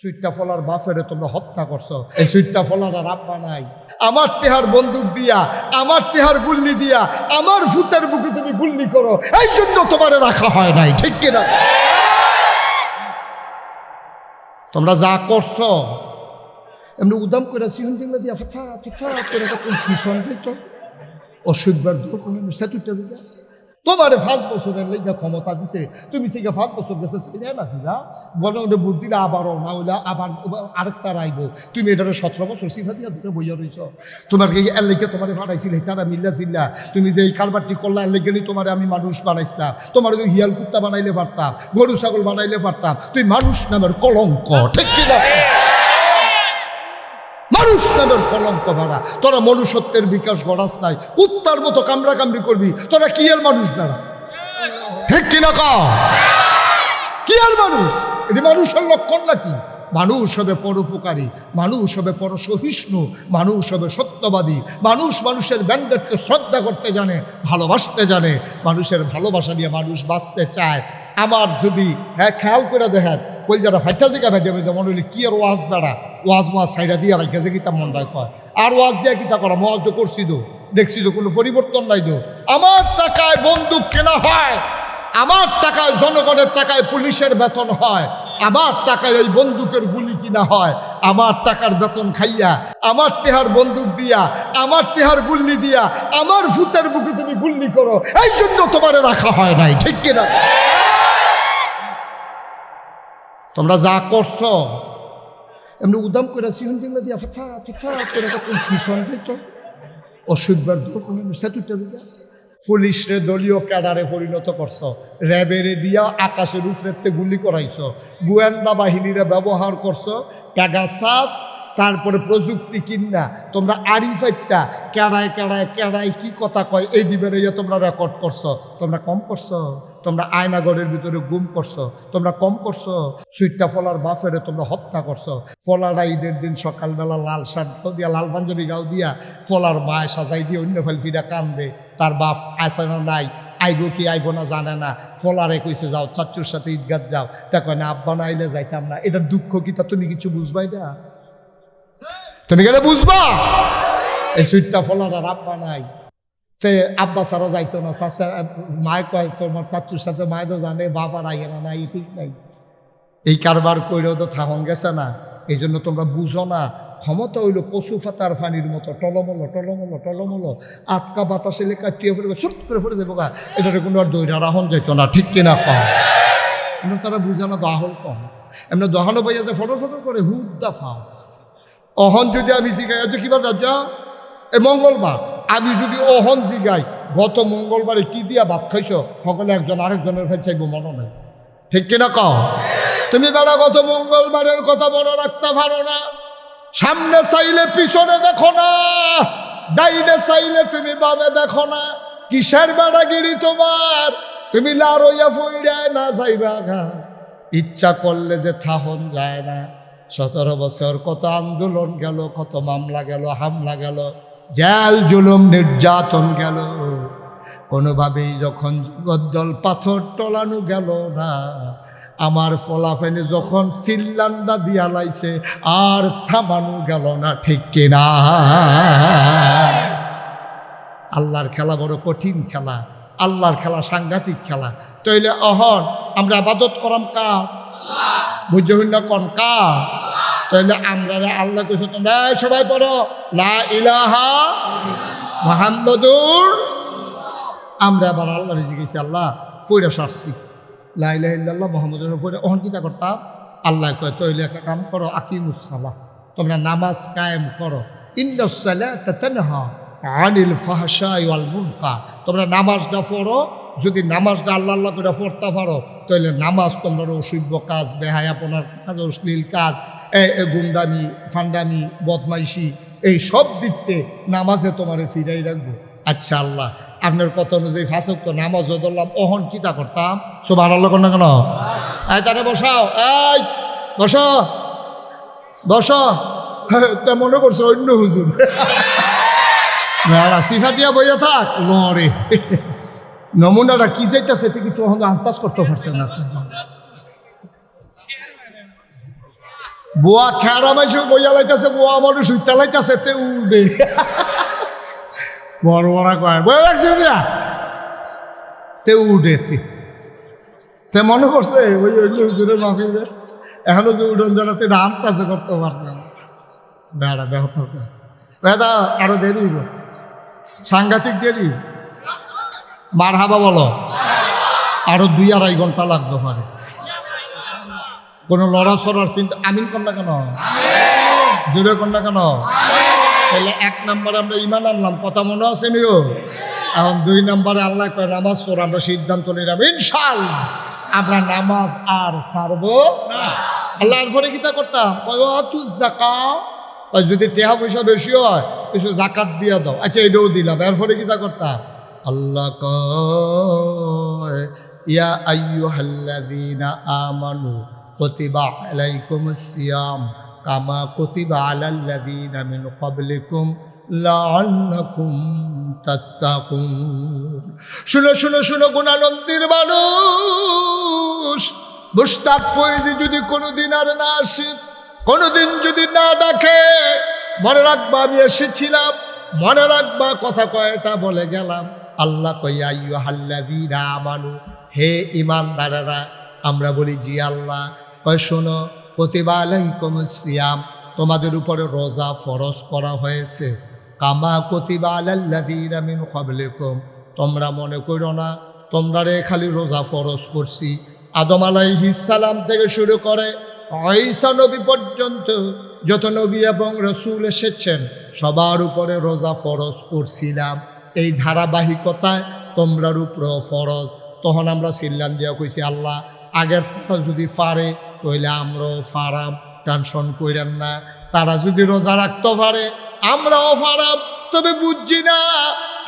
সুইটটা ফলার বাপেরে তোমরা হত্যা করছো। এই সুইটটা ফলার আর আব্বা নাই। আমার টেহার বন্দুক দিয়া, আমার টেহার গুল্লি দিয়া, আমার ভূতের বুকে তুমি গুল্লি করো, এই জন্য তোমারে রাখা হয় নাই, ঠিক কিনা? তোমরা যা করছো এমনি উদাম করে সিহন দিলে দিয়া ফা করে ভীষণ দিত অসুখবার দূর করে সেতুটা দিয়া তোমার 5 বছরের লেগে ক্ষমতা দিছে, তুমি থেকে 5 বছর গেছে ছেড়ে না দিলা গণে ভোট দিলে আবারও না হইলে আবার আরেকটা রাইব, তুমি এটারে 17 বছর সিফা দিয়া দুটো বইয়া রইছ। তোমার এর লেগে তোমার ভাড়াইছিল তারা মিল্লা চিল্লা, তুমি যে এই কারবারটি করলা এর লেগে তোমার আমি মানুষ বানাইছিলাম, তোমার হিয়াল কুত্তা বানাইলে পারতাম, গরু ছাগল বানাইলে পারতাম, তুই মানুষ নামের কলঙ্ক, ঠিক কিনা? মানুষ নামের কলঙ্ক ভাড়া, তোরা মনুষ্যত্বের বিকাশ গড়াস নাই, কুত্তার মতো কামড়া কামড়ি করবি, তোরা কি আর মানুষ না, ঠিক কিনা? কি আর মানুষ? এটি মানুষের লক্ষণ নাকি? মানুষ হবে পরোপকারী, মানুষ হবে পরসহিষ্ণু, মানুষ হবে সত্যবাদী, মানুষ মানুষের ব্যান্ডেডকে শ্রদ্ধা করতে জানে, ভালোবাসতে জানে, মানুষের ভালোবাসা নিয়ে মানুষ বাঁচতে চায়। আমার যদি খেয়াল করে দেখেন কই যারা ফাইটা জিগা ভাই দেবে মনে হইলে কি আর ওয়াজ বেড়া ওয়াজ মোয়াজ সাইডা দিয়ে ভাই গেছে কিতা মন রায় কয় আর ওয়াজ দিয়া কিতা করা মহাজ তো করছি তো দেখছি তো কোনো পরিবর্তন নাই তো। আমার টাকায় বন্দুক কেনা হয়, আমার টাকায় জনগণের টাকায় পুলিশের বেতন হয়, আমার টাকায় এই বন্দুকের গুলি কিনা হয়, আমার টাকার বেতন খাইয়া, আমার টেহার বন্দুক দিয়া, আমার টেহার গুল্লি দিয়া, আমার ভূতের বুকে তুমি গুল্লি করো, এই জন্য তোমারে রাখা হয় নাই, ঠিক কিনা? তোমরা যা করছো এমনি উদাম করে সিহন দিলে দিয়া ফা করে ভীষণ দিত অসুখবার দূর করে সেতুটা দিয়া পুলিশরে দলীয় ক্যাডারে পরিণত করছো, র্যাবেরে দিয়া আকাশের উপরেতে গুলি করাইছ, গোয়েন্দা বাহিনীরে ব্যবহার করছো, প্যাগাসাস তারপরে প্রযুক্তি কিনা তোমরা আরিফাইটা কেড়ায় কি কথা কয় এই দিবের তোমরা রেকর্ড করছো। তোমরা কম করছো? তোমরা আয়নাগরের ভিতরে গুম করছো, তোমরা কম করছো? সুইটটা ফলার বাপেরে তোমরা হত্যা করছো। ফলারা ঈদের দিন সকালবেলা লাল শার্ট দিয়া লাল পাঞ্জাবি গাও দিয়া ফলার মায় সাজাই দিয়ে অন্য ফেলফিরা কান্দে, তার বাপ আছে না নাই, আইব কি আইব না জানে না, ফলারে কইছে যাও চাচ্চুর সাথে ঈদগাহ যাও, তা কয় না আব্বা না আইলে যাইতাম না। এটার দুঃখ কি তা তুমি কিছু বুঝবাই না? তুমি গেলে বুঝবা এই সুইটটা ফলার আর আব্বা নাই, সে আব্বা ছাড়া যাইতো না, মায় কয় তোমার চাচ্চুর সাথে মায় তো জানে বাপ আর আইয়ে না, নাই ঠিক নাই। এই কারবার কইলেও তো থামন গেছে না, এই জন্য তোমরা বুঝো না। ক্ষমতা হইল পশু ফাতার ফানির মতো টলমলো আটকা বাতাসে লেখা টিয়ে পড়বে, ছুট করে পড়ে দেবো গা, এটাতে কোনো আর দৈরা রাহন যাইতো না, ঠিক কিনা? কম কিন্তু তারা বুঝে না, দাহল কম এমনি দহানো পাইয়া যে ফটো করে হুদ্দা ফাও। অহন যদি আমি শিখাই আজ কিবার রাজা এ মঙ্গলবার, আমি যদি অহন জিগাই গত মঙ্গলবারে কি দিয়া ভাত খাইছ, সকলে একজন আরেকজনের ফেল চাইব মনে নেই, ঠিক কিনা? কও তুমি বেড়া গত মঙ্গলবারের কথা মনে রাখতে পারো না, সামনে চাইলে পিছনে দেখো না, ডাইনে চাইলে তুমি বামে দেখো না, কিসের বেড়াগিরি তোমার? তুমি লারইয়া ফুইড়ায় না যাইবা ঘা, ইচ্ছা করলে যে থাহন যায় না। 17 বছর কত আন্দোলন গেল, কত মামলা গেল, হামলা গেল, জেল জুলুম নির্যাতন গেল, কোনোভাবেই যখন জগদ্দল পাথর টলানো গেল না, আমার ফলাফেনে যখন সিল্লান্ডা দিয়া লাইছে আর থামানো গেল না, ঠিক কিনা? আল্লাহর খেলা বড় কঠিন খেলা, আল্লাহর খেলা সাংঘাতিক খেলা। তাইলে অহন আমরা আবাদত করাম কার? বুঝে হইল কোন কার? তাইলে আমরা আল্লাহ কইছো তোমরা সবাই পড়ো লা ইলাহা মুহাম্মাদুর। আমরা আবার আল্লাহর জিজ্ঞেস আল্লাহ পড়ে সারছি লা ইলাহা ইল্লাল্লাহ মুহাম্মাদুর রাসূলুল্লাহ, ওহন কিতা করতাম? আল্লাহ কয় তইলে একটা কাম করো, আকিমুস সালাহ, তোমরা নামাজ কায়েম করো, ইন্নাস সালাতা তানহা আনিল ফাহশাই ওয়াল মুনকার, তোমরা নামাজটা পড়ো। যদি নামাজটা আল্লাহ আল্লাহ করে পড়তে পারো তাহলে নামাজ তোমরা অসভ্য কাজ, বেহায়াপনার কাজ, অশ্লীল কাজ, গুন্ডামি, ফান্ডামি, বদমাইশি, এই সব দিকতে নামাজে তোমার ফিরাই রাখবো। আচ্ছা আল্লাহ আপনার কথা অনুযায়ী ফাঁসক তো নামাজ ধরলাম, অহন কিতা করতাম? সুবহানাল্লাহ না কেন? তারা বসাও, এই বসো বসো, তা মনে করছো অন্য হুজুর সিফা দিয়া বইয়া থাক লড়ে, নমুনাটা কি চাইতেছে তুই কিছু আন্দাজ করতে পারছে না। বুয়া খেয়ারা মাইছে বইয়া লাইতেছে, বুয়া মানুষ উঠতে লাইতেছে, তে উঠবে বড় বড় কয় বই লাগছে দিয়া তে উঠে তে মনে করছে ওই হুজুরের মাহফিলে এখনো যে উঠন জানাতে আনতাছে করতে পারছে না। বেড়া বেহত বেদা আরো দেরি সাংঘাতিক দেরি। মার হাবা বলো, আরো 2-2.5 ঘন্টা লাগতে পারে। কোনো লড়াছড়ার চিন্তা আমিন কর না কেন, জোরে কর না কেন? তাহলে 1 নম্বরে আমরা ইমান আনলাম, কথা মনে আছে নিও। এখন 2 নম্বরে আল্লাহ কয় নামাজ পড়, আমরা সিদ্ধান্ত নিলাম ইনশাআল্লাহ আমরা নামাজ আর ছাড়বো না। আল্লাহর পরে কিতা করতাম, কয় তু যাকাত, যদি টাকা পয়সা বেশি হয় কিছু জাকাত দিয়ে দাও, আচ্ছা এটাও দিলাম। এরপরে কিতা করতাম, আল্লাহ কয় ইয়া আইয়ুহাল্লাযীনা আমানু কুতিবা আলাইকুমুস সিয়াম কামা কুতিবা আলাল্লাযীনা মিন ক্বাবলিকুম লাআল্লাকুম তাত্তাকুন। শুনো শুনো শুনো গুণানন্দির মানুষ, মুশতাক ফয়েজি যদি কোনোদিন আর না আসে, কোনোদিন যদি না ডাকে, মনে রাখবা আমি এসেছিলাম, মনে রাখবা কথা কয়টা বলে গেলাম। আল্লাহ কইয়া আইয়ুহাল্লাযীনা আমানু, হে ঈমানদারেরা। আমরা বলি জি আল্লাহ। কয় শোনো, কুতিবা আলাইকুমুস সিয়াম, তোমাদের উপরে রোজা ফরজ করা হয়েছে, কামা কুতিবা আলাল্লাযীনা মিন ক্বাবলিকুম, তোমরা মনে করো না তোমরা রে খালি রোজা ফরজ করছি। আদম আলাইহিস সালাম থেকে শুরু করে ঈসা নবী পর্যন্ত যত নবী এবং রাসূল এসেছেন সবার উপরে রোজা ফরজ করছিলাম। এই ধারাবাহিকতায় তোমরার উপরেও ফরজ। তখন আমরা চিল্লান দিয়া কইছি আল্লাহ আগের থেকে যদি পারে তাহলে আমরাও ফারাম, টেনশন কইরেন না। তারা যদি রোজা রাখতে পারে আমরাও ফারাম। তবে বুঝছি না,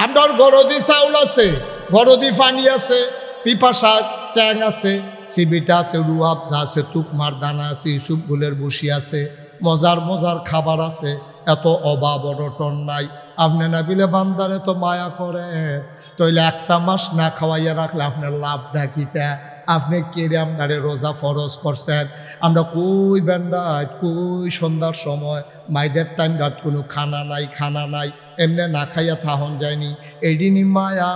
আমার গরদি চাউল আছে, গরদি পানি আছে, পিপাসা ট্যাং আছে, সিবিটা আছে, রুয়াবজা আছে, তুকমার দানা আছে, ইসুপ গুলের বসি আছে, মজার মজার খাবার আছে, এত অভাব অনটন নাই। আপনি না বিলে বান্দারে তো মায়া করে, তাইলে 1 মাস না খাওয়াইয়া রাখলে আপনার লাভ দেখিতে আপনি কেড়ে আপনারে রোজা ফরজ করছেন। আমরা কই বেন্ডায় কই সন্ধ্যার সময় মাইদের টাইম রাত কোনো খানা নাই, এমনি না খাইয়া থাহন যায়নি। এইদিনই মায়া,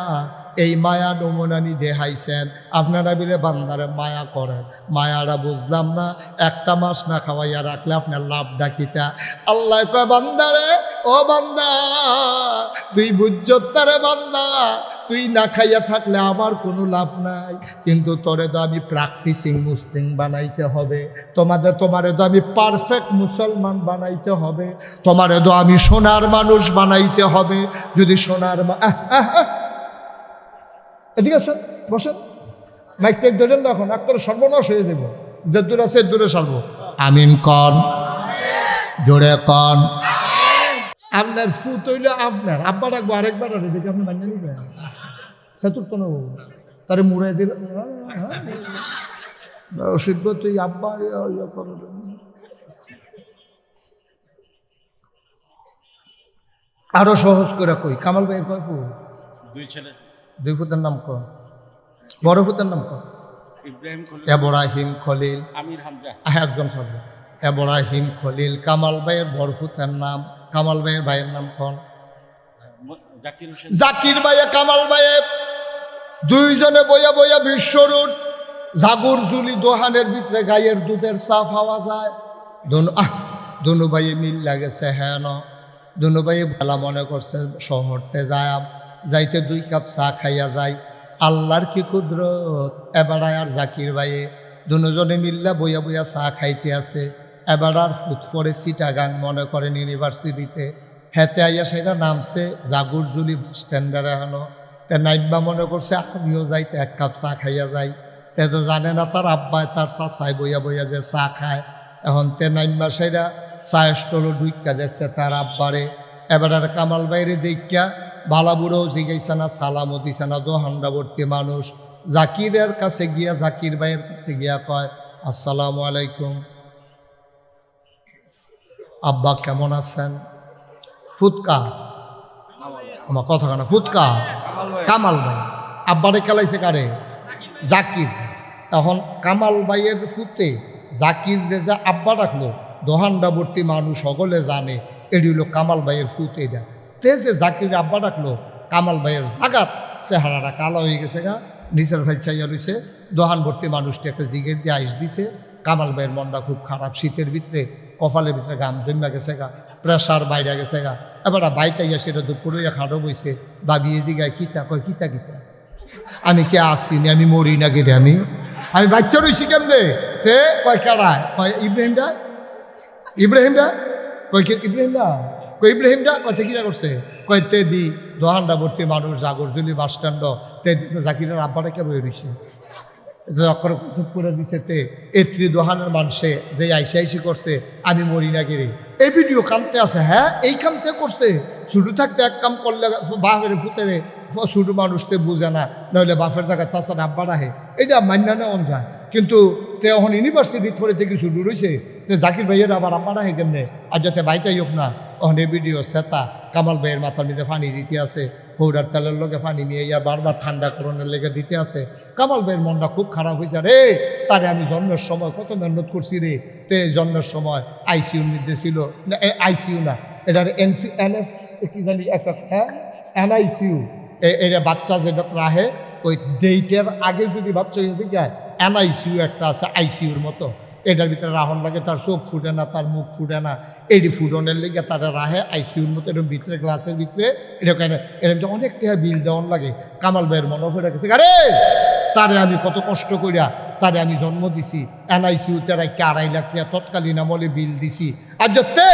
এই মায়া নমুনানি দেখাইছেন। আপনারা বিলে বান্দারে মায়া করেন, মায়ারা বুঝলাম না। 1 মাস না খাওয়াইয়া রাখলে আপনার লাভ ডাকিতা। আল্লাহ কয় বান্দারে, ও বান্দা তুই বুঝতারে বান্দা, তুই না খাইয়া থাকলে আমার কোনো লাভ নাই, কিন্তু তোরে তো আমি প্র্যাকটিসিং মুসলিম বানাইতে হবে, তোমারে তো আমি পারফেক্ট মুসলমান বানাইতে হবে, তোমারে তো আমি সোনার মানুষ বানাইতে হবে। যদি সোনার এদিকে আসেন, বসেন, মাইক টেক ধরেন না, এখন এক করে সর্বনাশ হয়ে যাব। যে দূর আছে দূরে সর্ব আমিন কন, জোরে কন। আপনার ফুত হইলে আপনার আব্বা রাখবো, আরেকবার দেখে আপনি মানিয়ে নিবেন। সেতুর কোনো তারে মুড়ে দিল অসিদ্ধ, তুই আব্বা করো। আরো সহজ করে কই, কামাল ভাই কয় ফুট? 2 ছেলে। 2 ফুটের নাম কর, বড় ফুটের নাম কর। ইব্রাহিম খলিল, আমির হামজা, একজন সর্ব। ইব্রাহিম খলিল। কামাল ভাইয়ের বড় ফুটের নাম, কামাল ভাইয়ের ভাইয়ের নাম কোন? জাকির হোসেন। জাকির ভাইয়া কামাল ভাইয়ে দুইজনে বইয়া বইয়া বিশ্বরুট জাগুর জুলি দোহানের ভিতরে গায়ের দুধের চা পাওয়া যায়। দুনু ভাইয়ে মিল লাগেছে, হ্যাঁ ন দুনু ভাইয়ে বেলা মনে করছে শহরতে যাইতে 2 কাপ চা খাইয়া যায়। আল্লাহর কি কুদরত, এবারায় আর জাকির ভাইয়ে দুজনে মিল্লা বইয়া বইয়া চা খাইতে আছে। এবার আর ফুট পরে চিটাগাং মনে করেন ইউনিভার্সিটিতে, হেতে আইয়া সেটা নামছে জাগুর জুলি স্ট্যান্ডার্ড। এখনো তে নাইবা মনে করছে আমিও যাইতে 1 কাপ চা খাইয়া যাই। তে তো জানে না তার আব্বায় তার চা চাই বইয়া বইয়া যে চা খায়। এখন তে নাইবা সেটা চা স্টল ঢুইকা দেখছে তার আব্বারে। এবার আর কামাল বাইরে দেখিয়া বালা বুড়োও জিগাইছে না, সালামও দিছে না, দোহান্ডাবর্তী মানুষ। জাকিরের কাছে গিয়া, জাকির ভাইয়ের কাছে গিয়া কয় আসসালামু আলাইকুম, আব্বা কেমন আছেন? ফুৎকা, আমার কথা কানা, ফুৎকা কামাল ভাই। আব্বারে খেলাইছে কারে? জাকির। তখন কামাল ভাইয়ের ফুতে জাকির রেজা আব্বা রাখলো, দোহান্ডাবর্তী মানুষ সকলে জানে এটি হলো কামাল ভাইয়ের ফুত। এটা তে যে জাকির আব্বা ডাকলো, কামাল ভাইয়ের জাগাত চেহারাটা কালো হয়ে গেছে গা, নিচের ভাই চাইয়া রয়েছে। দোহানবর্তী মানুষটি একটা জিগের দিয়ে আইস দিছে। কামাল ভাইয়ের মনটা খুব খারাপ, শীতের ভিতরে কপালের ভিতরে গাম জমা গেছে গা, প্রেশার বাইরে গেছে গা। এবার বাইতাইয়া সেটা দুপুরে খাটো বইছে, বাবিয়ে জিগায় কিতা কয় কিতা কিতা, আমি কে আসিনি, আমি মরি না গেলে আমি বাচ্চা রয়েছি কেমনে তে কয় কেড়ায় কয় ইব্রাহিমরা ইব্রাহিমরা কয় কে ইব্রাহিমরা কয় ইব্রাহিমরা কয় তে কিনা করছে কয় তে দি দোহান্ডাবর্তী মানুষ জাগরজুলি বাস স্ট্যান্ড তে জাকিরের আব্বাটা কে বয়ে রয়েছে চুপ করে দিছে। তে এত্রি দোহানের মানুষে যে আইসি করছে আমি মরি না গেরে এই ভিডিও কামতে আছে। হ্যাঁ এই কামতে করছে, শুরু থাকতে এক কাম করলে বাপের ফুতেরে ছোট মানুষতে বুঝে না, নইলে বাপের জায়গায় চাচার আব্বা রাহে, এটা মান্যা নেওয়া যায়। কিন্তু তে এখন ইউনিভার্সিটি থরে থেকে শুরু রয়েছে, তে জাকির ভাইয়ের আবার আব্বা রাহে কেমনে, আর যাতে বাইতাই হোক না ওখানে এই ভিডিও সেতা কামাল ভাইয়ের মাথার নিতে পানি দিতে আছে, পৌডার তেলের লোকে পানি নিয়ে ইয়া বারবার ঠান্ডা করণের লেগে দিতে আছে। কামাল ভাইয়ের মনটা খুব খারাপ হয়েছে। রে তারে আমি জন্মের সময় কত মেহনত করছি রে, তে জন্মের সময় আইসিইউ নির্দেশ ছিল, আইসিইউ না এটার এনএফ কি জানি একটা এনআইসিইউ, এটা বাচ্চা যেটা রাহে ওই ডেটের আগে যদি বাচ্চা হয়েছে কি এনআইসিইউ একটা আছে আইসিইউর মতো, এটার ভিতরে রাহন লাগে, তার চোখ ফুটে না, তার মুখ ফুটে না, এটি ফুটনের লেগে তারা রাহে আইসিইউর মতো এরকম ভিতরে গ্লাসের ভিতরে এটা কেন এরকম অনেক টাকা বিল দেওয়ান লাগে। কামাল ভাইয়ের মনে হয়ে গেছে আরে তারে আমি কত কষ্ট করিয়া তারে আমি জন্ম দিছি, এনআইসিইউতে রাখি 2.5 লাখ টাকা তৎকালীন আমলে বিল দিছি, আর যতে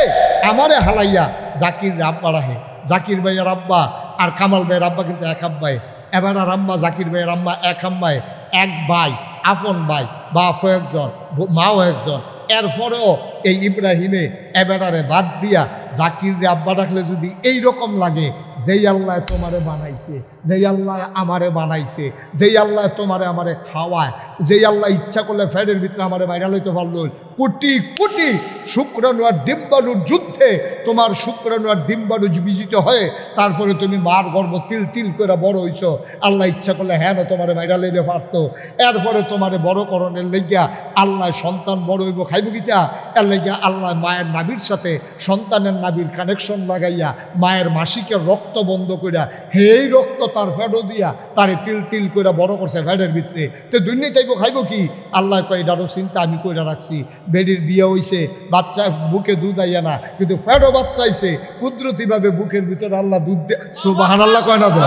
আমারে হালাইয়া জাকির আব্বা রাহে, জাকির ভাইয়ের আব্বা আর কামাল ভাইয়ের আব্বা কিন্তু এক আব্বাই, এবার আর আম্মা জাকির ভাইয়ের আম্মা এক আম্মায়, এক ভাই আপন ভাই, বাপও একজন মাও একজন। এরপরেও এই ইব্রাহিমে এবেড়ারে বাদ দিয়া জাকির আব্বা ডাকলে যদি এই রকম লাগে, যেই আল্লাহ তোমারে বানাইছে, যেই আল্লাহ আমারে বানাইছে, যেই আল্লাহ তোমারে আমারে খাওয়ায়, যেই আল্লাহ ইচ্ছা করলে ফ্যানের ভিতরে আমারে বাইরে লইতে পারলো, কোটি কোটি শুক্রাণু আর ডিম্বাণুর যুদ্ধে তোমার শুক্রাণু আর ডিম্বাণু বিজিত হয়ে তারপরে তুমি মার গর্ভ তিল তিল করে বড় হইছ, আল্লাহ ইচ্ছা করলে হ্যাঁ না তোমারে বাইরে লইলে পারতো। এরপরে তোমারে বড় করণের লেগিয়া আল্লাহ সন্তান বড় হইব খাইব গিতা, এর লেগিয়া আল্লাহ মায়ের নাভির সাথে সন্তানের নাভির কানেকশন লাগাইয়া মায়ের মাসিকের রক্ত বন্ধ করিয়া এই রক্ত তার ফেডো দিয়া তারে তিল তিল করে বড় করছে ফ্যাডের ভিতরে। তো দুনিয়া চাইব খাইব কি, আল্লাহ কয় এটারও চিন্তা আমি কইরা রাখছি। বেডির বিয়ে হইছে, বাচ্চা বুকে দুধ আইয়া না, কিন্তু ফ্যাডও বাচ্চা আইছে কুদরতিভাবে বুকের ভিতরে আল্লাহ দুধ দিয়ে। সুবহানাল্লাহ কয় না তো?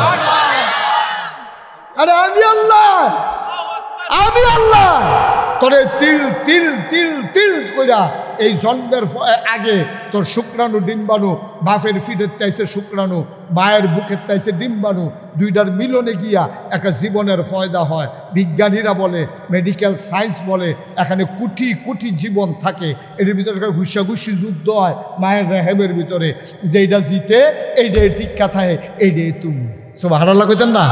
আরে আমি আল্লাহ, আমি আল্লাহ তোরে তিল তিল তিল তিল কইরা এই জন্মের আগে তোর শুক্রাণু ডিম্বাণু, বাপের ফিটের চাইছে শুক্রাণু, মায়ের বুকের চাইছে ডিম্বাণু, দুইটার মিলনে গিয়া একটা জীবনের ফয়দা হয়। বিজ্ঞানীরা বলে, মেডিকেল সায়েন্স বলে, এখানে কোটি কোটি জীবন থাকে, এর ভিতরে একটা ঘুষাঘুষি যুদ্ধ হয় মায়ের রেহেমের ভিতরে, যেইটা জিতে এইটাই ঠিক কথায়, এইটাই তুমি। সুবহানাল্লাহ কইতেন না?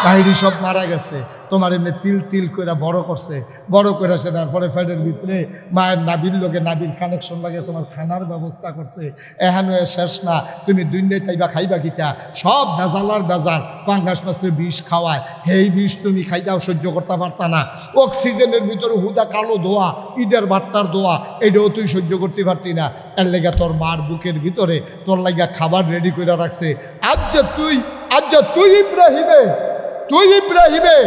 বাহিরি সব মারা গেছে, তোমার এমনি তিল তিল করে বড় করছে, বড় করে সেটার পরে ফ্যাটের ভিতরে মায়ের নাবির লোকে নাবির কানেকশন লাগে, তোমার খানার ব্যবস্থা করছে। এখানে শেষ না, তুমি দুনিয়ায় তাইবা খাইবা কিতা, সব ভেজালার ভেজাল, ফাঙ্গাস মাছের বিষ খাওয়ায়, এই বিষ তুমি খাইতাও সহ্য করতে পারতা না। অক্সিজেনের ভিতরে হুদা কালো ধোয়া, ইটের বাট্টার ধোয়া, এটাও তুই সহ্য করতে পারতি না। এর লেগা তোর মার বুকের ভিতরে তোর লাগা খাবার রেডি করে রাখছে। আজ যে তুই ইব্রাহিমে, তুই ইব্রাহিমে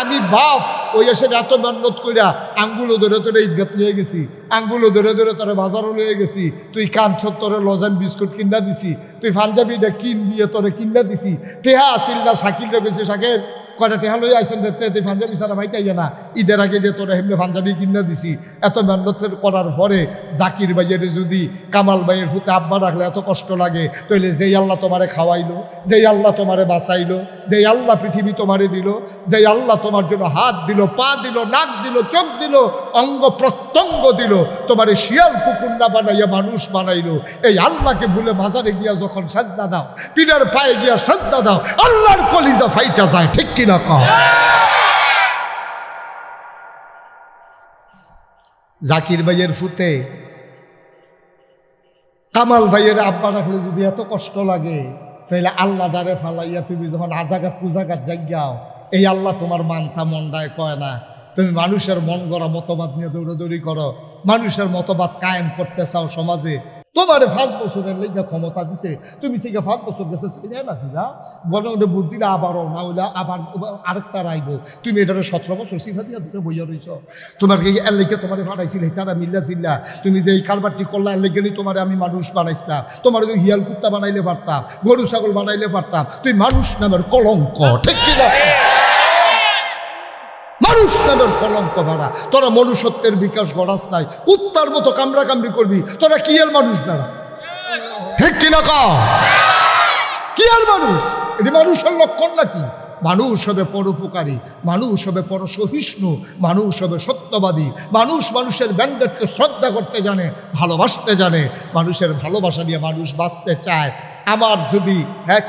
আমি বাপ ওই এসে এত মেহনত কইরা আঙ্গুলো ধরে ধরে ঈদগাত নিয়ে গেছি, আঙ্গুলো ধরে ধরে তোরে বাজারও নিয়ে গেছি, তুই কাঞ্চর তোরে লজেন বিস্কুট কিনা দিছি, তুই পাঞ্জাবিটা কিন দিয়ে তোরে কিনা দিছি, টেহা আসিল না শাকিল রেখেছি, শাকের কয়টা টেহা লই আইসেন তুই পাঞ্জাবি ছাড়া ভাইটাই না, ঈদের আগে দিয়ে তোরা হেমনে পাঞ্জাবি কিনা দিছি। এত মেহনত করার পরে জাকির ভাইয়ের যদি কামাল ভাইয়ের ফুতে আব্বা রাখলে এত কষ্ট লাগে, তাহলে যেই আল্লাহ তোমারে খাওয়াইলো, যেই আল্লাহ তোমারে বাঁচাইলো, যেই আল্লাহ পৃথিবী তোমারে দিল, যেই আল্লাহ তোমার জন্য হাত দিল, পা দিল, নাক দিল, চোখ দিল, অঙ্গ প্রত্যঙ্গ দিল, তোমারে শিয়াল কুকুর না বানাইয়া মানুষ বানাইলো, এই আল্লাহকে ভুলে মাজারে গিয়া যখন সাজদা দাও, পীরের পায়ে গিয়া সাজদা দাও, আল্লাহর কলিজা ফাইটা যায়, ঠিক কিনা কও? জাকির ভাইয়ের ফুতে কামাল ভাইয়ের আব্বা রাখলে যদি এত কষ্ট লাগে, তাহলে আল্লাহ ডারে ফালাইয়া তুমি যখন আজাগাত কুজাগাত জাগাও, এই আল্লাহ তোমার মানতা মন্ডায় কয় না, তুমি মানুষের মন গড়া মতবাদ নিয়ে দৌড়াদৌড়ি করো, মানুষের মতবাদ কায়েম করতে চাও সমাজে, তোমার 5 বছরের লেগে ক্ষমতা দিছে, তুমি থেকে 5 বছর গেছে সেটা না দিলা গণে ভোট দিলে আবারও না হইলে আবার আরেকটা রাইব, তুমি এটারে 17 বছর সিফা দিয়া দুটো বইয়া রইছ। তোমার কি এর লেগে তোমার বানাইছিল তারা মিল্লা চিল্লা, তুমি যে এই কারবারটি করলা এর লেগে তোমার আমি মানুষ বানাইছিলাম, তোমার যদি হিয়াল কুত্তা বানাইলে পারতাম, গরু ছাগল বানাইলে পারতাম, তুই মানুষ নামের কলঙ্ক, ঠিক কিনা? মানুষ নামের কলঙ্ক ভাড়া, তোরা মনুষ্যত্বের বিকাশ গড়াস নাই, কুত্তার মতো কামড়া কামড়ি করবি, তোরা কি আর মানুষ না? ঠিক কিনা কা? কি আর মানুষ? এটি মানুষের লক্ষণ নাকি? মানুষ হবে পরোপকারী, মানুষ হবে পরসহিষ্ণু, মানুষ হবে সত্যবাদী, মানুষ মানুষের ব্যান্ডেডকে শ্রদ্ধা করতে জানে, ভালোবাসতে জানে, মানুষের ভালোবাসা নিয়ে মানুষ বাঁচতে চায়। আমার যদি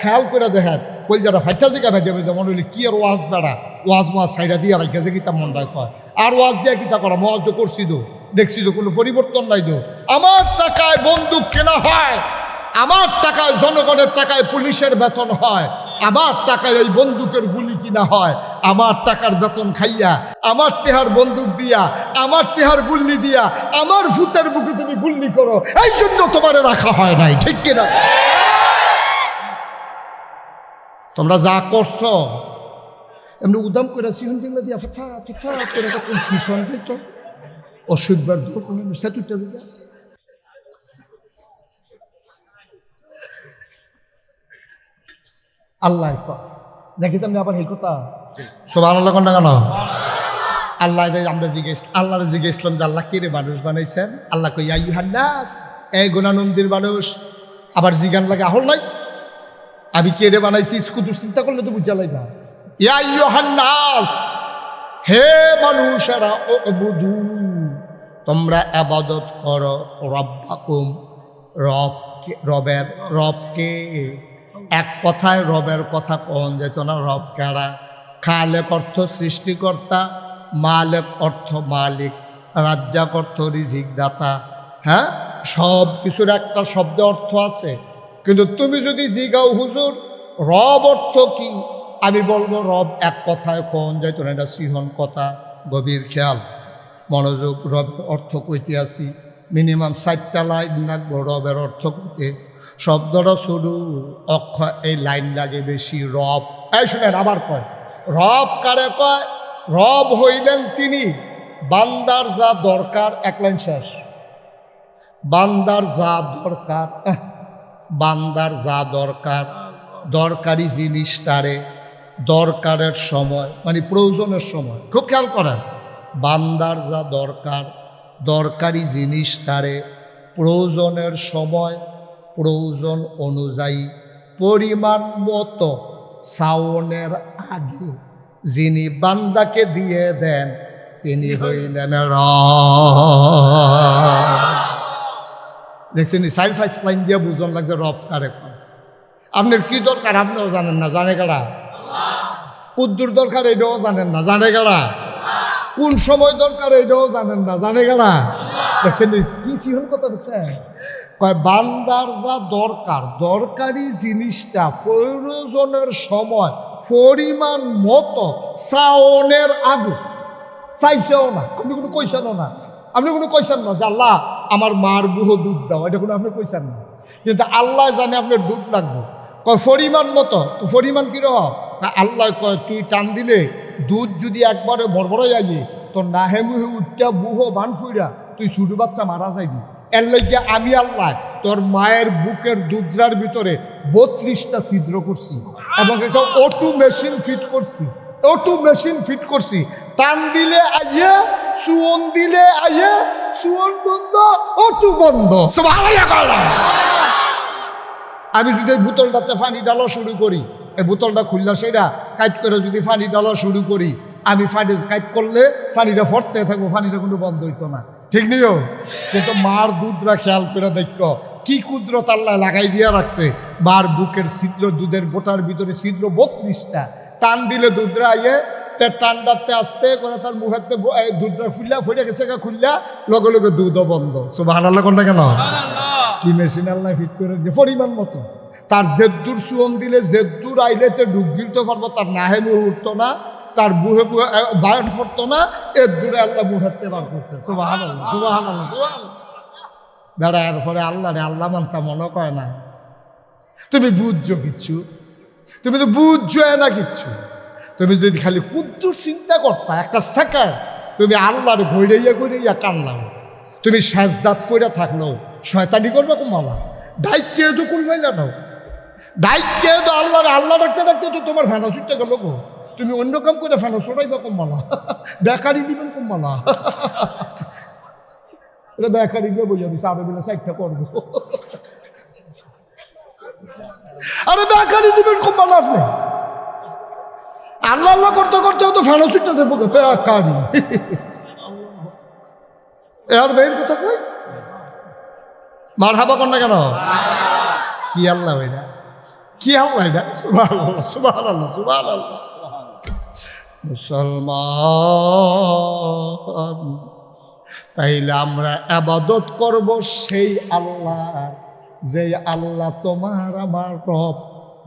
খেয়াল করে দেখেন কই যারা ফাইটা জিগা ভেজে ভেজে মনে হলে কি আর ওয়াজ বেড়া, ওয়াজ মোয়াজ সাইডা দিয়ে ভাইকে যে কিতা মন রায় কয়, আর ওয়াজ দিয়ে কিতা করা, মহাজ তো করছি তো, দেখছি তো কোনো পরিবর্তন নাই তো। আমার টাকায় বন্দুক কেনা হয়, আমার টাকায় জনগণের টাকায় পুলিশের বেতন হয়, আমার টাকায় এই বন্দুকের গুলি কিনা হয়, আমার টাকার বেতন খাইয়া, আমার টেহার বন্দুক দিয়া, আমার টেহার গুল্লি দিয়া, আমার ভূতের বুকে তুমি গুল্লি করো, এই জন্য তোমার রাখা হয় নাই, ঠিক কিনা? তোমরা যা করছো এমনি উদাম করে সিহন টিংলা দিয়া ফা ফা করে কোন ভীষণ তো অসুখবার দূর কোনো সেতুটা দিয়া আল্লাহ দেখি তুমি আবার এই কথা সুবহানাল্লাহ কোনটা কেন? আল্লাহ আমরা জিজ্ঞেস আল্লাহরে জিজ্ঞেসলাম যে আল্লাহ কে রে মানুষ বানাইছেন? আল্লাহ কই ইয়া আইয়ুহান নাস, এই গুণানন্দির মানুষ। আবার জিগান লাগে আহল নাই আমি কে রে বানাইছি, স্কুতুর চিন্তা করলে তো বুঝা লাগবে। ইয়া আইয়ুহান নাস, হে মানুষেরা, উবুদু, তোমরা ইবাদত করো রব্বাকুম, রবকে। এক কথায় রবের কথা কন যেত না, রব কারা? খালেক অর্থ সৃষ্টিকর্তা, মালেক অর্থ মালিক, রাজ্জাক অর্থ রিজিক দাতা। হ্যাঁ, সব কিছুর একটা শব্দ অর্থ আছে, কিন্তু তুমি যদি জিগাও হুজুর রব অর্থ কি, আমি বলবো রব এক কথায় কন যেত না, এটা সিহন কথা। গভীর খেয়াল মনোযোগ, রবের অর্থ কইতে আসি, মিনিমাম 4টা লাইন লাগবো রবের অর্থ কইতে। শব্দটা শুরু অক্ষর এই লাইন লাগে বেশি, রব। এই শুনেন আবার কয়, রব কারে কয়? রব হইলেন তিনি বান্দার যা দরকার, এক লাইন শেষ। বান্দার যা দরকার, বান্দার যা দরকার, দরকারি জিনিসটারে দরকারের সময় মানে প্রয়োজনের সময়, খুব খেয়াল করেন, বান্দার যা দরকার, দরকারি জিনিসটারে প্রয়োজনের সময় প্রয়োজন অনুযায়ী পরিমাণ মতো সাওনের আগে যিনি বান্দাকে দিয়ে দেন তিনি হইলেন রব। দেখছেন 4-5 লাইন দিয়ে বুঝন লাগছে রব কারে। আপনার কি দরকার আপনিও জানেন না, জানে কারা? কুদ্দুর দরকার এটাও জানেন না, জানে কারা? কোন সময় দরকার এটাও জানেন না, জানে কারা? দেখছেন কি সিহন কথা দেখছেন? কয় বান্দার যা দরকার, দরকারি জিনিসটা প্রয়োজনের সময় পরিমাণ মতো সাওনের আগে চাইছেও না, আপনি কোনো কইছেনও না, আপনি কোনো কইছেন না যে আল্লাহ আমার মার বুহ দুধ দাও, এটা কোনো আপনি কইছেন না, কিন্তু আল্লাহ জানে আপনার দুধ লাগবে। কয় পরিমাণ মতো, তো পরিমাণ কিরকম? আল্লাহ কয় তুই টান দিলে দুধ যদি একবারে বড়বড়াই আইয়ে তোর নাহে মুহে উঠটা বুহ বান ফুইরা তুই ছোট বাচ্চা মারা যাইবি। এর লাগে আমি আল্লাহ তোর মায়ের বুকের দুধরার ভিতরে 32টা ছিদ্র করছি এবং একটা অটো মেশিন ফিট করছি, অটো মেশিন ফিট করছি। টান দিলে আইয়ে, চুয়ন দিলে আইয়ে, চুয়ন বন্ধ, অটো বন্ধ। আমি যদি এই বোতলটাতে পানি ডালা শুরু করি, এই বোতলটা খুললা সেটা কাইট করে যদি পানি ডালা শুরু করি, আমি পানি কাইট করলে পানিটা ফটতে থাকবো, পানিটা কোনো বন্ধ হইতো না, ঠিক নিও। কিন্তু মার দুধরা খেয়াল করে দেখো কি কুদরত আল্লাহ লাগাই দিয়া রাখছে। মার বুকের ছিদ্র, দুধের বোটার ভিতরে ছিদ্র 32টা। টান দিলে দুধরা আইয়ে টান্ডাতে আসতে করে তার মুখেতে দুধরা ফুললা ফুলে গেছে, খুললা লগে লগে দুধও বন্ধ। সুবহানাল্লাহ কোনটা কেন? কি মেশিন আল্লাহ ফিট করে যে পরিমাণ মতো। তার জেদ্দুর চুয়ন দিলে জেদ্দুর আইলেতে ডুব গিলতে পারবো, তার নাহে মুহ উঠতো না। তার বুহে বুহে বায়ন পড়তো না, এর দূরে আল্লাহ বুহাতে বার করছে। সুবহানাল্লাহ, সুবহানাল্লাহ, সুবহানাল্লাহ। বেড়া এরপরে আল্লাহ রে আল্লাহ মানতা মনে করে না। তুমি বুঝছো কিচ্ছু? তুমি তো বুঝছো না কিচ্ছু। তুমি যদি খালি কুদ্দুর চিন্তা করতা একটা সেকেন্ড, তুমি আল্লাহর ঘুরাইয়া ঘুরাইয়া কানলাম। তুমি সাজদাত ফইরা থাকলো শয়তানি করবে কমালা, ডাইকে তো করবে না নাও, ডাইকে তো আল্লাহ রাখতে রাখতে তো তোমার ফেনা ছুটতে গেল গো। তুমি অন্য কাম করে ফেনা ছড়াইবা কমালা, বেকারি দিবেন কমালা। এটা বেকারি দিয়ে বোঝা দিচ্ছে আরো বেলা সাইডটা করবো। আরে বেকারি দিবেন কমালা আপনি, আল্লাহ আল্লাহ করতে করতে তো ফেনা ছুটতে দেবো বেকারি। এর বের কথা কই মার হাবা কর না কেন? কি আল্লাহ এটা, কি আল্লাহ এটা? সুবহানাল্লাহ, সুবহানাল্লাহ, সুবহানাল্লাহ। মুসলমান, তাইলে আমরা ইবাদত করব সেই আল্লাহ, যে আল্লাহ তোমার আমার রব।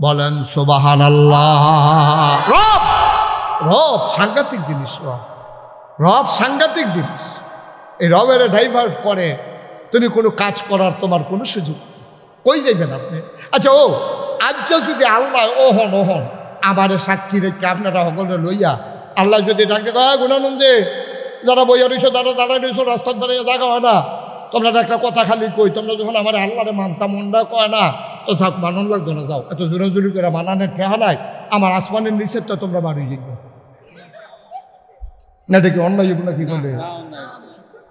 বলেন সুবহানাল্লাহ। রব, রব সাংঘাতিক জিনিস। রব সাংঘাতিক জিনিস। এই রবের ডাইভার্ট করে তুমি কোনো কাজ করার তোমার কোনো সুযোগ কই যাইবেন আপনি? আচ্ছা ও আজ যদি আল্লাহ ওহন আমারে সাক্ষী রেখে আপনারা সকলে লইয়া আল্লাহ যদি ডাকে গুণানন্দে যারা বইয়া রইছো তারা দাঁড়ায় রইছো রাস্তার দাঁড়িয়ে জায়গা হয় না, তোমরা একটা কথা খালি কই, তোমরা যখন আমার আল্লাহরে মানতা মনটা কয় না তো থাক, মানন লাগতো না, যাও এত জোরাজুরি করে মানানের ঠেহা নাই, আমার আসমানের নিচের তো তোমরা বাড়ি যাইবে না। এটা কি অন্যায় না? কি করবে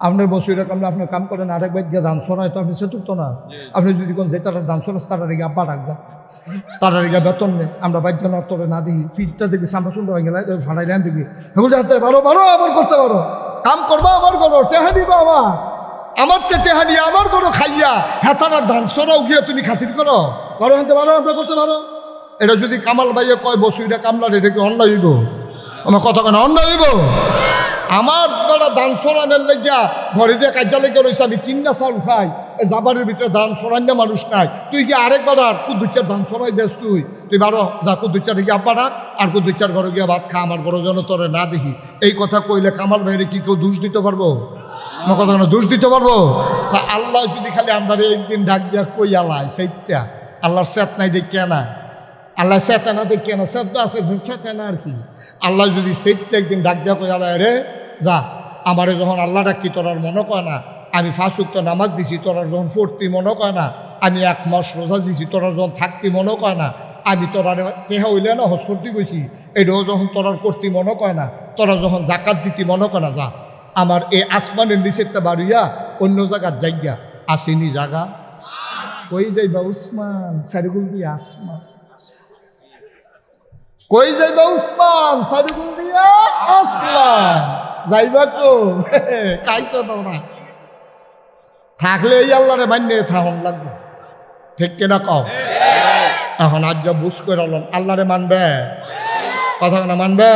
আপনার বছরের কামলে আপনার কাম করেন, আরেকবার গিয়ে ধান সরাই তো আপনি সেতুক তো না। আপনি যদি কোন যে তারা ধান সরাস তারা রেগে আব্বা ডাকবা, তারা রেগে বেতন নেই, আমরা বাইর না তোরে না দেখি ফিটটা দেখি সামনে সুন্দর হয়ে গেলে ভাড়াই লেন দেখি এগুলো হাতে পারো পারো আবার করতে পারো, কাম করবা আবার করো, টেহা দিবা আমার তো টেহা নিয়ে আমার করো খাইয়া হ্যাঁ তারা ধান সরাও গিয়ে তুমি খাতির করো পারো হাতে পারো আমরা করতে পারো। এটা যদি কামাল ভাইয়ে কয় বছরটা কামলার, এটা কি অন্যায় হইব? আমার কথা কেন অন্যায় হইব? আমার বেড়া ধান সরানের লেগিয়া ঘরে দিয়ে কাজা লেগে রয়েছে, আমি কিনা চাউল খাই, এই জাবারের ভিতরে ধান সরান না মানুষ নাই, তুই কি আরেকবার আর কুদ্দুচ্চার ধান সরাই দেস? তুই বারো যা কুদ্দুচ্চার গিয়ে আব্বাটা আর কুদ্দুচ্চার ঘরে গিয়ে ভাত খা, আমার ঘরে যেন তোরে না দেখি। এই কথা কইলে কামাল ভাইরে কি কেউ দোষ দিতে পারবো? আমার কথা কেন দোষ দিতে পারবো? তা আল্লাহ যদি খালি আমরা একদিন ডাক দিয়া কই আল্লাহ সেইটা আল্লাহর সেত নাই দেখিয়া না, আল্লাহ সেতা না দেখিয়া না, সেত আছে সেতা না আর কি। আল্লাহ যদি সেইটা একদিন ডাক দিয়া কই আল্লাহ রে যা, আমারে যখন আল্লাহ ডাকি তোর আর মনে কয় না, আমি 5 ওয়াক্ত নামাজ দিছি তোর যখন পড়তি মনে কয় না, আমি 1 মাস রোজা দিছি তোর যখন থাকতি মনে কয় না, আমি তোরা কেহা হইলে না হজ করতে গেছি এটাও যখন তোরার করতে মনে কয় না, তোরা যখন জাকাত দিতি মনে কয় না, যা আমার এই আসমানের নিচেরটা বাড়িয়া অন্য জায়গার জায়গা আসেনি জায়গা কই যাইবা উসমান সারিগুল দিয়ে আসমান, কই যাইবা উসমান সারিগুল দিয়া আসমান, যাইবা তো কাইছ তোমরা থাকলে এই আল্লাহরে মান্য থাকুন লাগবে, ঠিক কিনা কও? এখন আজ যা বুঝ করে আল্লাহরে মানবে, কথা না মানবে?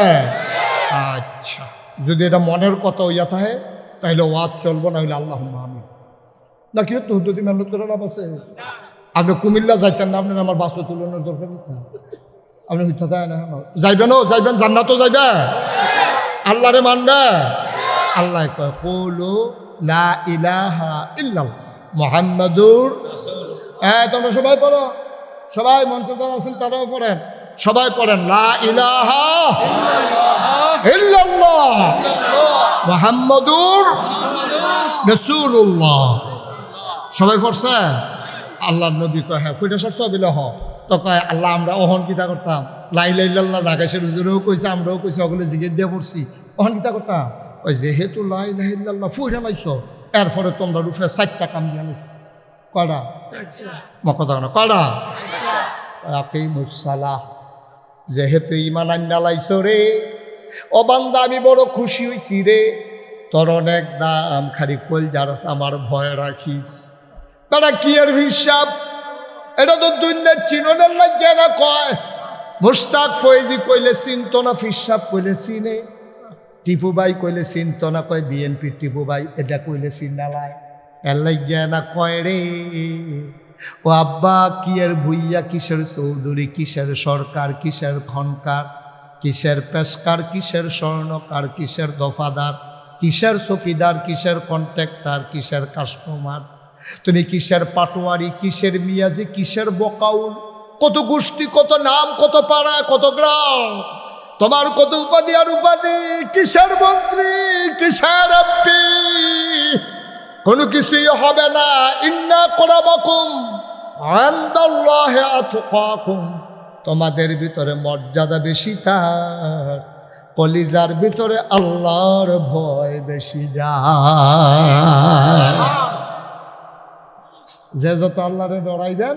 আচ্ছা যদি এটা মনের কথা হইয়া থাকে তাহলে ওয়াজ চলবো, না হইলে আল্লাহ আমি না কি তো যদি মেহনত করে লাভ আছে। আপনি কুমিল্লা যাইতেন না, আপনার আমার বাসও তুলনের দরকার হচ্ছে, আপনি মিথ্যা দেয় না যাইবেন, ও যাইবেন জান্নাতও যাইবে, আল্লাহরে মানবে। আল্লাহ কয় কুলু লা ইলাহা ইল্লাল্লাহ মুহাম্মাদুর, তোমরা সবাই পড়ো, সবাই মঞ্চে যারা আছেন তারাও পড়েন, সবাই পড়েন লা ইলাহা ইল্লাল্লাহ মুহাম্মাদুর রাসূলুল্লাহ। সবাই পড়ছে? আল্লাহ নবী কয় হ্যাঁ ফুটে সরছ বিলহ, তো কয় আল্লাহ আমরা ওহন কিতা করতাম, লা ইলাহা ইল্লাল্লাহ ঢাকাশের হুজুরেও কইছে আমরাও কইছি, ওগুলো জিগের দিয়ে পড়ছি, ওহন কিতা করতাম ওই যেহেতু লা ইলাহা ইল্লাল্লাহ ফুটে লাইছ, এরপরে তোমরা রুফে 4টা কাম দিয়ে লাইছ, কয়টা? কথা না কয়টা? আকিমুস সালাহ, যেহেতু ইমান আন্না লাইছ রে ও বান্দা আমি বড় খুশি হইছি রে, তোর অনেক দাম খালি কল যার আমার ভয় রাখিস। তারা কি এর হিসাব? এটা তো দুনিয়ার চিননের লাগে না কয়। মুশতাক ফয়েজি কইলে চিনত না, ফিসাব কইলে চিনে, টিপু ভাই কইলে চিনত না, কয় বিএনপির টিপু ভাই, এটা কইলে চিনালাই এর লাগে না কয় রে ও আব্বা কি এর ভুইয়া, কিসের চৌধুরী, কিসের সরকার, কিসের খনকার, কিসের পেশকার, কিসের স্বর্ণকার, কিসের দফাদার, কিসের চকিদার, কিসের কন্ট্রাক্টর, কিসের কাস্টমার, তুমি কিসের পাটোয়ারি, কিসের মিয়াজি, কিসের বকাউল, কত গোষ্ঠী, কত নাম, কত পাড়া, কত গ্রাম, তোমার কত উপাধি আর উপাধি, কিসের মন্ত্রী, কিসের এমপি, কোনো কিছুই হবে না। ইন্না আকরামাকুম ইনদাল্লাহি আতকাকুম, তোমাদের ভিতরে মর্যাদা বেশি তার কলিজার ভিতরে আল্লাহর ভয় বেশি যায়। যে যত আল্লাহরে ডরাইবেন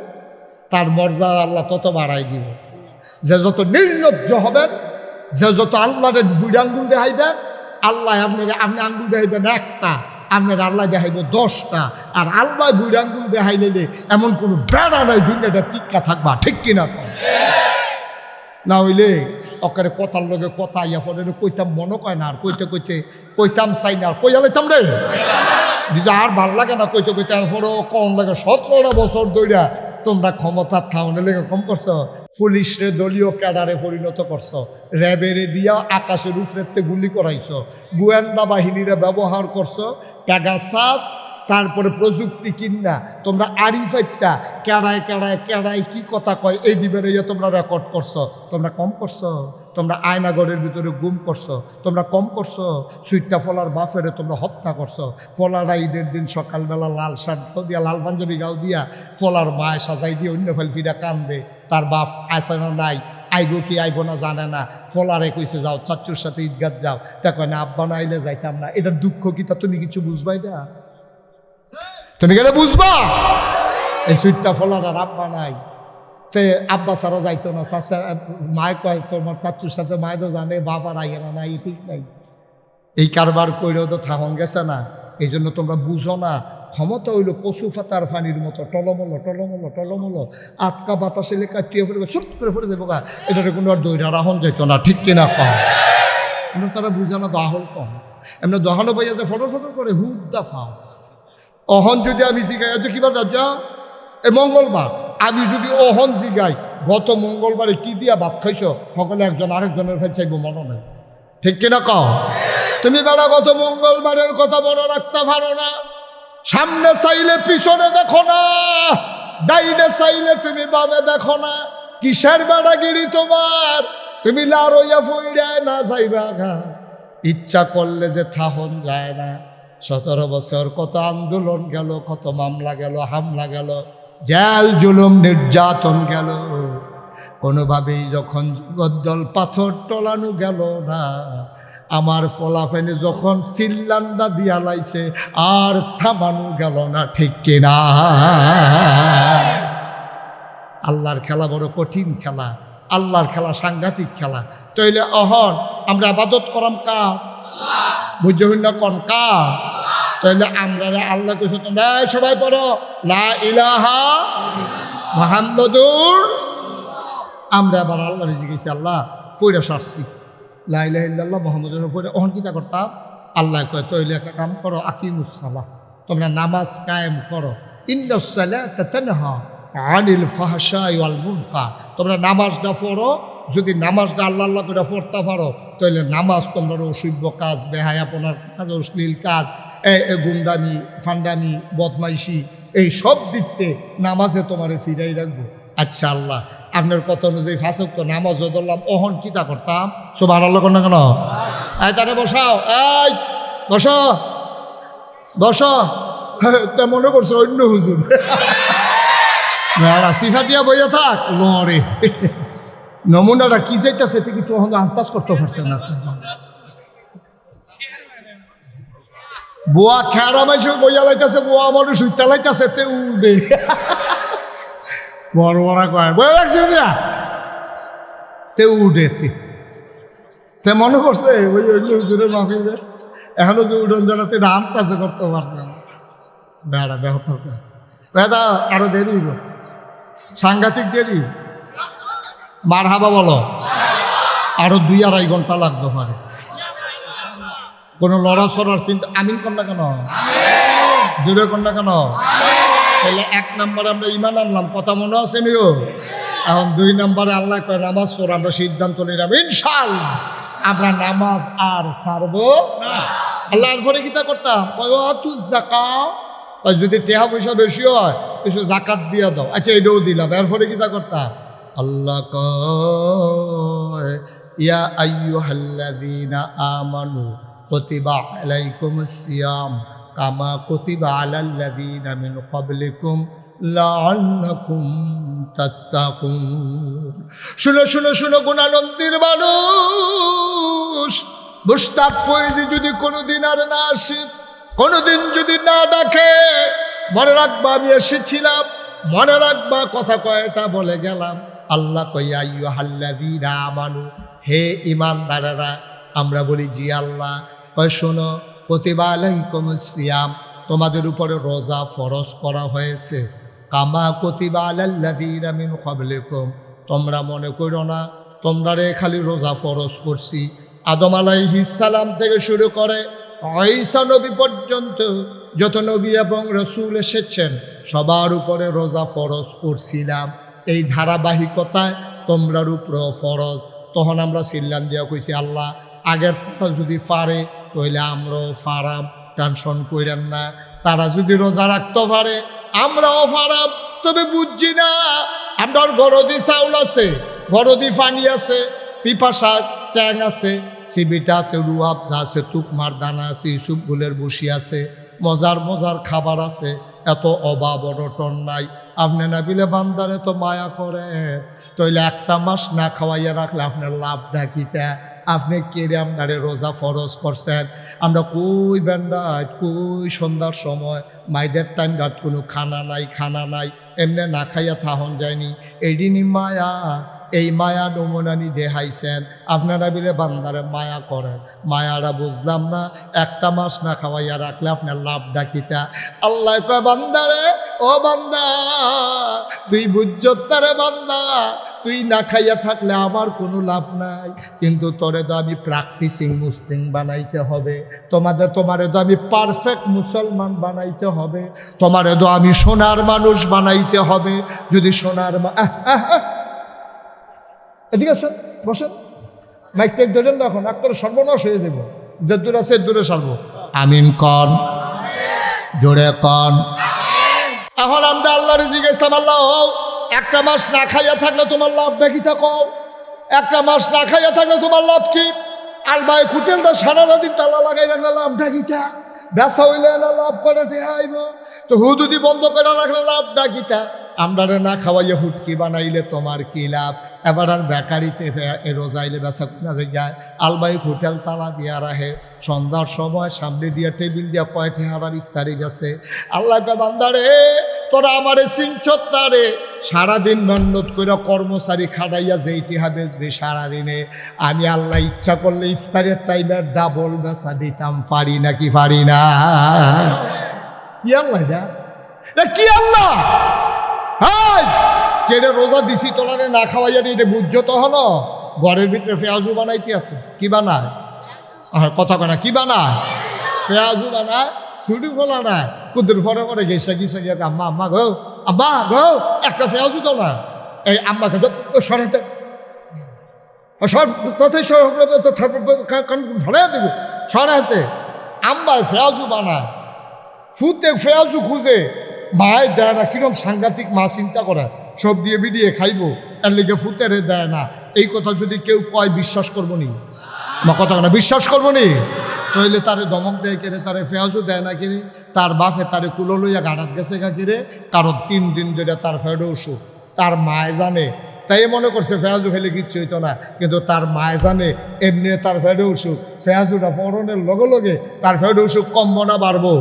তার মর্যাদা আল্লাহ তত বাড়াই দিব। যে যত নির্লজ্জ হবেন, যে যত আল্লাহরে বুড়ি আঙ্গুল দেখাইবেন, আল্লাহ আপনি আঙ্গুল দেখাইবেন একটা, আপনার আল্লাহ দেখাইব 10টা। আর আল্লাহ বুড়ি আঙ্গুল দেখাই নিলে এমন কোনো বেড়া নাই দুনিয়াটা টিক্কা থাকবা, ঠিক কিনা? না হইলে অকারে কথার লগে কথা ইয়া পরে কইতাম মনে কয় না, আর কইতে কইতে কইতাম চাই না, আর কইয়া লাইতাম রে দিদা, আর ভাল লাগে না কইতে কইতে। আর পরেও কম লাগে 17টা বছর ধইরা তোমরা ক্ষমতার থাউনে লেগে কম করছো, পুলিশরে দলীয় ক্যাডারে পরিণত করছো, র্যাবেরে দিয়া আকাশের উপরেতে গুলি করাইছো, গোয়েন্দা বাহিনীরে ব্যবহার করছো, প্যাগাসাস, তারপরে প্রযুক্তি কিনা তোমরা আরিফাইতা কেড়ায় কেড়ায় কেড়ায় কি কথা কয় এই দিবের তোমরা রেকর্ড করছো। তোমরা কম করছো, তোমরা আয়নাগরের ভিতরে গুম করছো, তোমরা কম করছো, সুইটটা ফলার বাফেরে তোমরা হত্যা করছো। ফলারা ঈদের দিন সকালবেলা লাল শার্ট দিয়া, লাল পাঞ্জাবি গাও দিয়া ফলার মায় সাজাই দিয়ে অন্য ফেলফিরা কান্দে, তার বাপ আসে না নাই, আইব কি আইব না জানে না। ফলারে কইছে যাও চাচ্চুর সাথে ঈদগাহ যাও, তা কয় না আব্বা না আইলে যাইতাম না। এটার দুঃখ কি তা তুমি কিছু বুঝবাই না? তুমি গেলে বুঝবা এই সুইটটা ফলার আর আব্বা নাই, সে আব্বা ছাড়া যাইতো না। মায় কয় তোমার চাচ্চুর সাথে মায় তো জানে, বাপ আর আইয়ে না, নাই ঠিক নাই। এই কারবার কইলেও তো থামন গেছে না। এই জন্য তোমরা বুঝো না, ক্ষমতা হইল কচু ফাতার ফানির মতো টলমলো টলমলো টলমলো, আটকা বাতাসে লেখা টিয়ে ফেলে ছুট করে ফেলে দেবো গা। এটারে কোনো আর দৈরা রাহন যেত না, ঠিক কিনা কম? কিন্তু তারা বুঝে না দহল কম, এমনি দহানো বই আছে ফটো ফটো করে হুদ দাফাও। অহন যদি আমি জিগাই আজ কিবার রাজা এ মঙ্গলবার, আমি যদি অহন জিগাই গত মঙ্গলবারে কি দিয়া ভাত খাইছ, সকলে একজন আরেকজনের ফেল চাইব মনে নেই, ঠিক কিনা কও? তুমি বেড়া গত মঙ্গলবারের কথা মনে রাখতে পারো না। সামনে চাইলে পিছনে দেখো না, ডাইনে চাইলে তুমি বামে দেখো না। কিসের বেড়াগিরি তোমার? তুমি লারইয়া ফইরায় না যাইবা গা, ইচ্ছা করলে যে থাহন যায় না। 17 বছর কত আন্দোলন গেল, কত মামলা গেল, হামলা গেল, জেল জুলুম নির্যাতন গেল, কোনোভাবেই যখন জগদ্দল পাথর টলানো গেল না, আমার ফলাফেনে যখন সিল্লান্ডা দিয়া লাইছে আর থামানো গেল না, ঠিক কিনা? আল্লাহর খেলা বড় কঠিন খেলা, আল্লাহর খেলা সাংঘাতিক খেলা। তাইলে অহন আমরা আবাদত করাম কার? বুঝে হইল কন কার? তাইলে আমরা আল্লাহ কইছো তোমরা সবাই পড়ো লা ইলাহা মুহাম্মাদুর। আমরা আবার আল্লাহর জিজ্ঞেস আল্লাহ পইরা সারছি লা ইলাহা ইল্লাল্লাহ মুহাম্মাদুর রাসূলুল্লাহ। অহন কিতা করতাম? আল্লাহ কয় তইলে একটা কাম করো, আকিমুস সালাহ, তোমরা নামাজ কায়েম করো। ইন্নাস সালাতা তানহা আনিল ফাহশাই ওয়াল মুনকার। তোমরা নামাজটা পড়ো, যদি নামাজটা আল্লাহ আল্লাহ করে পড়তে পারো তাহলে নামাজ তোমরা অসভ্য কাজ, বেহায়াপনার কাজ, অশ্লীল কাজ, গুন্ডামি, ফান্ডামি, বদমাইশি, এই সব দিকতে নামাজে তোমার ফিরাই রাখবো। আচ্ছা আল্লাহ আপনার কথা অনুযায়ী ফাঁসক তো নামাজও ধরলাম, অহন কিতা করতাম? সুবহানাল্লাহ না কেন? তারে বসাও, এই বসো বসো। তা মনে করছো অন্য হুজুর সিফা দিয়া বইয়া থাক লড়ে। নমুনাটা কি চাইতেছে তুই একটু আন্দাজ করতে পারছে না। বুয়া খেয়ারা মাইছে বইয়া লাইতেছে, বুয়া মানুষ উঠতে লাইতেছে, তে উঠবে বড় বড় কয় বইয়া লাগছে তে উঠে তে মনে করছে ওই অন্য হুজুরের মাফিলে এখনো যে উঠন জানাতে এটা আন্দাজে করতে পারছে না। বেড়া ব্যাহত বেদা আরো দেরি, সাংঘাতিক দেরি। মারহাবা বলো, আরো 2-2.5 ঘন্টা লাগতে পারে। কোনো লড়াছড়ার চিন্তা আমিন কর না কেন? জোরে কর না কেন? তাহলে 1 নম্বরে আমরা ইমান আনলাম, কথা মনে আছে নিও? এখন 2 নম্বরে আল্লাহ কয় নামাজ পড়, আমরা সিদ্ধান্ত নিলাম ইনশাআল্লাহ আমরা নামাজ আর ছাড়বো না। আল্লাহ এরপরে কিতা করতাম, ওয়াতু যাকাত, যদি টাকা পয়সা বেশি হয় কিছু জাকাত দিয়ে দাও, আচ্ছা এটাও দিলাম। এরপরে কিতা করতাম, আল্লাহ কয় ইয়া আইয়ুহাল্লাযীনা আমানু কুতিবা আলাইকুমুস সিয়াম কামা কুতিবা আলাল্লাযীনা মিন ক্বাবলিকুম লাআল্লাকুম তাত্তাকুন। শুনো শুনো শুনো গুণানন্দের মানুষ, মুশতাক ফয়েজি যদি কোনোদিন আর না আসে, কোনোদিন যদি না ডাকে, মনে রাখবা আমি এসেছিলাম, মনে রাখবা কথা কয়টা বলে গেলাম। আল্লাহ কয় আইয়ুহাল্লাযীনা আমানু, হে ঈমানদারেরা। আমরা বলি জি আল্লাহ। কয় শোনো, কুতিবা আলাইকুমুস সিয়াম, তোমাদের উপরে রোজা ফরজ করা হয়েছে, কামা কুতিবা আলাল্লাযীনা মিন ক্বাবলিকুম, তোমরা মনে করো না তোমরা রে খালি রোজা ফরজ করছি। আদম আলাইহিস সালাম থেকে শুরু করে ঈসা নবী পর্যন্ত যত নবী এবং রাসূল এসেছেন সবার উপরে রোজা ফরজ করছিলাম। এই ধারাবাহিকতায় তোমরার উপরেও ফরজ। তখন আমরা চিল্লান দিয়া কইছি আল্লাহ আগের থেকে যদি পারে তাহলে আমরাও ফারাম, টেনশন কইরেন না। তারা যদি রোজা রাখতে পারে আমরাও ফারাম। তবে বুঝছি না, আমার গরদি চাউল আছে, গরদি পানি আছে, পিপাসা ট্যাং আছে, সিবিটা আছে, রুয়াবজা আছে, তুকমার দানা আছে, ইসুপ গুলের বসি আছে, মজার মজার খাবার আছে, এত অভাব অনটন নাই। আপনি না বিলে বান্দারে তো মায়া করে, তাইলে একটা মাস না খাওয়াইয়া রাখলে আপনার লাভ ডাকিতে আপনি কেড়ে আপনারে রোজা ফরজ করছেন। আমরা কই বেন্ডায় কই সন্ধ্যার সময় মাইদের টাইম রাত কোনো খানা নাই, খানা নাই, এমনি না খাইয়া থাহন যায়নি। এইদিনই মায়া, এই মায়া নমুনানি দেখাইছেন। আপনারা বিলে বান্দারে মায়া করেন, মায়ারা বুঝলাম না। একটা মাস না খাওয়াইয়া রাখলে আপনার লাভ ডাকিতা। আল্লাহ কয় বান্দারে, ও বান্দা তুই বুঝতারে বান্দা, তুই না খাইয়া থাকলে আমার কোনো লাভ নাই, কিন্তু তোরে তো আমি প্র্যাকটিসিং মুসলিম বানাইতে হবে, তোমারে তো আমি পারফেক্ট মুসলমান বানাইতে হবে, তোমারে তো আমি সোনার মানুষ বানাইতে হবে। যদি সোনার এদিকে আসেন, বসেন, মাইক টেক ধরেন না, এখন এক সর্বনাশ হয়ে যাব। যে দূর আছে দূরে সারবো। আমিন কন, জোরে কন। এখন আমরা আল্লাহরে জিজ্ঞেস আল্লাহ একটা মাস না খাইয়া থাকলে তোমার লাভ দেখি থাকো, একটা মাস না খাইয়া থাকলে তোমার লাভ কি? আলবাই হোটেলটা সারা রাতি তালা লাগাই রাখলে লাভ ডাকিতা, বেসা হইলে না লাভ করে আইব, তো হুদুদি বন্ধ করে রাখলে লাভ ডাকিতা। আমরা না খাওয়াইয়া হুটকি বানাইলে তোমার কি লাভ? এবার আর বেকারিতে রোজাইলে বেচা কিনা যায়, আলবাই হোটেল তালা দিয়া রাখে, সন্ধ্যার সময় সামনে দিয়া টেবিল দিয়া কয়টি হাবার ইফতারি গেছে। আল্লাহ বান্দারে তোরা আমারে সিংচত্তারে সারাদিন মেহনত করে কর্মচারী খাটাইয়া যেইটি বেচবে সারাদিনে, আমি আল্লাহ ইচ্ছা করলে ইফতারের টাইমে ডাবল বেচা দিতাম, পারি নাকি পারি না? কি আল্লাহ কি আল্লাহ? হ্যাঁ কেড়ে রোজা দিছি তোলারে না খাওয়াইয়া এটা বুঝছো তো হলো। ঘরের ভিতরে পেঁয়াজু বানাইতে আছে, কি বানায়? কথা কয় না, কি বানায়? পেঁয়াজু বানায়, ছুটি ফোলা না, কুদুর পরে পরে গেছে গিয়ে গিয়ে আম্মা আম্মা গো, আম্মা গো একটা পেঁয়াজু তো না, এই আম্মাকে সরাইতে দেবে সরাইতে। আম্মায় পেঁয়াজু বানায়, ফুতে পেঁয়াজু খুঁজে, মায় দেয় না, কিরম সাংঘাতিক মা চিন্তা করে, সব দিয়ে বিডিয়ে খাইবো, এর লিগে ফুতেরে দেয় না। এই কথা যদি কেউ কয় বিশ্বাস করবো নি? মা কথা না, বিশ্বাস করবো নি? তাইলে তারে দমক দেয় কেড়ে, তারে ফেয়াজও দেয় না কিরে, তার বাপে তারে কুলো লইয়া গাড়াত গেছে গা কিরে, কারণ 3 দিন ধরে তার ফেডে ওষুধ, তার মায় জানে, তাই মনে করছে ফেয়াজু ফেলে কিচ্ছু হইতো না, কিন্তু তার মায় জানে এমনি তার ফেডে ওষুধ, ফেয়াজুটা পরনের লগে লগে তার ফেডে ওষুধ কমবো না বাড়বো।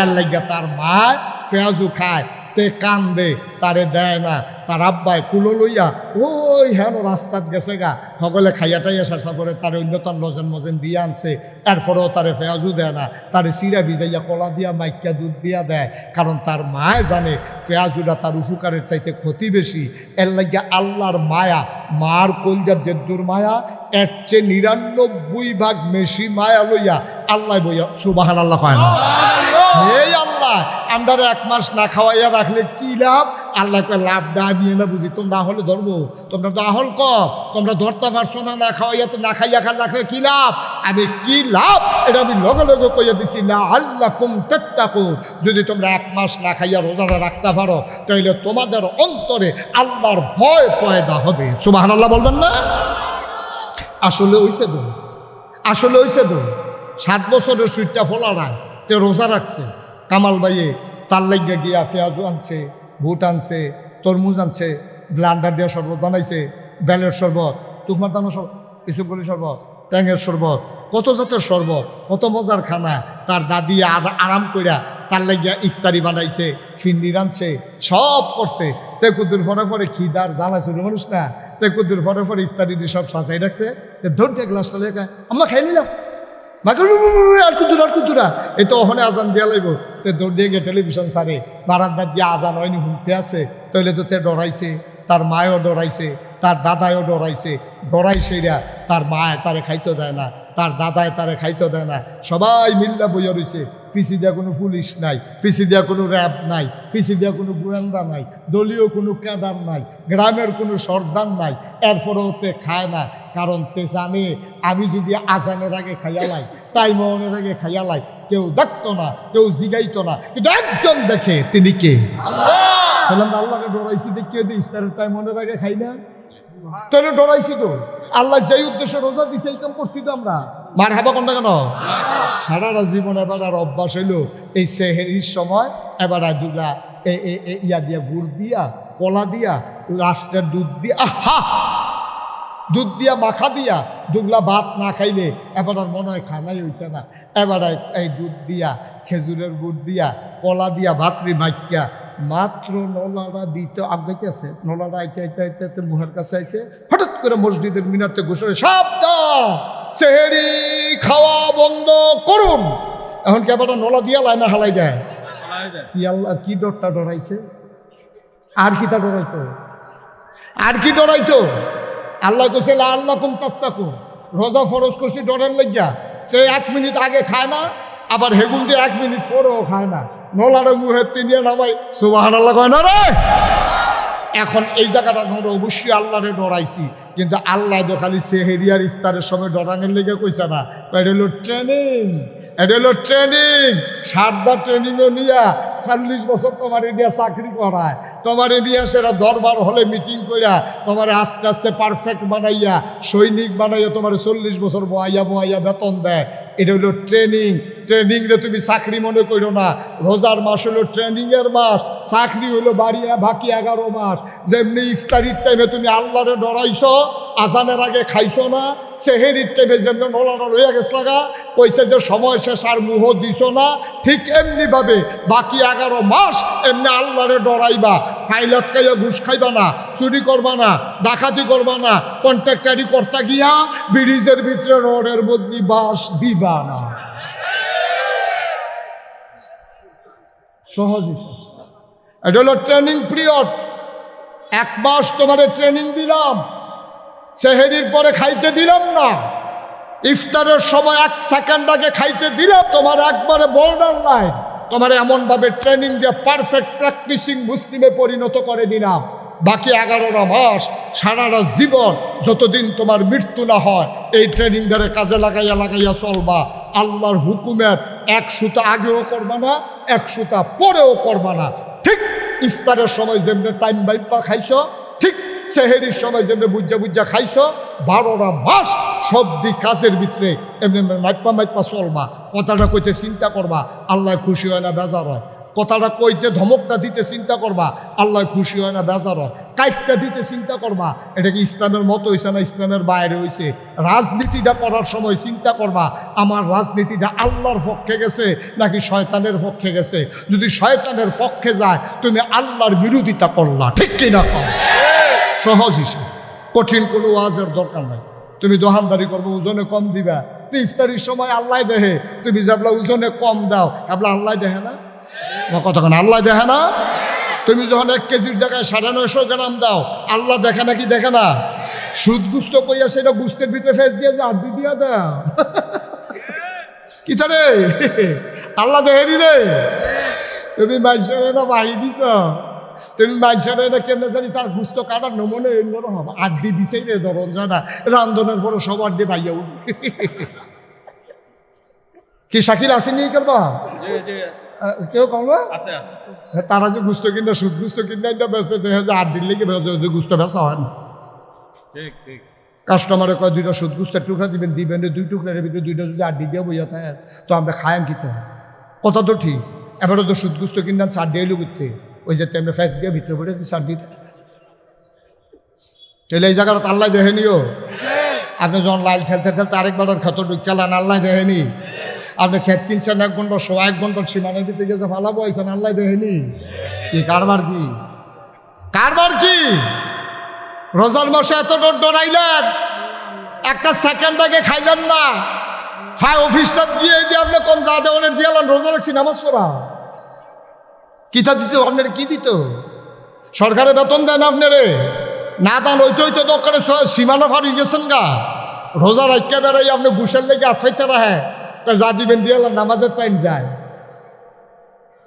এর লাগিয়া তার মায় ফেয়াজু খায়, তে কান্দে, তারে দেয় না। তার আব্বায় কুলো লইয়া ওই হেন রাস্তাত গেছে গা, সকলে খাইয়া টাইয়া সারসা করে তারে অন্যতম লজেন মজেন দিয়ে আনছে, এরপরেও তারে ফেয়াজু দেয় না, তারে চিরা ভিজাইয়া কলা দিয়া মাইকা দুধ দিয়া দেয়, কারণ তার মায় জানে ফেয়াজুটা তার উপকারের চাইতে ক্ষতি বেশি। এর লাগিয়া আল্লাহর মায়া, মার কলজার জেদ্দুর মায়া, এর চেয়ে 99 ভাগ বেশি মায়া লইয়া আল্লাহ বইয়া সুবহানাল্লাহ কয় না। এই আল্লাহ আমরা 1 মাস না খাওয়াইয়া রাখলে কি লাভ? আল্লাহ কয় লাভ না নিয়ে না বুঝি তোমরা হলে ধরবো, তোমরা তো আহল তোমরা ধরতে পারছো না, না খাওয়াইয়াতে না খাইয়া খান রাখলে কি লাভ? আমি কি লাভ এটা আমি লগে লগে কইয়া দিছি না আল্লাহ কুম তাত্তাকুন, যদি তোমরা 1 মাস না খাইয়া রোজাটা রাখতে পারো তাহলে তোমাদের অন্তরে আল্লাহর ভয় পয়দা হবে। সুবহানাল্লাহ বলবেন না? আসলে হইছে তো, আসলে হইছে তো 7 বছরের সুইটটা ফোলারা তে রোজা রাখছে, কামাল ভাইয়ে তার লাগিয়া গিয়া পেঁয়াজু আনছে, বুট আনছে, তরমুজ আনছে, ব্লান্ডার দিয়ে শরবত বানাইছে, বেলের শরবত, তুকমার দানোর শরবত, ইসুফগলি শরবত, ট্যাঙের শরবত, কত জাতের শরবত, কত মজার খানা। তার দাদি আরাম কইরা তার লাগিয়া ইফতারি বানাইছে, ফিন্নি রাঁধছে, সব করছে। তেকুদ্দুর পরে পরে খিদার জ্বালা ছিল মানুষ না, তেকুদ্দুর পরে পরে ইফতারি দিয়ে সব সাজাই রাখছে। ধরতে গ্লাসটা লেখা আমরা খাই নিলাম, আর কুতুরা এই তো ওখানে আজান দিয়া লাগবো, তে দৌড় দিয়ে গিয়ে টেলিভিশন সারে বারান্দার দিয়ে আজান হয়নি ঘুমতে আছে, তাইলে তো তে ডরাইছে, তার মায়ও ডরাইছে, তার দাদায়ও ডরাইছে, ডরাইছেরা তার মায় তারে খাইতে দেয় না, তার দাদায় তারে খাইতে দেয় না, সবাই মিল্লা বইয়া রয়েছে। পিসি দেওয়া কোনো পুলিশ নাই, পিসি দেওয়া কোনো র্যাব নাই, পিসি দেওয়া কোনো গোয়েন্দা নাই, দলীয় কোনো ক্যাডার নাই, গ্রামের কোনো সর্দার নাই, এরপরেও তে খায় না, কারণ তে জানে আমি যদি আজানের আগে খাইয়ালাই, তাই মনের আগে খাইয়ালাই, কেউ দেখতো না, কেউ জিগাইতো না, কিন্তু একজন দেখে, তিনি কে? বললাম আল্লাহকে ডরাইছি দেখিয়ে দিই ইফতারের টাইম মনের আগে খাই না, তাহলে ডরাইছি তো। আল্লাহ যেই উদ্দেশ্যে রোজা দিছে এই কাম করছি তো আমরা, মার হাবা কোনটা কেন? সারাটা জীবন এবার আর অভ্যাস হইলো এই সেহেরির সময় এবার দুগা ইয়া দিয়া গুড় দিয়া কলা দিয়া লাস্টের দুধ দিয়া দুধ দিয়া মাখা দিয়া দুগলা ভাত না খাইলে এবার আর মনে হয় খানাই হইছে না। এবার এই দুধ দিয়া খেজুরের গুড় দিয়া কলা দিয়া ভাতরি মাইকা মাত্র নলাটা দিতে আগাইতে আছে, নলাটা আইতে আইতে আইতে আইতে মুহের কাছে আইছে, হঠাৎ করে মসজিদের মিনারতে ঘোষণা সাবধান সেহেরি খাওয়া বন্ধ করুন। এখন কি আবার নলা দিয়া লাইনা হালাই দেয়? কি আল্লাহ কি ডরটা ডরাইছে? আর কিটা ডরাইতো? আর কি ডরাইতো? আল্লাহ কইছে আল্লাহ কুম তাত্তাকুন, রোজা ফরজ করছি ডরের লাগিয়া। সে 1 মিনিট আগে খায় না, আবার হেগুল দিয়ে 1 মিনিট পরেও খায় না, নলাটা মুহে তিনিয়ে নামাই সুবহানাল্লাহ কয় না রে। এখন এই জায়গাটা আমরা অবশ্যই আল্লাহরে ডরাইছি, কিন্তু আল্লাহ তো খালি সেহেরিয়ার ইফতারের সময় ডরানোর লেগে কইছে না, এটা হলো ট্রেনিং, এটা হলো ট্রেনিং। 7টা ট্রেনিংও নিয়া 40 বছর তোমার ইন্ডিয়া চাকরি করায়, তোমার ইন্ডিয়া সেরা দরবার হলে মিটিং কইরা তোমার আস্তে আস্তে পারফেক্ট বানাইয়া সৈনিক বানাইয়া তোমার 40 বছর বহাইয়া বেতন দেয়। এটা হলো ট্রেনিং। ট্রেনিংরে তুমি চাকরি মনে করো না। রোজার মাস হলো ট্রেনিংয়ের মাস, চাকরি হলো বাড়িয়া বাকি 11 মাস। যেমনি ইফতারির টাইমে তুমি আল্লাহরে ডরাইছ, আজানের আগে খাইছো না, সেহেরির টাইমে যেমনি নলাটা রইয়া গেছ লাগা কইছে যে সময় শেষ আর মুহ দিছ না, ঠিক এমনিভাবে বাকি 11 মাস এমনি আল্লাহরে ডরাইবা। ফাইলত খাইয়া ঘুষ খাইবা না, চুরি করবা না, ডাকাতি করবা না, কন্ট্রাক্টারি করতে গিয়া ব্রিজের ভিতরে রোডের বদলি বাস দিবা না। সহজ। এটা হলো ট্রেনিং পিরিয়ড। 1 মাস তোমার ট্রেনিং দিলাম, সেহেরির পরে খাইতে দিলাম না, ইফতারের সময় 1 সেকেন্ড আগে খাইতে দিলাম, তোমার একবারে বর্ডার লাইন, তোমার এমনভাবে ট্রেনিং দিয়ে পারফেক্ট প্র্যাকটিসিং মুসলিমে পরিণত করে দিলাম। বাকি 11টা মাস সারাটা জীবন যতদিন তোমার মৃত্যু না হয় এই ট্রেনিং ধরে কাজে লাগাইয়া চলবা। আল্লাহর হুকুমের 1 সুতা আগেও করবা না, 1 সুতা পরেও করবা না। ঠিক ইফতারের সময় যেমনি টাইম বাইপা খাইছো, ঠিক সেহেরির সময় যেমনি বুঝা খাইছো, 12টা মাস সব দিক কাজের ভিতরে এমনি মাইপা চলবা। কথাটা কইতে চিন্তা করবা, আল্লাহ খুশি হয় না বেজার হয়। কথাটা কইতে ধমকটা দিতে চিন্তা করবা, আল্লাহ খুশি হয় না বেজার হয়। কাইটটা দিতে চিন্তা করবা, এটা কি ইসলামের মতো হয়েছে না ইসলামের বাইরে হয়েছে। রাজনীতিটা করার সময় চিন্তা করবা, আমার রাজনীতিটা আল্লাহর পক্ষে গেছে নাকি শয়তানের পক্ষে গেছে। যদি শয়তানের পক্ষে যায় তুমি আল্লাহর বিরোধিতা করলা, ঠিক কিনা কর। সহজ হিসেবে, কঠিন কোনো ওয়াজের দরকার নাই। তুমি দোকানদারি করবো, ওজনে কম দিবা, তুই ইফতারির সময় আল্লাহ দেহে, তুমি যাবলা ওজনে কম দাও, আপনার আল্লাহ দেহে না? কতক্ষণ আল্লাহ দেখে না? তুমি যখন 1 কেজির জায়গায় 950 গ্রাম দাও, আল্লাহ দেখে না কি দেখে না? সুদ গুস্ত কইয়া সেটা গুস্তের ভিতরে ফেস দিয়ে যে আড্ডি দিয়া দাও কি রে আল্লাহ দেখেনি রে? তুমি মানুষের না বাড়ি দিছ, তুমি মাইনসারে না কেমনে জানি তার গুস্ত কাটার নমুনে এগুলো হবে আড্ডি দিছেই রে ধরন জানা রান্ধনের পরে সব আড্ডি ভাইয়া উঠবে কি শাকিল আসেনি করবা কেউ কমবা আছে তারা যে গুস্ত কিনা সুদ গুস্ত কিনা এটা বেঁচে দেখা যায় আড্ডির লেগে গুস্ত বেচা হয় না ঠিক ঠিক কাস্টমারে কয় দুইটা সুদ গুস্তের টুকরা দিবেন দিবেন দুই টুকরার ভিতরে দুইটা যদি আড্ডি দিয়ে বইয়া থাকে তো আমরা খায়াম কিতে কথা তো ঠিক এবারও তো সুদ গুস্ত কিনলাম চার দিয়ে এলো করতে ওই যে তেমনি ফ্যাস দিয়ে ভিতরে পড়ে চার দিতে তাহলে এই জায়গাটা আল্লাহ দেখেনিও আপনি যখন লাইল ঠেলতে ঠেলতে আরেকবার ক্ষত ঢুকালেন আল্লাহ দেখেনি আপনি ক্ষেত কিনছেন 1 ঘন্টা 1 ঘন্টা সীমানা দিতে গেছে ফালাবো আইছেন আল্লাহ দেখেনি কি কারবার কি কারবার কি রোজার মাসে এত ডরাইলেন একটা সেকেন্ড আগে খাইলেন না ফাই অফিসটা দিয়ে দিয়ে আপনি কোন যা দেওয়ানের দিয়ালেন রোজা রাখছি নামাজ পড়া কিতা দিত আপনার কি দিত সরকারে বেতন দেন আপনারে না দান ওইটাই তো দরকার সীমানা ফাড়ি গেছেন গা রোজা রাখতে বেড়াই আপনি ঘুষের লেগে আছাইতে রাখে যা দিবেন দিয়ালেন নামাজের টাইম যায়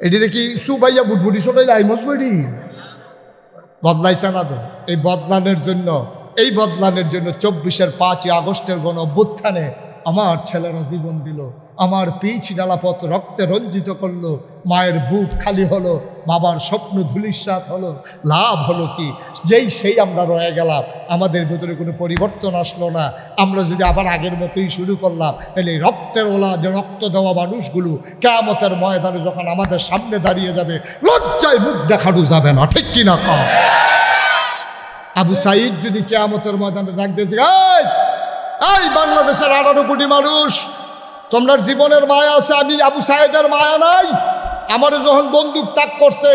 এটিতে কি সুবাইয়া বুটবুটি সবাই আইমস বইটি বদলাইছে না তো এই বদলানের জন্য 24-এর 5ই আগস্টের গণ অভ্যুত্থানে আমার ছেলেরা জীবন দিল আমার পিচ ডালা পথ রক্তে রঞ্জিত করলো মায়ের বুক খালি হলো বাবার স্বপ্ন ধূলিসাৎ হলো লাভ হলো কি সেই আমরা রয়ে গেলাম আমাদের ভিতরে কোনো পরিবর্তন আসলো না আমরা যদি আবার আগের মতোই শুরু করলাম তাহলে রক্তের ওলা যে রক্ত দেওয়া মানুষগুলো কিয়ামতের ময়দানে যখন আমাদের সামনে দাঁড়িয়ে যাবে লজ্জায় মুখ দেখানো যাবে না ঠিক কিনা কম আবু সাইদ যদি কিয়ামতের ময়দানে ডাক দিয়েছে এই বাংলাদেশের 18 কোটি মানুষ তোমরা জীবনের মায়া আছে আমি আবু সাইদের মায়া নাই আমার যখন বন্দুক তাক করছে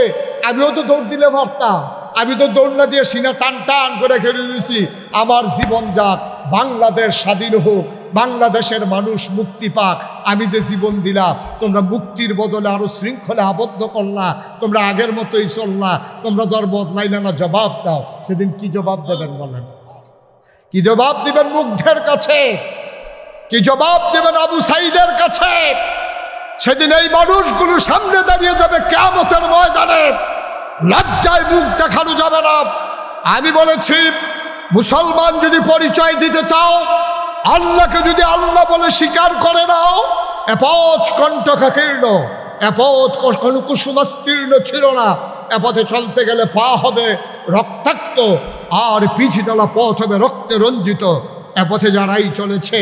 আমিও তো দৌড় দিলে পারতাম আমি তো দৌড় না দিয়ে সিনা টান টান করে খেলে দিয়েছি আমার জীবন যাক বাংলাদেশ স্বাধীন হোক বাংলাদেশের মানুষ মুক্তি পাক আমি যে জীবন দিলাম তোমরা মুক্তির বদলে আরো শৃঙ্খলে আবদ্ধ করলা তোমরা আগের মতোই চললা তোমরা দর বদলাইলে না জবাব দাও সেদিন কি জবাব দেবেন বলেন কি জবাব দিবেন মুগ্ধের কাছে কি জবাব দেবেন আবু সাইদের কাছে সেদিন এই মানুষগুলো সামনে দাঁড়িয়ে যাবে কিয়ামতের ময়দানে লজ্জায় মুখ দেখানো যাবে না আমি বলেছি মুসলমান যদি পরিচয় দিতে চাও আল্লাহকে যদি আল্লাহ বলে স্বীকার করে নাও এ পথ কণ্টকাকীর্ণ এ পথ কোনো কুসুমাস্তীর্ণ ছিল না এ পথে চলতে গেলে পা হবে রক্তাক্ত আর পিছডালা পথ হবে রক্তে রঞ্জিত এ পথে যারাই চলেছে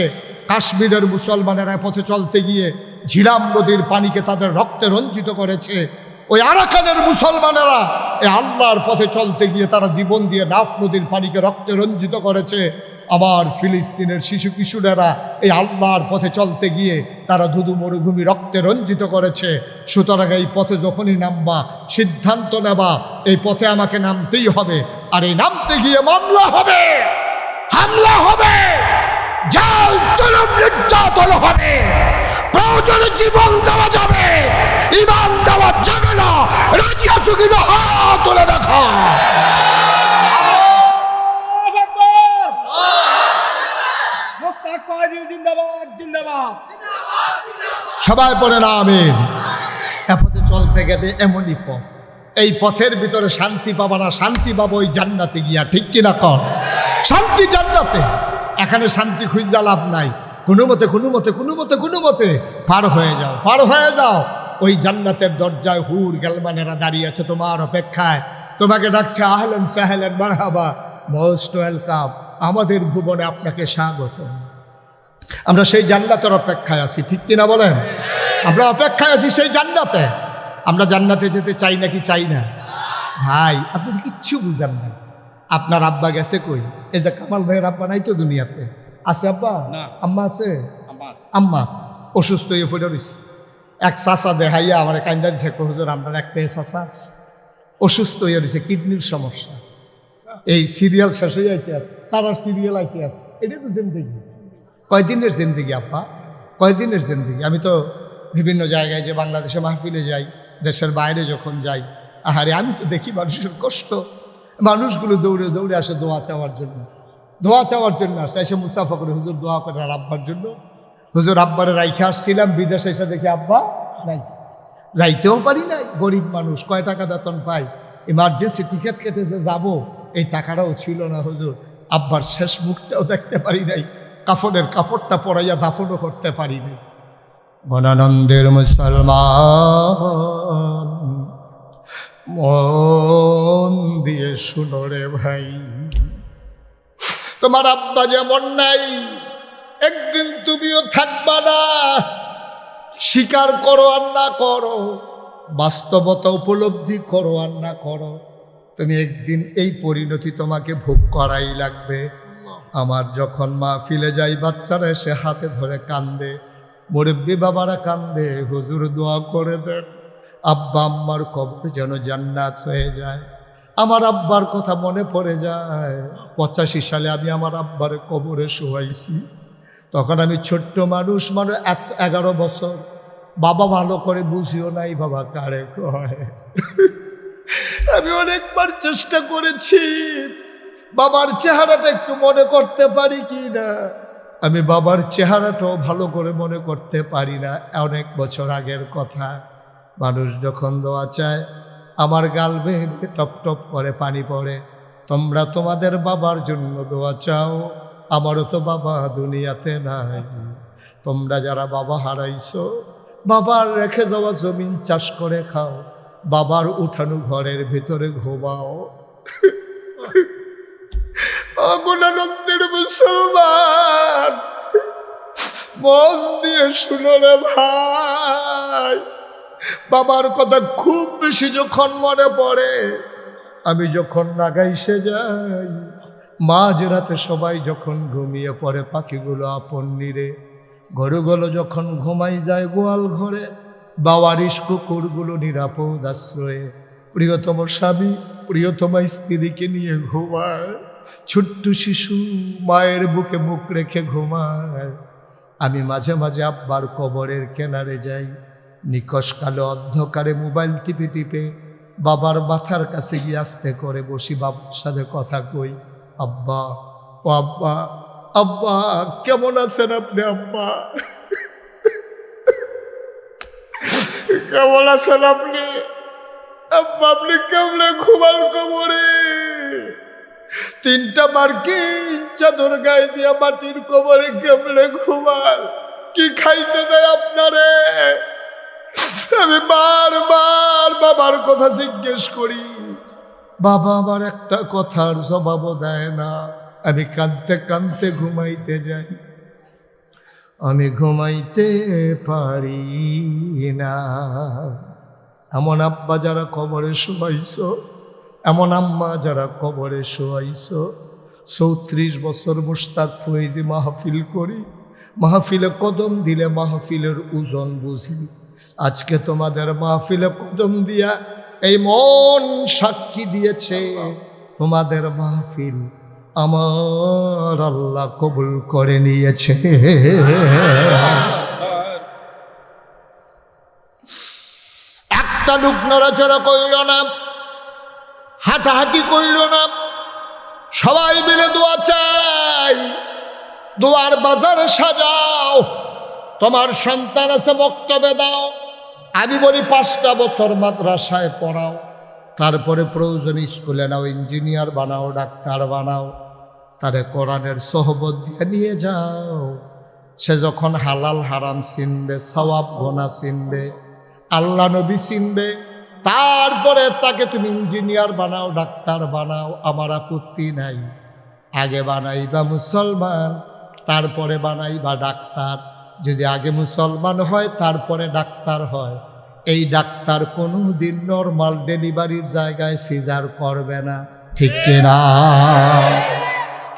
কাশ্মীরের মুসলমানেরা এ পথে চলতে গিয়ে ঝিলাম নদীর পানিকে তাদের রক্তে রঞ্জিত করেছে ওই আরাকানের মুসলমানেরা এই আল্লাহর পথে চলতে গিয়ে তারা জীবন দিয়ে নাফ নদীর পানিকে রক্তে রঞ্জিত করেছে আমার ফিলিস্তিনের শিশু কিশোরেরা এই আল্লাহর পথে চলতে গিয়ে তারা ধুধু মরুভূমি রক্তে রঞ্জিত করেছে সুতরাং এই পথে যখনই নামবা সিদ্ধান্ত নেবা এই পথে আমাকে নামতেই হবে আর এই নামতে গিয়ে মামলা হবে হামলা হবে জাল জুলুম নির্যাতন হবে প্রয়োজনে জীবন দেওয়া যাবে ইমান দেওয়া যাবে না রাজি আছো কিনা হাত তুলে দেখা সবাই পড়ে না আমিন এ পথে চলতে গেলে এমনই পথ এই পথের ভিতরে শান্তি পাবা না শান্তি পাবো ওই জান্নাতে গিয়া ঠিক কিনা কর শান্তি জান্নাতে এখানে শান্তি খুঁজা লাভ নাই কোনো মতে পার হয়ে যাও ওই জান্নাতের দরজায় হুর গেলমানেরা দাঁড়িয়ে আছে তোমার অপেক্ষায় তোমাকে ডাকছে আহলেন সাহেলেন মারহাবা মোস্ট ওয়েলকাম আমাদের ভুবনে আপনাকে স্বাগত আমরা সেই জান্নাতের অপেক্ষায় আছি ঠিক কিনা বলেন আমরা অপেক্ষায় আছি সেই জান্নাতে আমরা জান্নাতে যেতে চাই নাকি চাই না ভাই আপনি তো কিচ্ছু বুঝেন না আপনার আব্বা গেছে কই এই যে কামাল ভাইয়ের আব্বা নাই তো দুনিয়াতে আছে আব্বা আম্মা আছে আম্মাস অসুস্থ হয়ে পড়ে রয়েছে এক চাষা দেখাইয়া আমার কান্দা দিছে হুজুর আপনার এক পেয়ে চাষা অসুস্থ হয়ে রয়েছে কিডনির সমস্যা এই সিরিয়াল শেষ হয়ে আইতে আছে তার আর সিরিয়াল আইতে আছে এটা তো জিন্দেগি কয়দিনের জিন্দেগি আব্বা কয়দিনের জিন্দেগি আমি তো বিভিন্ন জায়গায় যে বাংলাদেশে মাহফিলে যাই দেশের বাইরে যখন যাই আহারে আমি তো দেখি মানুষের কষ্ট মানুষগুলো দৌড়ে দৌড়ে আসে দোয়া চাওয়ার জন্য আসে এসে মুসাফা করে হুজুর দোয়া করে আর আব্বার জন্য হুজুর আব্বারে রাইখে আসছিলাম বিদেশে এসে দেখি আব্বা নাই যাইতেও পারি নাই গরিব মানুষ কয় টাকা বেতন পাই ইমার্জেন্সি টিকিট কেটেছে যাব, এই টাকাটাও ছিল না হুজুর। আব্বার শেষ মুখটাও দেখতে পারি নাই, কাফনের কাপড়টা পরাইয়া দাফনও করতে পারি নাই। গণানন্দের মুসলমান মন দিয়ে শুনো রে ভাই, তোমার আব্বা যেমন নাই, একদিন তুমিও থাকবা না। স্বীকার করো আর না করো, বাস্তবতা উপলব্ধি করো আর না করো, তুমি একদিন এই পরিণতি তোমাকে ভোগ করাই লাগবে। আমার যখন মাহফিলে যাই, বাচ্চারা এসে হাতে ধরে কান্দে, মুরব্বী বাবারা কান্দে, হুজুর দোয়া করে দেন আব্বা আম্মার কবর যেন জান্নাত হয়ে যায়। আমার আব্বার কথা মনে পড়ে যায়। 85 সালে আমি আমার আব্বার কবরে শোয়াইছি। তখন আমি ছোট্ট মানুষ, 11 বছর। বাবা ভালো করে বুঝিও নাই বাবা কারে কয়। আমি অনেকবার চেষ্টা করেছি বাবার চেহারাটা একটু মনে করতে পারি কি না। আমি বাবার চেহারাটাও ভালো করে মনে করতে পারি না। অনেক বছর আগের কথা। মানুষ যখন দোয়া চায়, আমার গাল বেয়ে টপ টপ করে পানি পড়ে। তোমরা তোমাদের বাবার জন্য দোয়া চাও, আমারও তো বাবা দুনিয়াতে নাই। তোমরা যারা বাবা হারাইছো, বাবার রেখে যাওয়া জমিন চাষ করে খাও, বাবার উঠানো ঘরের ভিতরে ঘুমাও। গুণানন্দের মুসলমান মন দিয়ে শুনো রে ভাই, বাবার কথা খুব বেশি যখন মনে পড়ে, আমি যখন নাগাইছে যাই, মাঝরাতে সবাই যখন ঘুমিয়ে পড়ে, পাখিগুলো আপন নিরে, গরুগুলো যখন ঘুমাই যায় গোয়াল ঘরে, বাওয়ারিশ কুকুরগুলো নিরাপদ আশ্রয়ে, প্রিয়তম স্বামী প্রিয়তমা স্ত্রীকে নিয়ে ঘুমায়, ছোট্ট শিশু মায়ের বুকে মুখ রেখে ঘুমায়। আমি মাঝে মাঝে আব্বার কবরের কিনারে যাই, নিকশ কালো অন্ধকারে মোবাইল টিপে টিপে বাবার মাথার কাছে গিয়ে আস্তে করে বসি, বাবার সাথে কথা কই, আব্বা ও আব্বা, আব্বা কেমন আছেন আপনি? আব্বা কেমন আছেন আপনি? আব্বা আপনি কেমনে ঘুমাল কবরে? 3টা মার্কিন চাদর গায়ে দিয়া মাটির কবরে কেমনে ঘুমাল? কি খাইতে দেয় আপনারে? আমি বারবার বাবার কথা জিজ্ঞেস করি, বাবা আমার একটা কথার জবাবও দেয় না। আমি কাঁদতে কাঁদতে ঘুমাইতে যাই, আমি ঘুমাইতে পারি না। এমন আব্বা যারা কবরে শোয়াইছো, এমন আম্মা যারা কবরে শোয়াইছো। 34 বছর মুশতাক ফয়েজি মাহফিল করি, মাহফিলে কদম দিলে মাহফিলের ওজন বুঝি। আজকে তোমাদের মাহফিলে কদম দিয়া এই মন সাক্ষী দিয়েছে, তোমাদের মাহফিল আমার আল্লাহ কবুল করে নিয়েছে। একটা লোক নড়াচড়া কইল না, হাঁটাহাঁটি কইল না, সবাই মিলে দোয়া চাই, দোয়ার বাজার সাজাও। তোমার সন্তান আছে বক্তব্য দাও, আমি বলি 5টা বছর মাদ্রাসায় পড়াও, তারপরে প্রয়োজন স্কুলে নাও, ইঞ্জিনিয়ার বানাও, ডাক্তার বানাও, তারে কোরআনের সোহবত দিয়ে নিয়ে যাও। সে যখন হালাল হারাম চিনবে, সওয়াব গোনা চিনবে, আল্লাহ নবী চিনবে, তারপরে তাকে তুমি ইঞ্জিনিয়ার বানাও, ডাক্তার বানাও, আমার আপত্তি নাই। আগে বানাইবা মুসলমান, তারপরে বানাইবা ডাক্তার। যদি আগে মুসলমান হয় তারপরে ডাক্তার হয়, এই ডাক্তার কোনোদিন নর্মাল ডেলিভারির জায়গায় সিজার করবে না, ঠিক কিনা?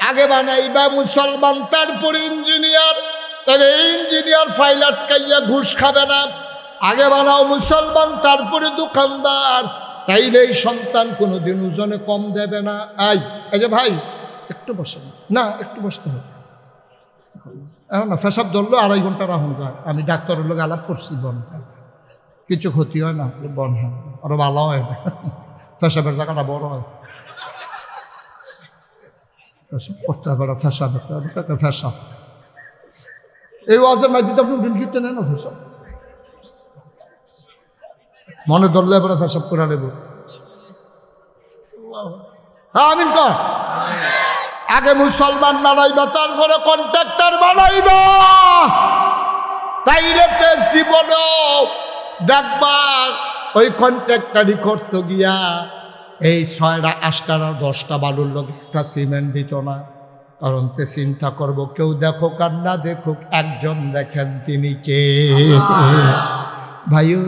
আগে বানাইবা মুসলমান, তারপরে ইঞ্জিনিয়ার, তাহলে ইঞ্জিনিয়ার ফাইল আটকাইয়া ঘুষ খাবে না। আগে বানাও মুসলমান, তারপরে দোকানদার, তাইলে এই সন্তান কোনোদিন ওজনে কম দেবে না। এই যে ভাই একটু বসেন না, একটু বসতে হবে। এখন না ফেসাব ধরলো 2.5 ঘন্টা রাখুন যায়। আমি ডাক্তারের লোক আলাপ করছি, বন কিছু ক্ষতি হয় না, বন হয় আরো ভালো হয়, ফেসাবের জায়গাটা বড় হয়। ফেসাব করতে হবে, ফেসাব ফেসাব এই ওয়াজের মাঝে আপনি দিন কিনতে নেন না, ফেসাব মনে ধরলে এবারে ফেসাব করে নেব। আমিন কর। আগে মুসলমান বানাইবা, তারপরে কন্ট্রাক্টর বানাইবা, তাইলে তো জীবনও দেখবা ওই কন্ট্রাক্টারি করতে গিয়া এই 6টা 8টা 10টা বালুর লোক একটা সিমেন্ট দিত না। কারণ তে চিন্তা করব, কেউ দেখুক আর না দেখুক, একজন দেখেন, তিনি কে? ভাইও,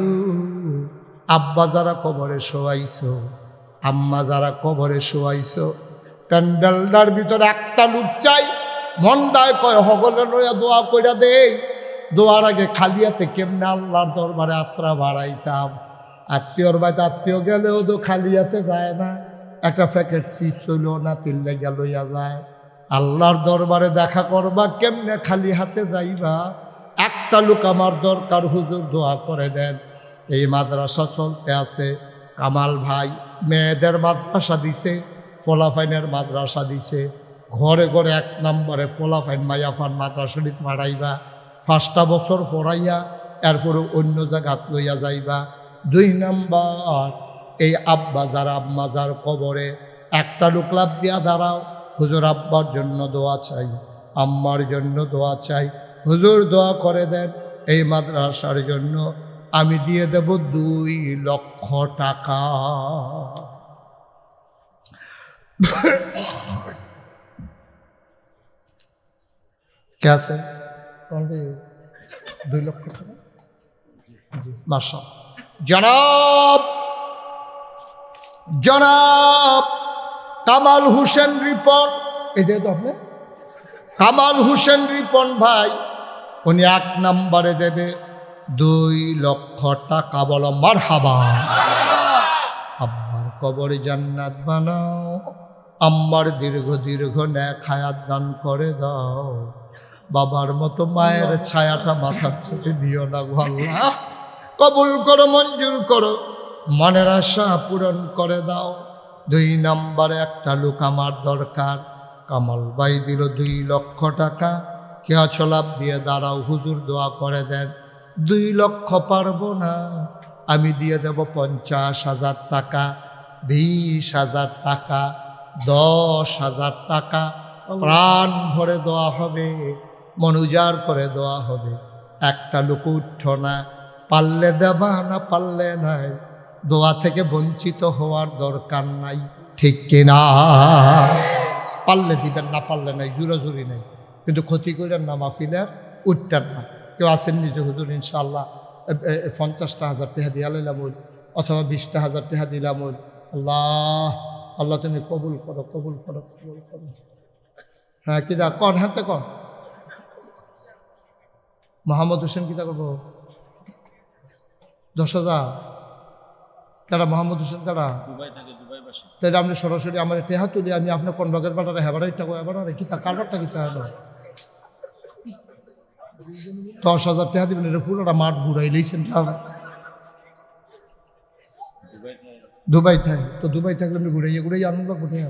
আব্বা যারা কবরে শোয়াইছো, আম্মা যারা কবরে শোয়াইছো, প্যান্ডেলটার ভিতরে একটা লোক চাই, মনটায় কয় হগলে লইয়া দোয়া কইরা দেই। দোয়ার আগে খালিয়াতে কেমনে আল্লাহর দরবারে আত্রা বাড়াইতাম। আত্মীয়র বাড়িতে আত্মীয় গেলেও তো খালিয়াতে যায় না, একটা প্যাকেট চিপস হইল না তিল্লে গেল লইয়া যায়। আল্লাহর দরবারে দেখা করবা, কেমনে খালি হাতে যাইবা? একটা লোক আমার দরকার, হুজুর দোয়া করে দেন। এই মাদ্রাসা চলতে আছে, কামাল ভাই মেয়েদের মাদ্রাসা দিছে, ফলাফাইনের মাদ্রাসা দিছে। ঘরে ঘরে 1 নম্বরে ফলাফাইন মাইয়াফান মাদ্রাসাটি পাড়াইবা, 5টা বছর পড়াইয়া এরপরে অন্য জায়গাত লইয়া যাইবা। 2 নম্বর, এই আব্বা যার আম্মা যার কবরে একটা লোক লাভ দিয়া দাঁড়াও, হুজুর আব্বার জন্য দোয়া চাই, আম্মার জন্য দোয়া চাই, হুজুর দোয়া করে দেন এই মাদ্রাসার জন্য। আমি দিয়ে দেব 2 লক্ষ টাকা। কে আছে? 2 লক্ষ টাকা। মাশা জনাব জনাব কামাল হোসেন রিপন, এটা তো আপনি কামাল হোসেন রিপন ভাই, উনি 1 নম্বরে দেবে 2 লক্ষ টাকা। বলো মারহাবা। আব্বার কবরে জান্নাত বানাও, আম্মার দীর্ঘ দীর্ঘ নেক হায়াত দান করে দাও। বাবার মতো মায়ের ছায়াটা মাথার থেকে দিও না গো আল্লাহ। কবুল করো, মঞ্জুর করো, মনের আশা পূরণ করে দাও। 2 নম্বরে একটা লোক আমার দরকার। কামাল ভাই দিল 2 লক্ষ টাকা। কে আছো লাভ দিয়ে দাঁড়াও, হুজুর দোয়া করে দেন। 2 লক্ষ পারবো না, আমি দিয়ে দেব 50,000 টাকা, 20,000 টাকা, 10,000 টাকা। প্রাণ ভরে দেওয়া হবে, মন উজাড় করে দেওয়া হবে। একটা লোক উঠছ না, পারলে দেবা, না পারলে নাই। দোয়া থেকে বঞ্চিত হওয়ার দরকার নাই, ঠিক কিনা? পারলে দিবেন, না পারলে নাই, জুরাজুরি নাই। কিন্তু ক্ষতি করেন না, মাহফিলের উঠতেন না। কেউ আসেন নিজে হুজুর ইনশাআল্লাহ 50,000 টাকা দিয়া লইলাম, অথবা 20,000 টাকা দিলাম। আল্লাহ আল্লাহ তুমি কবুল করো, কবুল করো, কবুল করো। হ্যাঁ কিনা কন, হাতে কন। মোহাম্মদ হোসেন কিতা করবো? 10,000 কারা? মোহাম্মদ হোসেন কারা? দুবাই থাকে, দুবাই বাসা। তাইলে আপনি সরাসরি আমার টেহা তুলি, আমি আপনার কনভাগের বাটারে হেবারাই টাকা হেবারে কিতা কারবারটা কিতা হলো? 10,000 টাকা দিবেন, এটা পুরোটা মাঠ ঘুরাই লইছেন। দুবাই থাকে তো, দুবাই থাকলে আপনি ঘুরাইয়া ঘুরাইয়া আনন্দ কোথায়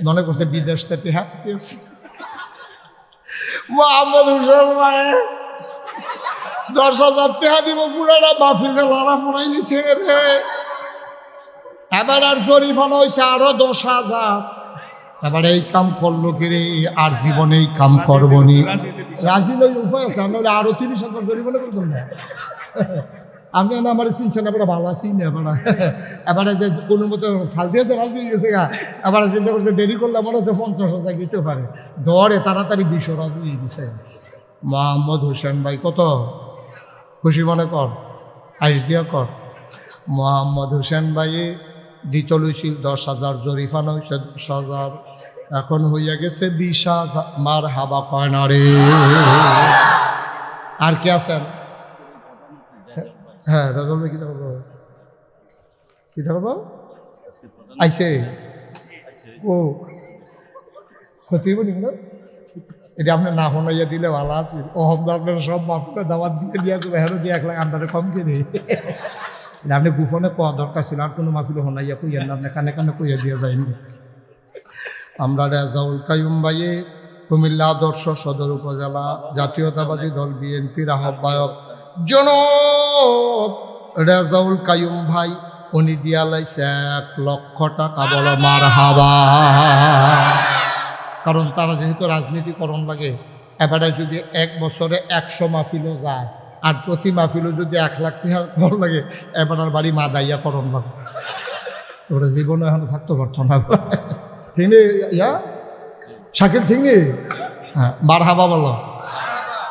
মনে করছে বিদেশ থেকে। হ্যাঁ মোহাম্মদ হোসেন ভাই 10,000 টাকা দিব, পুরাটা মাহফিলটা লাড়া পড়াই নিছে রে। এবার আর জরিফানা হয়েছে আরো 10,000। এবার এই কাম করলো কি রে, আর জীবনে এই কাম করবো নি। রাজি লই উপায় আছে, আমরা আরো 30,000 জরিমানা করবেন না। আপনি আমার চিনছেন, এবার ভালো আছি না। এবারে যে কোনো মতো ফাল দিয়েছে, রাজি হয়ে গেছে গা। এবার চিন্তা করছে দেরি করলে মনে হচ্ছে 50,000 দিতে পারে, দরে তাড়াতাড়ি 20 রাজি হয়ে গেছে। মোহাম্মদ হোসেন ভাই কত খুশি মনে কর, আইস দিয়া কর। মোহাম্মদ হোসেন ভাই দিত লইছিল 10,000, জরিফানা হয়েছে 10,000, এখন হইয়া গেছে 20,000। মার হাবা কয় না রে। আর কে আছেন? হ্যাঁ রাজল ভাই কিতা করবো, কিতা করবো? আইসে ও ক্ষতি হইব নি? এটা আপনার না শোনাইয়া দিলে ভালো আছে। ও আপনার সব মাফিলে দাওয়াত দিয়ে দিয়া যাবে, হেরো দিয়ে 1 লাখ আন্ডারে কম কিনে। আপনি গুফনে কোয়া দরকার ছিল, আর কোনো মাহফিল শোনাইয়া কইয়েন না, আপনি কানে কানে কইয়া দিয়ে যায়নি। আমরা রেজাউল কাইয়ুম ভাইয়ে কুমিল্লা আদর্শ সদর উপজেলা জাতীয়তাবাদী দল বিএনপির আহ্বায়ক জনাব রেজাউল কাইয়ুম ভাই উনি দিয়া লাইছে 1,00,000 টাকা, বলো মারহাবা। কারণ তারা যেহেতু রাজনীতি করণ লাগে, এবারে যদি 1 বছরে 100 মাহফিলও যায় আর প্রতি মাহফিলও যদি 1,00,000 টাকা করণ লাগে, এবার বাড়ি মাদাইয়া করণ লাগে। ওরা জীবনে এখন থাকতে পারতো না। ঠিক নেই ইয়া শাকিল, ঠিক নেই? হ্যাঁ, মারহাবা বলো।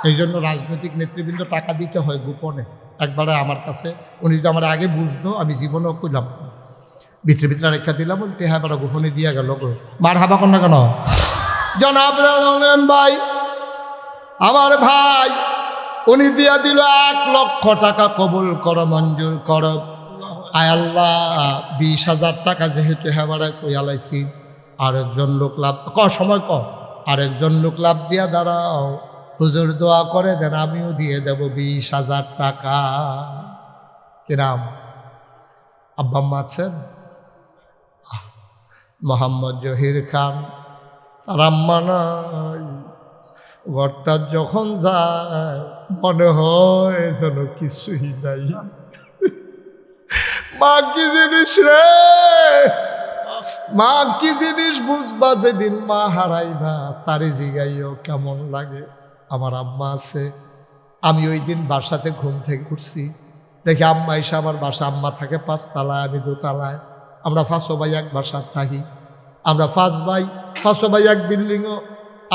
এই জন্য রাজনৈতিক নেতৃবৃন্দ টাকা দিতে হয় গোপনে। একবারে আমার কাছে উনি যদি আমার আগে বুঝতো, আমি জীবনেও কইলাম ভিতরে ভিতরে রেখা দিলাম, বলতে হ্যাঁ বেড়া গোপনে দিয়া গেল। মারহাবা কর না কেন? জনাব ভাই, আমার ভাই উনি দিয়া দিল 1,00,000 টাকা, কবুল করো, মঞ্জুর করো। আয় আল্লাহ, 20,000 টাকা যেহেতু হেবারায় কইয়ালাইছি, আরেকজন লোক লাভ সময় কর, আরেকজন লোক লাভ দিয়া দাঁড়াও, হুজুর দোয়া করে দেন, আমিও দিয়ে দেব 20,000 টাকা। কিরাম আব্বা আম্মা আছেন? মোহাম্মদ জহির খান, তার আম্মা নাই। ঘরটা যখন যায় মনে হয় যেন কিছুই নাই। মা কি জিনিস রে, মা কি জিনিস বুঝবা যেদিন মা হারাইবা, তারে জিগাইও কেমন লাগে। আমার আম্মা আছে, আমি ওই দিন বাসাতে ঘুম থেকে উঠছি, দেখি আম্মা এসে আমার বাসা, আম্মা থাকে 5 তলায়, আমি 2 তলায়। আমরা 5 ভাই এক বাসার থাকি, আমরা 5 ভাই এক বিল্ডিংও।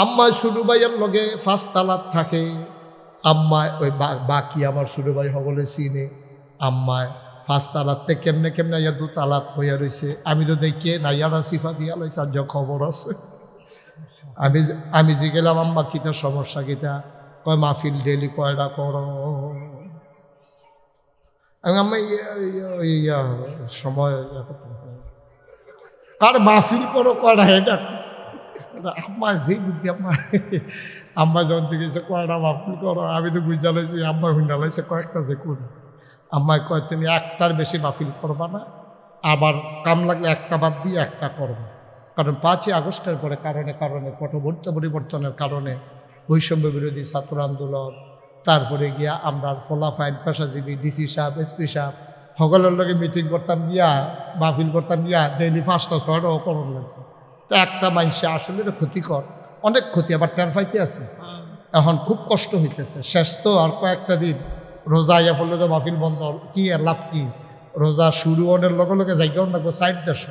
আম্মা ছোটো ভাইয়ের লগে 5 তলার থাকে। আম্মায় ওই বাকি আমার ছোটো ভাই সকলে চিনে। আম্মায় 5 তলাতে কেমনে কেমনে ইয়া 2 তলাত হইয়া রয়েছে। আমি তো দেখে নাইয়ারা সিফা দিয়া লাইছে, আর যা খবর আছে। আমি যে গেলাম, আম্মা কিতা সমস্যা কিতা? কয় মাহফিল ডেলি কয়টা করো? আম্মা ইয়া সময় কার মাহফিল করো কয়টা, এটা আম্মা যে বুদ্ধি। আম্মা যখন থেকে কয়টা মাহফিল করো, আমি তো বুঝা লাইছি, আম্মা হুন্ডা লাইছে কয়েকটা যে করি। আম্মায় কয় তুমি 1টার বেশি মাহফিল করবা না, আবার কাম লাগলে 1টা বাদ দিয়ে 1টা করবো। কারণ 5ই আগস্টের পরে কারণে পরিবর্তনের কারণে বৈষম্য বিরোধী ছাত্র আন্দোলন, তারপরে গিয়া আমরা ফলাফাইন পেশাজীবী ডিসি সাহেব, এসপি সাহেব সকলের লগে মিটিং করতাম গিয়া, মাহফিল করতাম গিয়া, ডেইলি 5টা 6টাও করণ লাগছে। তো একটা মানুষে আসলে ক্ষতিকর, অনেক ক্ষতি, আবার টের পাইতে আছে। এখন খুব কষ্ট হইতেছে। শেষ তো আর কয়েকটা দিন রোজা ইয়া ফলে তো মাহফিল বন্ধ, কি আর লাভ কি? রোজা শুরু হওয়ার লগে লগে জায়গাও লাগবে 60 দেশ,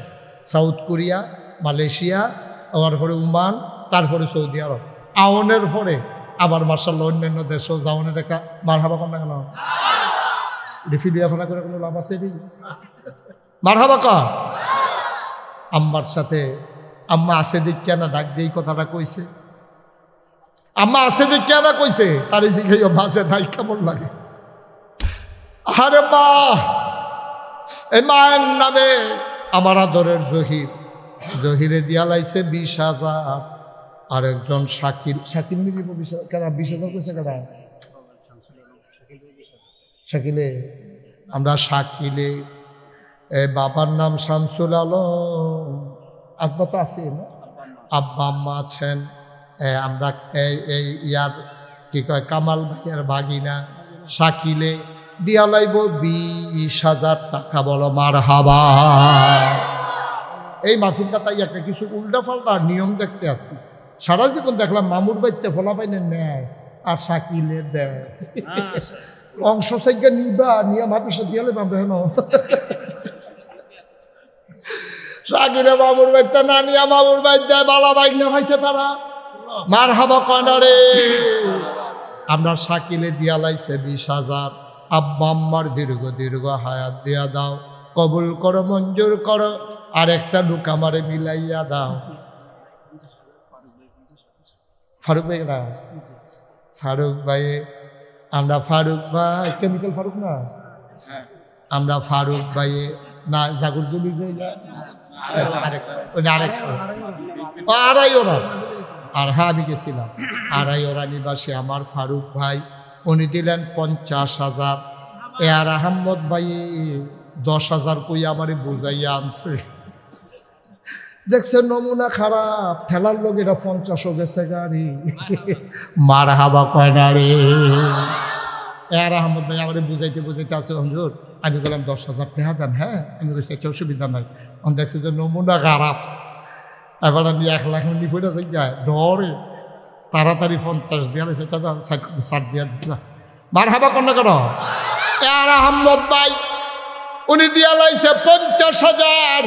সাউথ কোরিয়া, মালয়েশিয়া, তারপরে ওমান, তারপরে সৌদি আরব, আওনের পরে আবার মার্শাল্লাহ অন্যান্য দেশেও যাওয়ানের একটা মারহাবা কর না কেন? রিফিলিয়াফনা করে কোনো লাভ আছে? মারহাবা কর। আম্মার সাথে আম্মা আছে দেখিয়া না ডাক দিয়ে কথাটা কইছে। আম্মা আছে দেখিয়া না কইছে, তারে শিখাইও মাসে নাই কেমন লাগে। আরে মা, এই মায়ের নামে আমার আদরের জহিরে দিয়া লাইছে 20,000। আর একজন শাকিল মিলিব 20,000 কইছে কেনা শাকিলে। আমরা শাকিলে, বাবার নাম শামসুল আলম, আব্বা তো আছে না, আব্বা আম্মা আছেন। আমরা এই ইয়ার কি কয় কামাল ভাইয়ের ভাগিনা শাকিলে দিয়া লাইব 20,000 টাকা, বলো মারহাবা। এই মাহফিলটা তাই একটা কিছু উল্টা পাল্টা নিয়ম দেখতে আসি। সারা জীবন দেখলাম মামুর বাইতে ফলা পাইনে নেয় আর শাকিলে দেয়। অংশ সাইকা নিবা নিয়ে মাদ্রাসা দিয়ালে আমরা হেন শাকিলে মামুর বাইতে না নিয়া মামুর বাইত দেয়, বালা বাইক না হয়েছে তারা মারহাবা কয়নারে। আমরা শাকিলে দিয়া লাইছে 20,000। আব্বা আম্মার দীর্ঘ হায়াত দিয়া দাও, কবুল করো, মঞ্জুর করো। আর একটা লোক আমারে মিলাইয়া দাও। ফারুক ভাই না, ফারুক ভাই, আমরা ফারুক ভাই, কেমিক্যাল ফারুক না, আমরা ফারুক ভাই না, জাগর জলি আড়াই ওরা। আর হ্যাঁ, আমি গেছিলাম আড়াই ওরা নিবাসী আমার ফারুক ভাই, উনি দিলেন 50,000। আর আহম্মদ ভাই 10,000 কই আমারে বুঝাইয়া আনছে। দেখছে নমুনা খারাপ, ঠেলার লোক এটা 50 গেছে গাড়ি। মারহাবা কয় না রে। আর আহমদ ভাই আমারে বুঝাইতে আছে, হুজুর আমি বললাম 10,000 টাকা দেন। হ্যাঁ, আমি বলছি একটা অসুবিধা নাই। আমি দেখছি যে নমুনা খারাপ, এবার আমি 1 লাখ নিয়ে ফেটে যাই যায় ডরে তাড়াতাড়ি 50 দিয়া লাগছে, চাচা 60 দিয়া দিলা মার হাবা কন্যা করো। আর আহমদ ভাই উনি দিয়া লাইছে 50,000,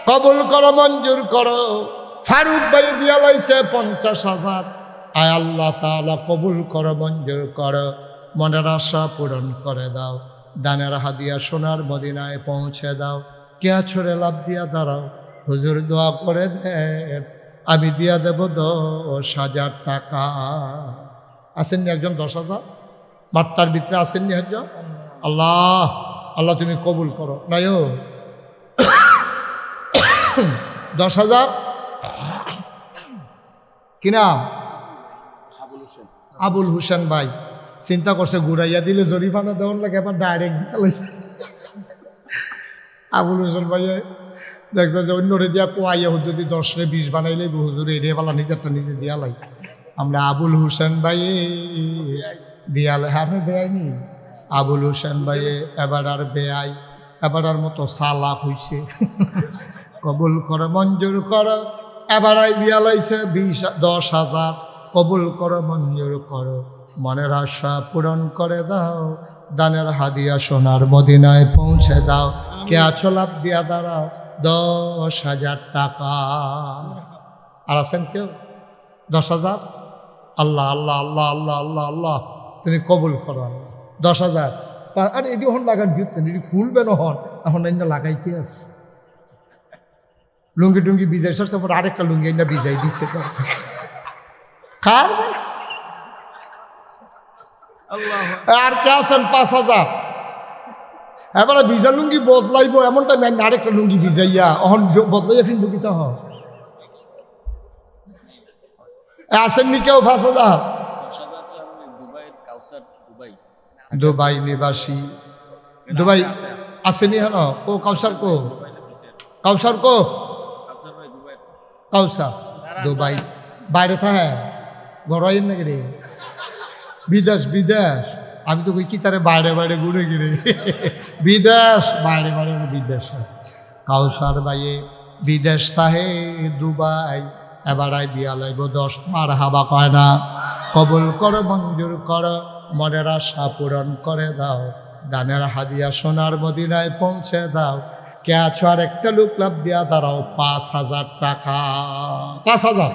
কবুল করো, মঞ্জুর করো। ফারুক ভাই দিয়া লাইছে 50,000। আয় আল্লাহ তাআলা কবুল করো, মঞ্জুর করো, মনের আশা পূরণ করে দাও, দানের হাদিয়া সোনার মদিনায় পৌঁছে দাও। কে ছড়ে লাভ দিয়া দাঁড়াও, হুজুর দোয়া করে দেন, আমি দিয়া দেব 10,000 টাকা। আসেননি একজন 10,000? মাঠটার ভিতরে আসেননি একজন? আল্লাহ আল্লাহ তুমি কবুল করো। নাই 10,000 কি নাম? আবুল হোসেন ভাই চিন্তা করছে ঘুরাইয়া দিলে জরিমানা দেওয়ার লাগে, এবার ডাইরেক্ট দিয়েছে। আবুল হোসেন ভাই দেখছে যে অন্যরে দিয়া কোয়াইয়া যদি 10-20 বানাইলে হুজুরে এড়িয়ে পালা নিজেরটা নিজে দিয়ালাই। আমরা আবুল হোসেন ভাই দিয়ালে হারে বেআইনি। আবুল হোসেন ভাই এবার আর বেআই, এবার আর মতো সালাক হইছে। কবুল করো, মঞ্জুর করো। এবার দিয়ালাইছে 10,000, কবুল করো, মঞ্জুর করো, মনের আশা পূরণ করে দাও, দানের হাদিয়া সোনার মদিনায় পৌঁছে দাও। কে আছো লাভ দিয়া দাঁড়াও, 10,000 টাকা। আর আছেন কেউ? 10,000? আল্লাহ আল্লাহ আল্লাহ আল্লাহ আল্লাহ আল্লাহ তুমি কবুল করো। 10,000 আর এটি হন লাগান দিতেন, এটি খুলবেন হন, এখন এনে লাগাইতে আছে। লুঙ্গি টুঙ্গি ভিজাই সরছে, পর আরেকটা লুঙ্গি এনে ভিজাই দিচ্ছে। আর কে আছেন 5,000? এবারে ভিজা লুঙ্গি বদলাইব এমন টাইম আরেকটা লুঙ্গি ভিজাইয়া অহন বদলাইয়া ফিরবো কি তখন? আসেননি কেউ 5,000? দুবাই নিবাসী, দুবাই আসেনি হেন? ও কাউসার কো? কাউসার কো? কাউসার দুবাই বাইরে থাকে গড়াইয়ের নাকি রে? বিদেশ বিদেশ আমি তো কই কি তারে বাইরে বাইরে ঘুরে গিরে বিদেশ বাইরে বাইরে বিদেশ। কাউসার বাইয়ে বিদেশ তাহে দুবাই, এবার দিয়া লাইব 10। মার হাবা কয় না? কবুল করো, মঞ্জুর করো, মনের আশা পূরণ করে দাও, দানের হাদিয়া সোনার মদিনায় পৌঁছে দাও। কে আছো আর একটা লোক লাভ দিয়া দাঁড়াও, 5,000 টাকা। 5,000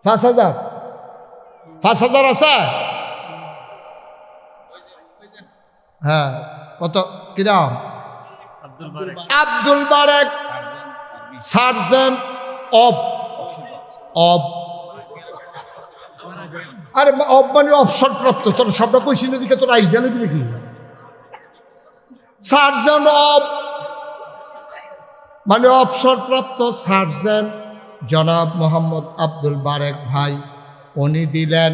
5,000 5,000 আছে? হ্যাঁ, কত কিরাম? Abdul Barek, sergeant of of আরে অফ মানে অবসরপ্রাপ্ত। তোর সবটা কইছি না দিকে তোর আইস দিলে দিলে কি? সার্জেন্ট অফ মানে অবসরপ্রাপ্ত সার্জেন্ট জনাব মোহাম্মদ আব্দুল বারেক ভাই, উনি দিলেন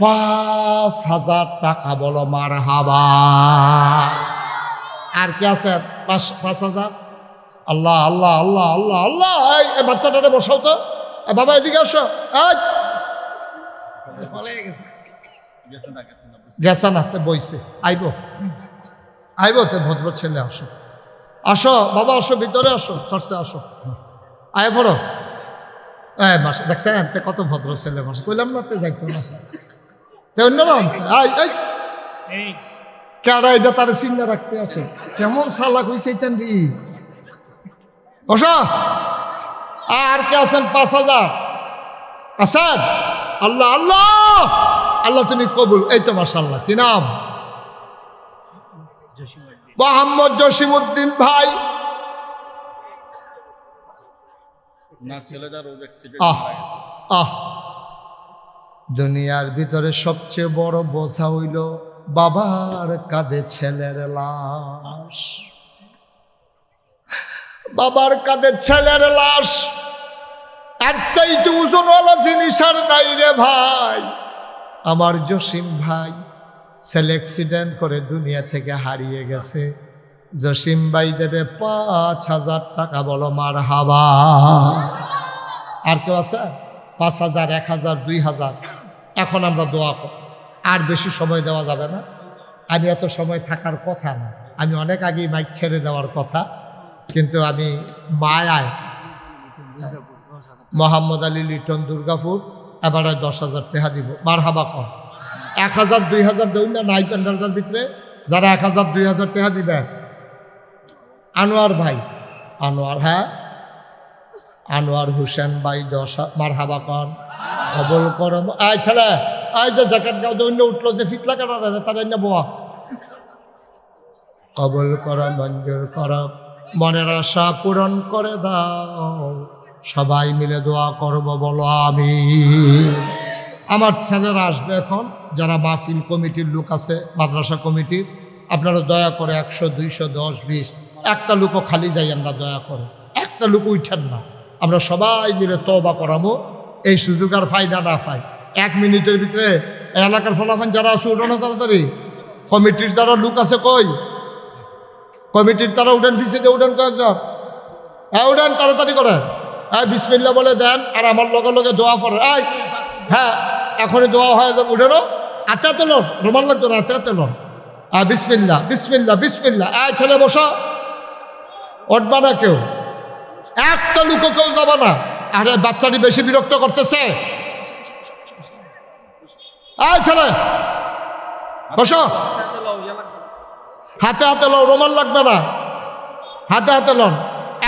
5,000 টাকা। বলো মার হাবা। আর কি আছে? 5,000? আল্লাহ আল্লাহ আল্লাহ আল্লাহ আল্লাহ। এই বাচ্চাটারে বসাও তো, বাবা এদিকে আসো। গেছে না তো বইছে, আইব আইব তো ভদ্র ছেলে। আসো আসো বাবা, আসো ভিতরে আসো, চর্চে আসো, আয় পড়ো। মাসে দেখছেন কত ভদ্র ছেলে, মাসে কইলাম না তে যাইতো না অন্যরকম। কারা এটা তার চিন্তা রাখতে আছে, কেমন সালাক হয়েছে রি। বসো। আর কে আছেন? 5,000 আছেন? আল্লাহ আল্লাহ আল্লাহ তুমি কবুল। এই তো মাশাআল্লাহ। কি নাম? মোহাম্মদ জসিমউদ্দিন ভাই। দুনিয়ার ভিতরে সবচেয়ে বড় বোঝা হইল বাবার কাঁধে ছেলের লাশ। বাবার কাঁধে ছেলের লাশ এর চাইতে ওজনওয়ালা জিনিস আর নাই রে ভাই। আমার জসিম ভাই ছেলে অ্যাক্সিডেন্ট করে দুনিয়া থেকে হারিয়ে গেছে। জসিম ভাই দেবে 5,000 টাকা। বলো মার হাবা। আর কেউ আছে? 5,000, 1,000, 2,000। এখন আমরা দোয়া করি, আর বেশি সময় দেওয়া যাবে না। আমি এত সময় থাকার কথা না, আমি অনেক আগেই মাইক ছেড়ে দেওয়ার কথা, কিন্তু আমি মায়ায় মোহাম্মদ আলী লিটন দুর্গাপুর এবারে 10,000 টাকা দিব। মারহাবা কর। 1,000 2,000 দেউন না নাই প্যান্ডেলটার ভিতরে যারা 1,000 2,000 টাকা দিবেন। আনোয়ার ভাই, আনোয়ার, হ্যাঁ আনোয়ার হোসেন ভাই 10, মারহাবা কর। কবল করম। আয় ছেলে, আয় যে জ্যাকেট গাও দৈন্য উঠলো যে ফিতলা কাটা তারা না বোয়া। কবল কর, মঞ্জুর কর, মনের আশা পূরণ করে দাও, সবাই মিলে দোয়া করব বলো আমি। আমার ছেলেরা আসবে এখন, যারা মাহফিল কমিটির লোক আছে, মাদ্রাসা কমিটির, আপনারা দয়া করে 100 200 10 20 একটা লোকও খালি যাইয়েন না, দয়া করে একটা লোক উঠেন না। আমরা সবাই মিলে তওবা করামো, এই সুযোগ আর ফায়দা না পাই। 1 মিনিটের ভিতরে এলাকার ফলাফল যারা আছে উঠো না তাড়াতাড়ি। কমিটির যারা লোক আছে কই, কমিটির তারা উঠেন, ফিসে উঠেন কয়েকজন, হ্যাঁ উঠেন তাড়াতাড়ি করেন। হ্যাঁ বিসমিল্লাহ বলে দেন, আর আমার লগে লগে দোয়া পড়ে। হ্যাঁ এখনই দোয়া হয়ে যাবে, উঠে নো, হাতে হাতে লোন, রোমান লাগতো না, হাতে হাতে লোন। বিসমিল্লাহ বিসমিল্লাহ বিসমিল্লাহ। ছেলে বসো, উঠবা না কেউ, একটা লুকো কেউ যাবা না। আরে বাচ্চাটি বেশি বিরক্ত করতেছে। ছেলে বসো, হাতে হাতে লো, রোমান লাগবে না, হাতে হাতে লন।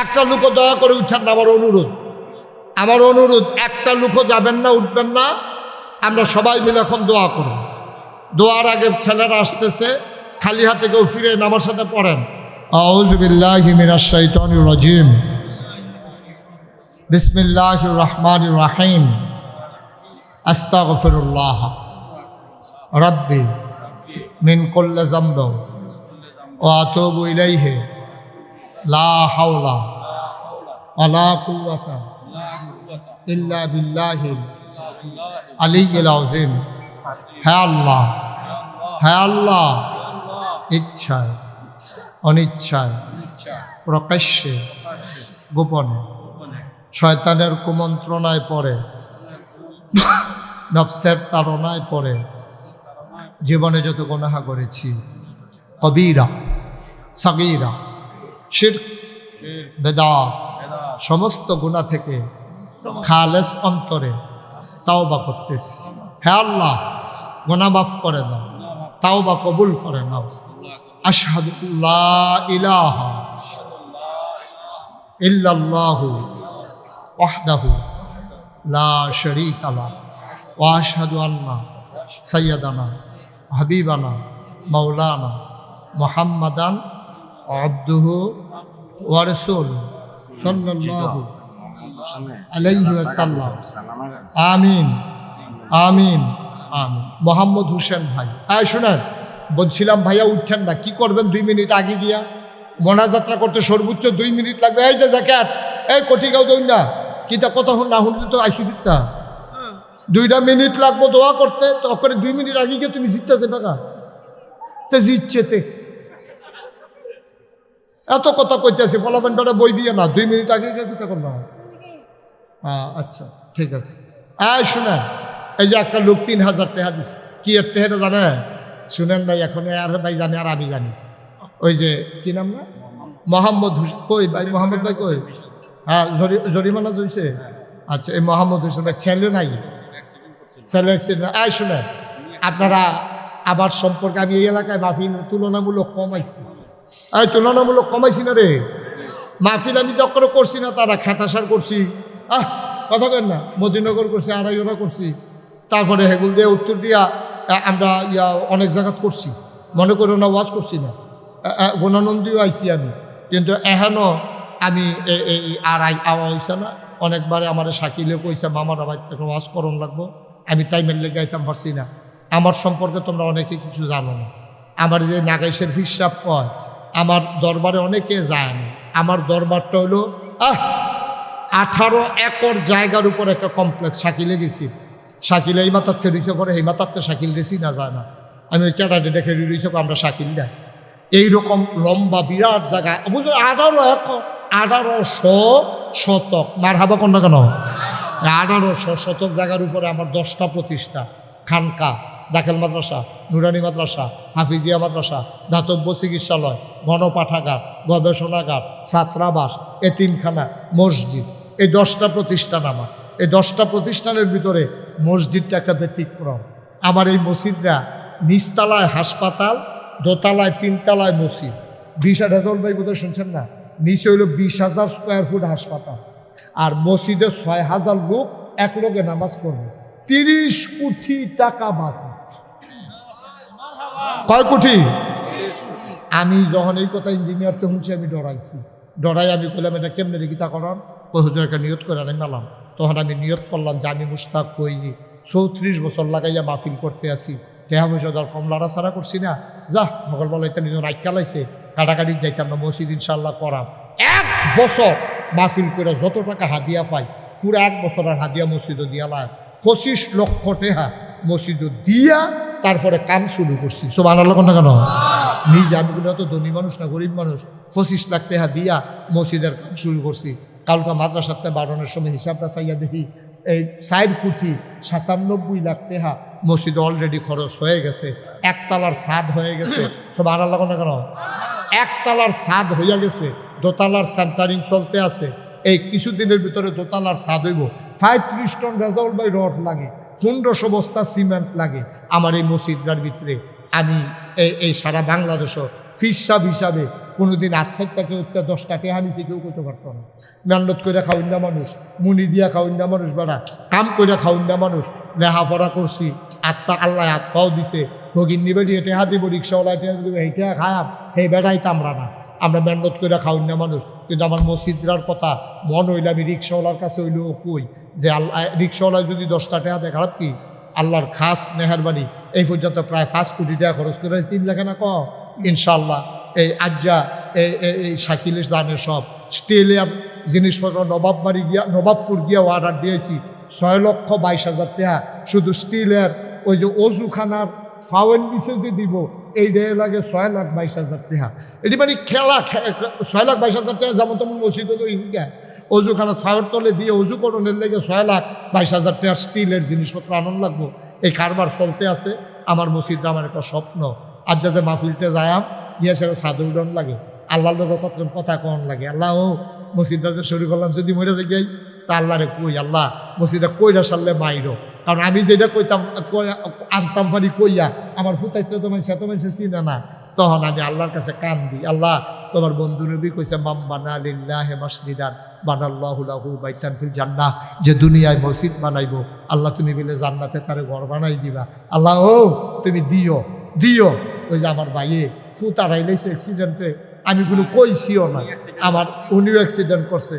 একটা লুকো দয়া করে উঠেন না, আমার অনুরোধ, আমার অনুরোধ। একটা লুকো যাবেন না, উঠবেন না। আমরা সবাই মিলে এখন দোয়া করব। দোয়ার আগে ছেলেরা আসতেছে, খালি হাতে কেউ ফিরে আমার সাথে পড়েন। আউযু বিল্লাহি মিনাশ শাইতানির রাজিম, বিসমিল্লাহির রহমানির রহিম, আস্তাগফিরুল্লাহ রাব্বি মিন কুল্লি যামবিন ওয়া আতুবু ইলাইহি, লা হাওলা ওয়ালা কুওয়াতা ইল্লা বিল্লাহিল আলিয়্যিল আযীম। হে আল্লাহ, হে আল্লাহ, ইচ্ছায় অনিচ্ছায়, প্রকাশ্যে গোপনে, শয়তানের কুমন্ত্রণায় পড়ে, নফসের তাড়নায় পড়ে জীবনে যত গুনাহ করেছি, কবীরা সাগীরা, শিরক বেদাত, সমস্ত গুনাহ থেকে খালেস অন্তরে তাওবা করতেছি। হে আল্লাহ, গুনাহ মাফ করে দাও, তাওবা কবুল করে নাও। আশহাদু আল্লা ইলাহা ইল্লাল্লাহু ওয়াহদাহু লা শারীকা লাহু ওয়া আশহাদু আন্না সাইয়্যিদানা হাবিবানা মাওলানা মুহাম্মাদান আবদুহু ওয়া রাসূলুহু সাল্লাল্লাহু আলাইহি ওয়াসাল্লাম। আমিন আমিন আমিন। মোহাম্মদ হোসেন ভাই, শুনেন, বলছিলাম ভাইয়া উঠছেন না, কি করবেন? 2 মিনিট আগে গিয়া মোনাজাতটা করতে সর্বোচ্চ 2 মিনিট লাগবে। এই যে জ্যাকেট, এই কটিগাঁও দৌড় না, কিতা কতক্ষণ না শুনলে তো আইসুবিদা 2টা মিনিট লাগবো দোয়া করতে, তো করে 2 মিনিট আগে গিয়ে তুমি জিততেছে টাকা তে জিতছে এত কথা কইতেছে, ফলাফলটা বই দিয়ে না, 2 মিনিট আগে গিয়ে কিতা করলাম। আচ্ছা ঠিক আছে। শুনেন, এই যে একটা লোক 3,000 টাকা দিচ্ছে, কি এর টাকাটা জানে? শুনেন ভাই, এখন আর ভাই জানে আর আমি জানি। ওই যে কি নাম না, মোহাম্মদ হোসেন কই ভাই, মোহাম্মদ ভাই কই? জরিমানা চলছে। আচ্ছা, এই মোহাম্মদ হোসেন ভাই ছেলে নাই, ছেলে অ্যাক্সিডেন্ট। শুনেন, আপনারা আবার সম্পর্কে আমি এই এলাকায় মাহফিল তুলনামূলক কমাইছি। তুলনামূলক কমাইছি না রে, মাহফিল আমি চক্করে করছি না, তারা খেতাসার করছি, কথা কেন না, মদিনগর করছি, আড়াইওরা করছি, তারপরে হেগুল দিয়ে উত্তর দিয়া আমরা অনেক জায়গাত করছি, মনে করো না ওয়াজ করছি না, গুণানন্দীও আইছি আমি, কিন্তু এখনও আমি এই আড়াই আওয়া হয়েছে না। অনেকবারে আমার শাকিলে কইছে মামার আবার একটা ওয়াজ করণ লাগবো, আমি টাইমের লেগে আইতাম পারছি না। আমার সম্পর্কে তোমরা অনেকে কিছু জানো না। আমার যে নাগাইশের হিসাব কয়, আমার দরবারে অনেকে যায় না। আমার দরবারটা হলো 18 একর জায়গার উপর একটা কমপ্লেক্স। শাকিলে গেছি, শাকিলে এই মাতারতে রইছে পরে, এই মাতারতে শাকিল রেছি না যায় না, আমি ওই ক্যাডারে দেখে রইছে আমরা শাকিল দেয়। এইরকম লম্বা বিরাট জায়গা, বুঝলো 18 একর, 1800 শতক। মার হাবা কন্যা কেন? 1800 শতক জায়গার উপরে আমার 10টা প্রতিষ্ঠা, খানকা, দাখিল মাদ্রাসা, নুরানি মাদ্রাসা, হাফিজিয়া মাদ্রাসা, দাতব্য চিকিৎসালয়, গণপাঠাগার, গবেষণাগার, ছাত্রাবাস, এতিমখানা, মসজিদ, এই 10টা প্রতিষ্ঠান আমার। এই 10টা প্রতিষ্ঠানের ভিতরে মসজিদটা একটা ব্যতিক্রম। আমার এই মসজিদরা নিচতলায় হাসপাতাল, দোতলায় 3তলায় মসজিদ। 20 রেজাউল ভাই বোধহয় শুনছেন না, নিচে হইল 20,000 স্কোয়ার ফুট হাসপাতাল, আর মসজিদে 6,000 লোক এক লোকে নামাজ পড়বে। 30 কোটি টাকা বাজে। কয় কোটি? আমি যখন এই কথা ইঞ্জিনিয়ারকে শুনছি আমি ডরাই আমি বললাম এটা কেমনে রেখিতা করার, ওই হুজুর একটা নিয়ত করে আমি মেলাম। তখন আমি নিয়ত করলাম যে আমি মুস্তাক হই 34 বছর লাগাইয়া মাহফিল করতে আসি, টেহা পয়সা ধর কম লড়াছাড়া করছি না, যা মগলবেলা এটা নিজের রাইট চালাইছে, কাটাকাটি যাইতাম না, মসজিদ ইনশাল্লাহ করাম। 1 বছর মাহফিল করে যত টাকা হাদিয়া পাই পুরো 1 বছরের হাদিয়া মসজিদও দিয়া লাগ 25 লক্ষ টাকা মসজিদও দিয়া তারপরে কাম শুরু করছি। সুবহানাল্লাহ না কেন? নিজে আমি কোনো এত ধনী মানুষ না, গরিব মানুষ। 25 লাখ টাকা দিয়া মসজিদের কাম শুরু করছি। কালকা মাদ্রাসাতে বাড়ানোর সময় হিসাবটা চাইয়া দেখি এই 4 কোটি 97 লাখ টাকা মসজিদে অলরেডি খরচ হয়ে গেছে। 1 তলার ছাদ হয়ে গেছে। সুবহানাল্লাহ না কেন? 1 তলার ছাদ হইয়া গেছে, দোতলার সেন্টারিং চলতে আছে। এই কিছুদিনের ভিতরে দোতলার ছাদ হইব। 35 টন রেজাউল ভাই রড লাগে, 1500 বস্তা সিমেন্ট লাগে আমার এই মসজিদটার ভিতরে। আমি এই সারা বাংলাদেশও ফিসাব হিসাবে কোনোদিন আত্মহত্যাকে উঠতে 10টা টাকা নিচে কেউ করতে পারতো না। মেহনত করে খাউন্ডা মানুষ, মুনি দিয়া খাউন্ডা মানুষ, বেড়া কাম করে খাউন্ডা মানুষ, লেহাপড়া করছি, আত্মা আল্লাহ আত্মাও দিছে। ভগিন নিবে দিয়ে টেহা দিব, রিক্সাওয়ালা টেহা দিব, এইটা খায়াম সেই বেড়াই তো আমরা না। আমরা মেহনত করে খাউন্ডা মানুষ। কিন্তু আমার মসজিদরার কথা মন হইলে আমি রিক্সাওয়ালার কাছে হইলেও কই যে আল্লাহ, রিক্সাওয়ালায় যদি 10টা টাকা দেয় খারাপ কি? আল্লাহর খাস মেহরবানি এই পর্যন্ত প্রায় 5 কোটি টাকা খরচ করে 3 লাখ না ক ইনশাল্লাহ। এই আজ্জা এই সাইকেলের জানে সব স্টিলের জিনিসপত্র নবাবপুর গিয়া অর্ডার দিয়েছি 6,22,000 টাকা শুধু স্টিলের। ওই যে অজুখানার ফাওয়েল নিচে যে দিব এই দেয় লাগে 6,22,000 টাকা। এটি মানে খেলা 6,22,000 টাকা যেমন তেমন মসজিদ হলো ইনকা অজুখানা ফাওয়ের তলে দিয়ে অজু করণের লেগে 6,22,000 টাকার স্টিলের জিনিসপত্র আনন্দ লাগবো। এই কারবার চলতে আছে আমার মসজিদটা। আমার একটা স্বপ্ন আজ যে মাহফিলতে যায়াম গিয়া সেটা সাদু উডন লাগে, আল্লাহর লোক কথা কন লাগে। আল্লাহ ও মসজিদটা যে শুরু করলাম যদি মরে যে যাই তা আল্লাহরে কই আল্লাহ মসজিদটা কইরা সারলে মাইরো। কারণ আমি যেটা কইতাম আনতাম পারি কইয়া আমার ফুতাইতে তো মানুষ চিনে না। তখন আমি আল্লাহর কাছে কান দিই, আল্লাহ তোমার বন্ধু নবী কইছে মাম বানা লিল্লাহি মাসজিদান বানাল্লাহু লাহু বাইতান ফিল জান্নাহ, যে দুনিয়ায় মসজিদ বানাইবো আল্লাহ তুমি বলে জান্নাতে তারে ঘর বানাই দিবা। আল্লাহ ও তুমি দিও। ওই যে আমার ভাইয়ে ফুত আড়াইলাইছে অ্যাক্সিডেন্টে, আমি কোনো কইছিও না। আমার উনিও অ্যাক্সিডেন্ট করছে,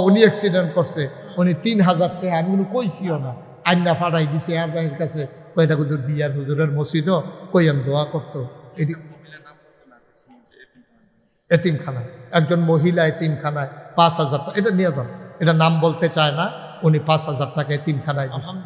উনি অ্যাক্সিডেন্ট করছে, উনি 3,000 টাকা আমি কোনো কইছিও না। আইনা ফাটাই দিছে আর ভাইয়ের কাছে কয়টা হুজুর দিয়ার হুজুরের মসজিদও কইয়ান দোয়া করতো। এটি এতিমখানায় একজন মহিলা এতিমখানায় 5,000 টাকা, এটা নিয়ে যান, এটা নাম বলতে চায় না, উনি 5,000 টাকা এতিমখানায় দিচ্ছে।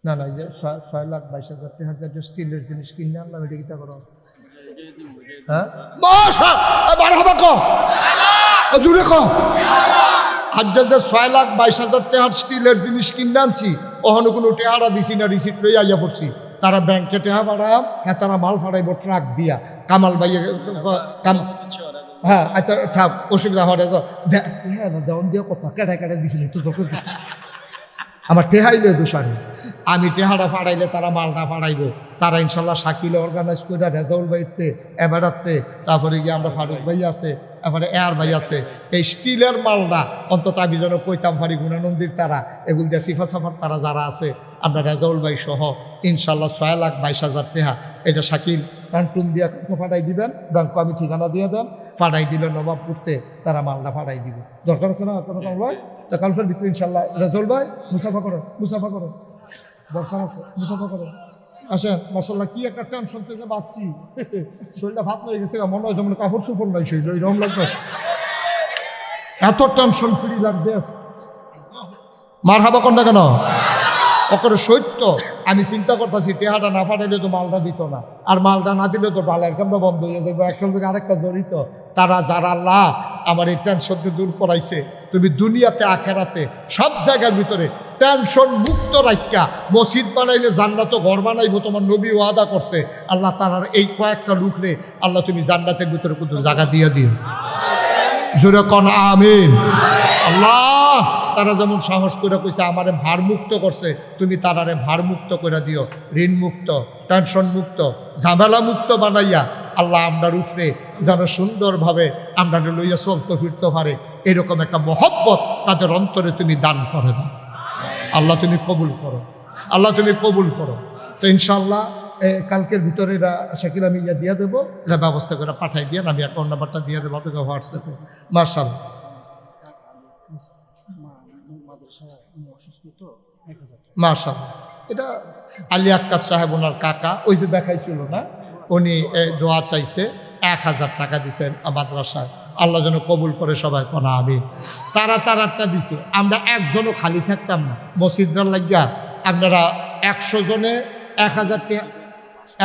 না এই যে 6,22,000 টাকা স্টিলের জিনিস কিনে আনলাম, এটা কিতা করো? হ্যাঁ জুড়ে কো আজ যে 6,22,000 টাকার স্টিলের জিনিস কিনে আনছি, ওখানে কোনো টেহারা দিছি না, রিসিপ্ট লই আইয়া পড়ছি। তারা ব্যাংকে টেহা ফাড়াম, হ্যাঁ তারা মাল ফাড়াইব ট্রাক দিয়া। কামাল ভাইয়ে হ্যাঁ আচ্ছা থাক, অসুবিধা হয় হ্যাঁ না দেওয়ান দিয়ে কথা কেটে দিছিল তো তোকে আমার টেহাইলে দোষারি। আমি টেহারা ফাড়াইলে তারা মালটা ফাড়াইব। তারা ইনশাল্লাহ শাকিলে অর্গানাইজ করে রেজাউল ভাইতে এবারাতে, তারপরে গিয়ে আমরা ফারুক ভাই আছে, এবারে এয়ার ভাই আছে। এই স্টিলের মালটা অন্তত আমি যেন কইতাম পারি গুণানন্দির তারা এগুলো দিয়ে সিফা সাফার তারা যারা আছে, আমরা রেজাউল ভাই সহ ইনশাল্লাহ 6,22,000 টাকা এটা শাকিল কান্টুন দিয়া ফাটাই দিবেন, ব্যাংক আমি ঠিকানা দিয়ে দেন, ফাটাই দিলে নবাবপুরতে তারা মালটা ফাটাই দিবে। দরকার আছে না কোনো কাল ভাই? তা কালকের ভিতরে ইনশাল্লাহ রেজাউল ভাই মুসাফা করো দরকার আছে, মুসাফা করো। আসেন মাসাল্লাহ কি একটা টেনশন থেকে বাঁচছি, শরীরটা ভাত হয়ে গেছে, মনে হয় যেমন কাপড় চোপড় নাই শরীর এরকম লাগবে, এত টেনশন ফ্রি লাগবে। মার হাবা কোনটা কেন ওকে সত্য আমি চিন্তা করতেছি টেহাটা না পাঠাইলে তো মালটা দিত না, আর মালটা না দিলে তো ডালের কামটা বন্ধ হয়ে যাবে। একসঙ্গে আরেকটা জড়িত তারা যারা আল্লাহ আমার এই টেনশনকে দূর করাইছে, তুমি দুনিয়াতে আখেরাতে সব জায়গার ভিতরে টেনশন মুক্ত রাখা মসজিদ বানাইলে জান্নাত ঘর বানাইবো তোমার নবী ওয়াদা করছে। আল্লাহ তারার এই কয়েকটা লোকরে আল্লাহ তুমি জান্নাতের ভিতরে কোথাও জায়গা দিয়ে দিও। জোরে কোন আমিন। আল্লাহ তারা যেমন সাহস করে কইছে আমারে ভার মুক্ত করছে, তুমি তারারে ভার মুক্ত করে দিও, ঋণ মুক্ত, টেনশন মুক্ত, ঝামেলা মুক্ত বানাইয়া আল্লাহ আমরার উপরে যেন সুন্দরভাবে আমরা লইয়া চলতে ফিরতে পারে এরকম একটা মহব্বত তাদের অন্তরে তুমি দান করে দাও। আল্লাহ তুমি কবুল করো, আল্লাহ তুমি কবুল করো। তো ইনশাআল্লাহ কালকের ভিতরে এরা শাকিল আমি ইয়া দিয়ে দেবো, এটা ব্যবস্থা করে পাঠাই দিয়ে আমি অ্যাকাউন্ট নাম্বারটা দিয়ে দেবো আপনাকে হোয়াটসঅ্যাপে। মার্শাল্লাহ মার্শাল্লাহ। এটা আলী আক্কার সাহেব ওনার কাকা, ওই যে দেখাইছিল না, উনি দোয়া চাইছে 1000 টাকা দিচ্ছেন মাদ্রাসায়। আল্লাহ যেন কবুল করে সবাই কোনা আমি। তারাটা দিছে, আমরা একজনও খালি থাকতাম না মসজিদরা লাগিয়া। আপনারা 100 জনে 1000 টাকা,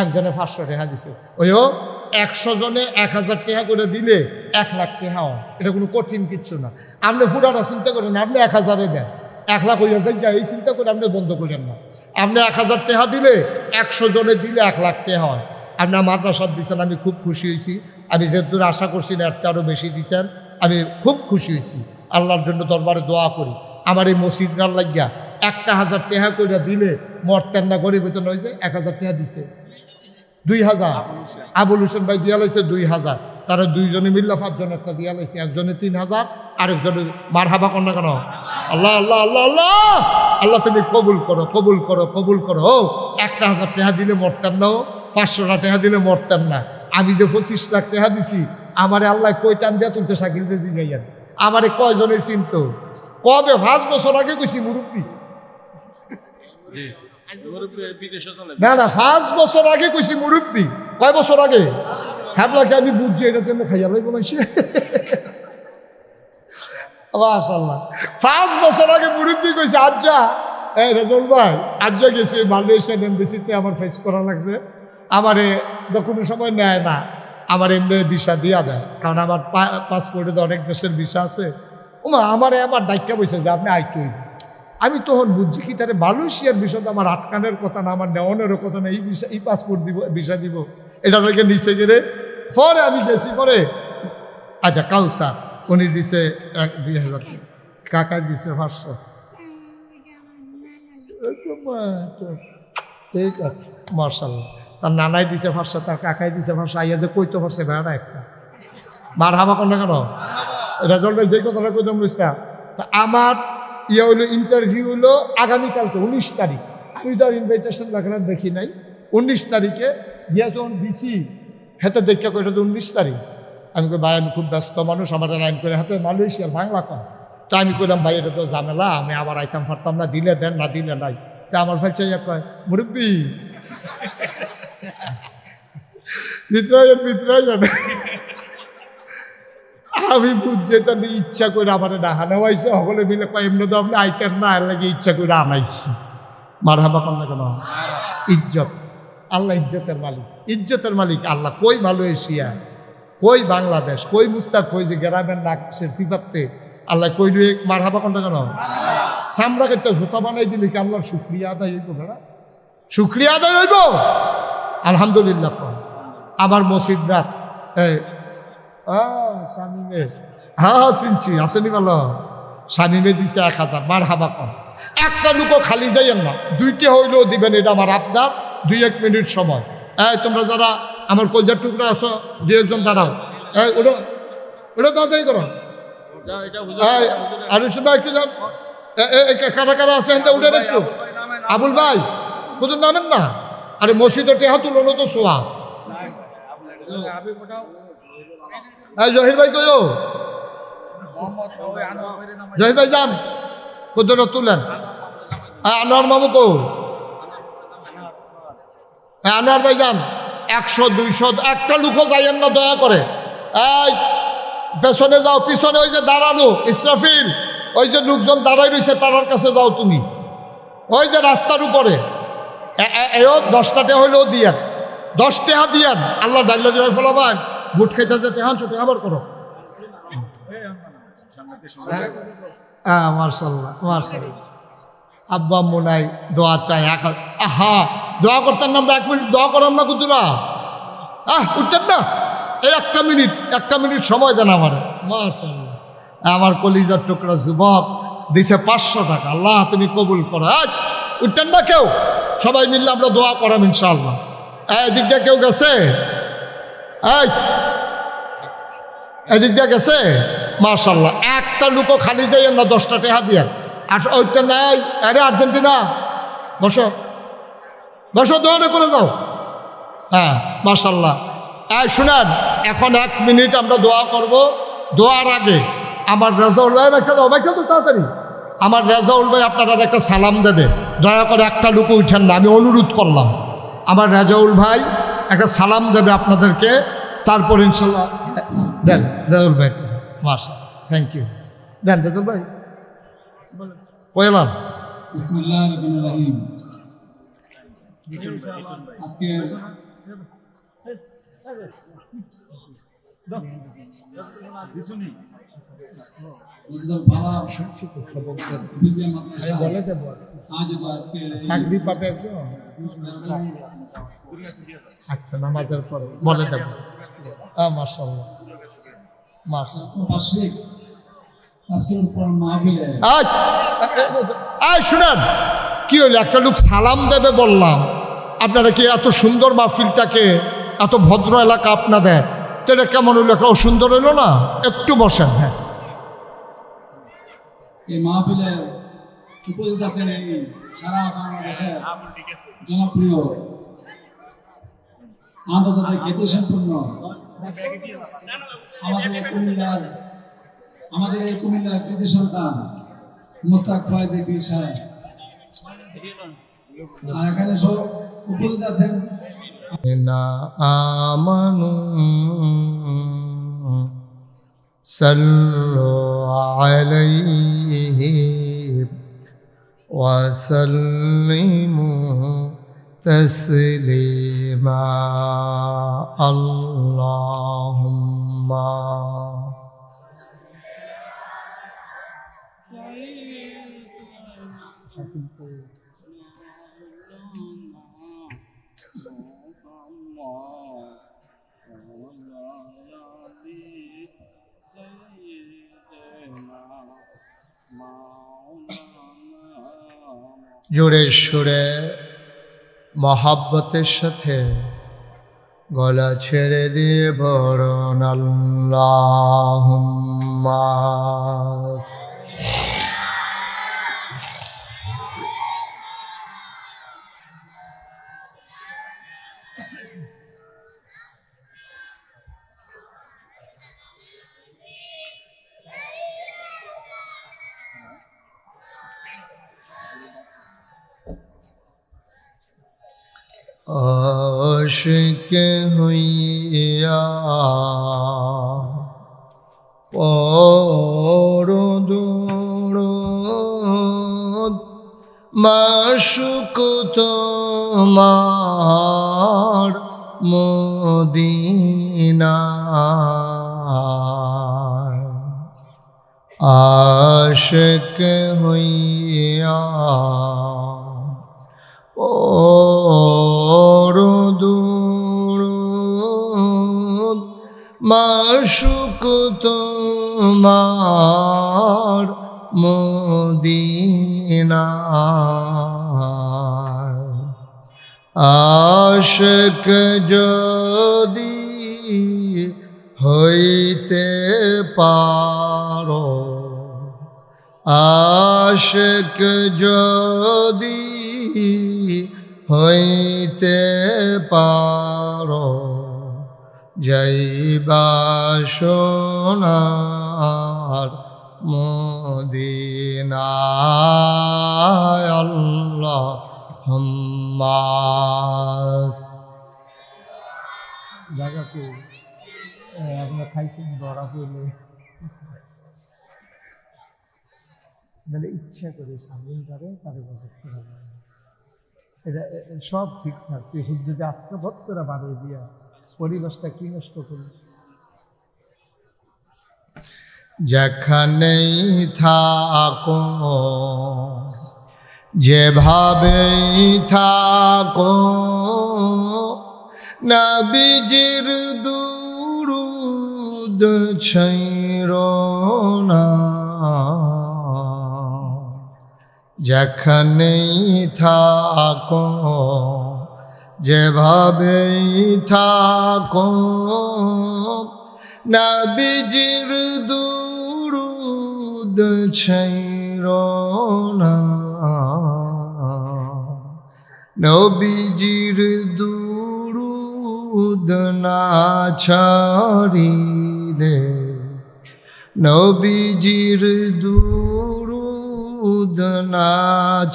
একজনে 500 টাকা দিছে। ওইও 100 জনে 1000 টাকা করে দিলে 1 লাখ টাকা হয়। এটা কোনো কঠিন কিচ্ছু না। আপনি পুরাটা চিন্তা করেন, আপনি 1000-এ দেন, 1 লাখ হইয়া যায়, এই চিন্তা করে আপনি বন্ধ করেন না। আপনি 1000 টাকা দিলে 100 জনে দিলে 1 লাখ টাকা হয়। আপনার মাদ্রাসা দিচ্ছেন, আমি খুব খুশি হয়েছি। আমি যেহেতু আশা করছি না একটা আরও বেশি দিচ্ছেন, আমি খুব খুশি হয়েছি। আল্লাহর জন্য দরবারে দোয়া করি আমার এই মসজিদরার লাগিয়া 1000 টাকা করে দিলে মরতেন না, গরিব হইতে নয় যে 1000 টাকা দিছে 2000। আবুল হোসেন ভাই দিয়া লাইছে 2000, তারা দুইজনে মিল্লা 5 জন একটা দিয়া লাইছে, একজনে 3000, আরেকজনে মারহাবা কর না কেন। আল্লাহ আল্লাহ আল্লাহ আল্লাহ আল্লাহ তুমি কবুল করো, কবুল করো, কবুল করো। ও 1000 টাকা দিলে মরতেন না, 500 টাকা দিলে মরতেন না। আমি যে 25 লাখ টাকা দিছি, আমারে আল্লাহ কই টান দিয়া তুলতে শাকিল রেজি গাইয়ান, আমারে কয়জনে চিনত, কবে 5 বছর আগে কইছি মুরব্বী, না না 5 বছর আগে কইছি মুরব্বী। কয় বছর আগে? হ্যাবলাকে আমি বুঝছি এটা জন্য খাইয়া লইব মাইছি। মাশাআল্লাহ 5 বছর আগে মুরব্বী কইছে আজ্জা, এই রেজল ভাই আজ্জা গেছে মালয়েশিয়ান এমবেসিতে, আমার ফেস করা লাগছে, আমারে কোনো সময় নেয় না, আমার এমনি ভিসা দিয়া দেয়, কারণ আমার পাসপোর্টে তো অনেক দেশের ভিসা আছে। ওমা আমারে আমার ডাইকা বসে যে আপনি আইতই। আমি তখন বুঝছি কি তারে মালয়েশিয়ার বিষয়টা আমার আটকানের কথা না, আমার নেওয়ানোর কথা না, এই ভিসা এই পাসপোর্ট দিব ভিসা দিব, এটা থেকে নিচে গেলে পরে আমি গেছি পরে। আচ্ছা কাউসার উনি দিছে 2000, কাকা দিছে 500। ঠিক আছে মার্শাল্লাহ। তার নানাই দিছে 500, তার কাকাই দিছে 500, আইয়া যে কইতে পারছে বেড়া একটা মার হাবা কর না কেন। রেজল্টে যে কথাটা কইতাম বুঝতা, আমার ইয়ে হইলো ইন্টারভিউ হইলো আগামীকালকে 19 তারিখ। আমি তো আর ইনভাইটেশন লেখাটা দেখি নাই। 19 তারিখে গিয়া যখন দিছি হাতে দেখা কইটা তো 19 তারিখ। আমি কই ভাই আমি খুব ব্যস্ত মানুষ, আমার লাইন করে হাতে মালয়েশিয়ার বাংলা কম। তো আমি কইলাম ভাই এটা তো ঝামেলা, আমি আবার আইতাম পারতাম না, দিলে দেন না দিলে নাই। তা আমার ভাই চাইয়া কয় মুরব্বী ভিতরে যাবে। আমি বুঝছি তার ইচ্ছা করে আমার ডাহানো হয়েছে, সকলে মিলে কয় এমনি তো আপনি আইতেন না, এর লাগে ইচ্ছা করে আনাইছি। মার হাবা কর না কেন। ইজ্জত, আল্লাহ ইজ্জতের মালিক, ইজ্জতের মালিক আল্লাহ। কই মালয়েশিয়া, কই বাংলাদেশ, কই মুস্তাক, কই যে গ্রামের নাকের সিফাতে আল্লাহ কই লুয়ে মার হাবা কর না কেন। চামড়াকে একটা জুতা বানাই দিলে কি আল্লাহর শুক্রিয়া আদায় হইব না? শুক্রিয়া আদায় হইব। আলহামদুলিল্লাহ। আমার মসজিদ রাত শামিমে, হ্যাঁ চিনছি, আসেনি ভালো। শামিমে দিছে 1000, মার হাবা কম। একটা লুকো খালি যাইয়েন না, 2টা হইলেও দিবেন, এটা আমার আপনার 2-1 মিনিট সময়। তোমরা যারা আমার কলজার টুকরা আছো 2-1 জন দাঁড়াও। ওটা ওটা তাড়াতাড়ি করো। আর শুধু একটু যান, কারা কারা আছে উঠে একটু। আবুল ভাই কোথাও নামেন না, আরে মসজিদে টেহা তুলো তো সোয়া। জহির ভাই কইও, জহির ভাই যান, কতটা তুলেন। আনোয়ার মামু কো, আনোয়ার ভাই যান। 100-200 একটা লুকো যাইয়েন না দয়া করে। এই পেছনে যাও, পিছনে ওই যে দাঁড়ানো ইসরাফিল, ওই যে লোকজন দাঁড়াই রয়েছে তার কাছে যাও তুমি। ওই যে রাস্তার উপরে এও 10 টাকা হইলেও দিয়ান, 10 টাকা দিয়ান। আল্লাহ ডাইল দিয়ে ফলা ভাই বুট খাইতেছে টেহা চোটে আবার করো। হ্যাঁ মার্শাল্লাহ মার্শাল্লাহ। আব্বা আম্মু নাই, দোয়া চাই। আহা দোয়া করতেন না, আমরা 1 মিনিট দোয়া করাম না কুতুরা? উঠতেন না? এই একটা মিনিট সময় দেন আমার। মাশাআল্লাহ, আমার কলিজার টুকরা যুবক দিছে 500 টাকা। আল্লাহ তুমি কবুল করো। উঠতেন না কেউ? সবাই মিললে আমরা দোয়া করাম ইনশাআল্লাহ। এদিক দিয়ে কেউ গেছে? এদিক দিয়ে গেছে? মাশাআল্লাহ। একটা লোকও খালি যাই না, 10 টাকা দিয়া। আর ওইটা নাই। আরে আর্জেন্টিনা বসো বসো, দোয়া করে যাও। হ্যাঁ মাশাআল্লাহ। শুনেন, এখন 1 মিনিট আমরা দোয়া করব। দোয়ার আগে আমার রেজাউল ভাই ব্যাখ্যা তো তাড়াতাড়ি। আমার রেজাউল ভাই আপনারা একটা সালাম দেবে। দয়া করে একটা লোক উঠেন না, আমি অনুরোধ করলাম। আমার রেজাউল ভাই একটা সালাম দেবে আপনাদেরকে, তারপর ইনশাল্লাহ দেন। রেজাউল ভাই মাশাআল্লাহ, থ্যাংক ইউ। দেন রেজাউল ভাই বললাম। বিসমিল্লাহির রহমানির রহিম। আজকে আচ্ছা, নামাজের পরে বলে দেব। মাশাআল্লাহ মাশাআল্লাহ। শুনেন, কি হইলো? একটা লোক সালাম দেবে বললাম। আপনারা কি এত সুন্দর মাহফিলটাকে, এত ভদ্র এলাকা আপনাদের, তো এটা কেমন হইলো? একটা অসুন্দর হইলো না? একটু বসেন। হ্যাঁ, এই মাহফিলে উপস্থিত আছেন এই সারা বাংলাদেশের জনপ্রিয় আন্তর্জাতিক খ্যাতিসম্পন্ন আমাদের এই কুমিল্লার কৃতি সন্তান মুস্তাক ফয়েজি পীর সাহেব। আর এখানে সব উপস্থিত আছেন আমানু সাল্লু আলাইহি ওয়া সাল্লিমু তাসলিমা। আল্লাহুম্মা জোরে সুরে মহাব্বতের সাথে গলা ছেড়ে দিয়ে বরণ আল্লাহুম্মা। আশিক হইয়া পর দৌড় মাশুক তোমার মদিনা। আশিক হইয়া পর দৌড় মাশুক তোমার মদিনা। আশিক যদি হইতে পারো, আশিক যদি হইতে পারো, যাইবা সোনার মদিনায়। আল্লাহুম্মা জায়গা কো আপনারা খাইছেন ধরা পড়লে মানে ইচ্ছা করে স্বামীন দ্বারে তাদের গজব করা যায়। এটা সব ঠিকঠাক, তুই হুদ্দুতে আত্মভক্তরা বাড়িয়ে দিয়া পরিবেশটা কি নষ্ট করিস? যেখানেই থাকো যেভাবেই থাকো নবীজির দুরূদ ছাইরো না। যেখানেই থাকো যেভাবেই থাকো নবীজির দুরূদ ছাইরো না। নবীজির দুরূদ না ছাড়িলে নবীজির দুরূদ না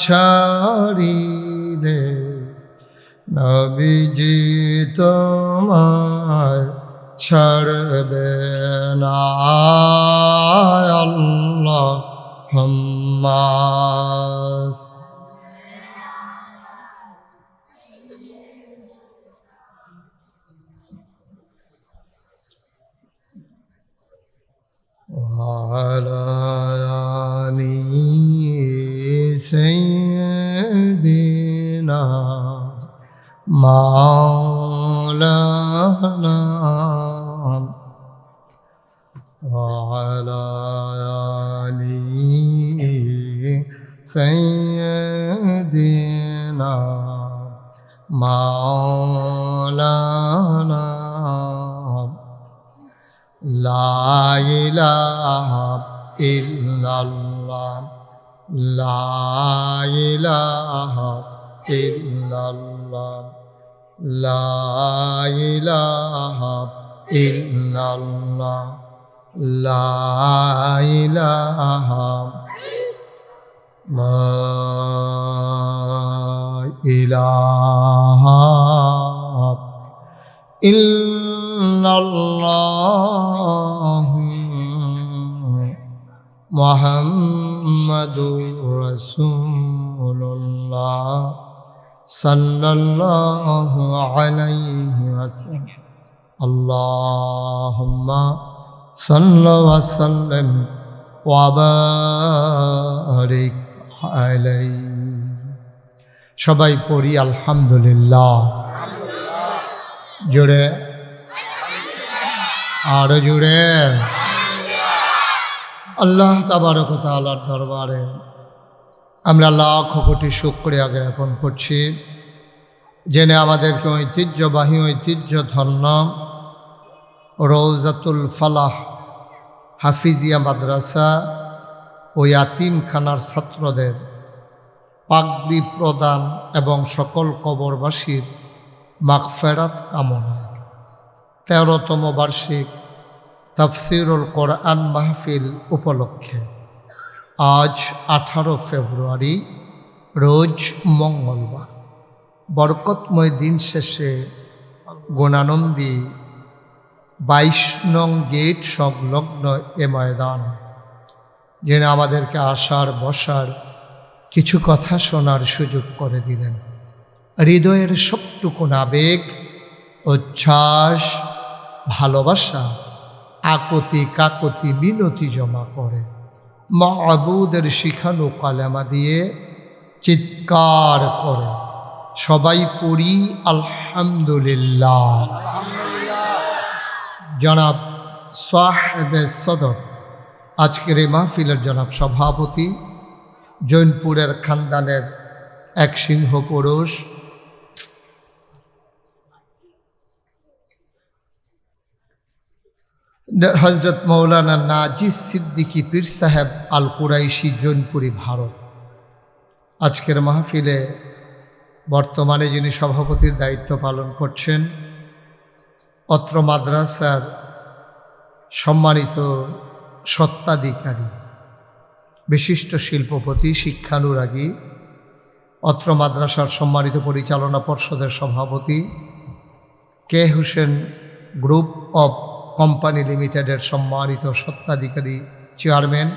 ছাড়িলে নবীজি তোমার ছাড়বে না। আল্লাহুম্মা وعلى آل سيدنا مولانا وعلى آل سيدنا مولانا لا إله إلا الله لا إله إلا الله لا إله إلا الله لا إله لا إله إلا الله محمد رسول الله صلى الله عليه وسلم اللهم صل وسلم وبارك عليه। সবাই পড়ি আলহামদুলিল্লাহ। জুড়ে আরো জুড়ে আল্লাহ তাবারক ওয়া তাআলার দরবারে আমরা লাখ কোটি শুকরিয়া জ্ঞাপন করছি, জেনে আমাদেরকে ঐতিহ্যবাহী ঐতিহ্যধন্য রওজাতুল ফালাহ হাফিজিয়া মাদ্রাসা ও ইয়াতিমখানার ছাত্রদের পাগড়ি প্রদান এবং সকল কবরবাসীর মাগফিরাত কামনায় 13তম বার্ষিক তাফসীরুল কোরআন মাহফিল উপলক্ষে আজ 18 ফেব্রুয়ারি রোজ মঙ্গলবার বরকতময় দিন শেষে গুণানন্দী 22 নং গেট সংলগ্ন এ ময়দান যিনি আমাদেরকে আসার বসার কিছু কথা শোনার সুযোগ করে দিলেন, হৃদয়ের সবটুকুন আবেগ উচ্ছ্বাস ভালোবাসা আকতি কাকতি মিনতি জমা করে মাবুদের শিখানো কালেমা দিয়ে চিৎকার করে সবাই পড়ি আলহামদুলিল্লাহ। জনাব সাহেবে সদর আজকের এই মাহফিলের জনাব সভাপতি, জৈনপুরের খানদানের এক সিংহ পুরুষ হজরত মৌলানা নাজিস সিদ্দিকী পীর সাহেব আল কুরাইশি, জৈনপুরি, ভারত। আজকের মাহফিলে বর্তমানে যিনি সভাপতির দায়িত্ব পালন করছেন অত্র মাদ্রাসার সম্মানিত স্বত্বাধিকারী, বিশিষ্ট শিল্পপতি, শিক্ষানুরাগী, অত্র মাদ্রাসার সম্মানিত পরিচালনা পর্ষদের সভাপতি, কে হোসেন গ্রুপ অব কোম্পানি লিমিটেডের সম্মানিত স্বত্বাধিকারী চেয়ারম্যান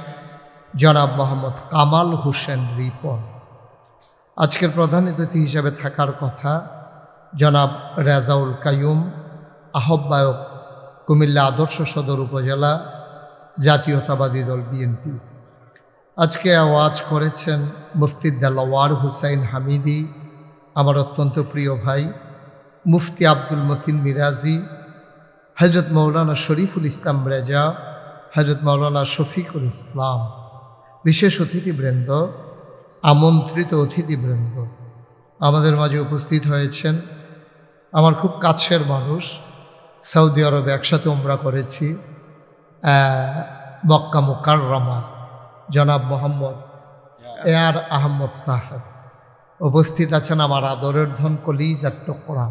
জনাব মোহাম্মদ কামাল হোসেন রিপন। আজকের প্রধান অতিথি হিসেবে থাকার কথা জনাব রেজাউল কাইয়ুম, আহ্বায়ক কুমিল্লা আদর্শ সদর উপজেলা জাতীয়তাবাদী দল বিএনপি। আজকে আওয়াজ করেছেন মুফতি দেলাওয়ার হুসাইন হামিদি, আমার অত্যন্ত প্রিয় ভাই, মুফতি আব্দুল মতিন মিরাজি, হজরত মৌলানা শরীফুল ইসলাম রেজা, হজরত মৌলানা শফিকুল ইসলাম, বিশেষ অতিথিবৃন্দ, আমন্ত্রিত অতিথিবৃন্দ, আমাদের মাঝে উপস্থিত হয়েছেন আমার খুব কাছের মানুষ। সৌদি আরবে একসাথে উমরা করেছি, মক্কা মুকাররমা, জনাব মোহাম্মদ এয়ার আহমদ সাহেব উপস্থিত আছেন। আমার আদরের ধন কলিজার টুকরা,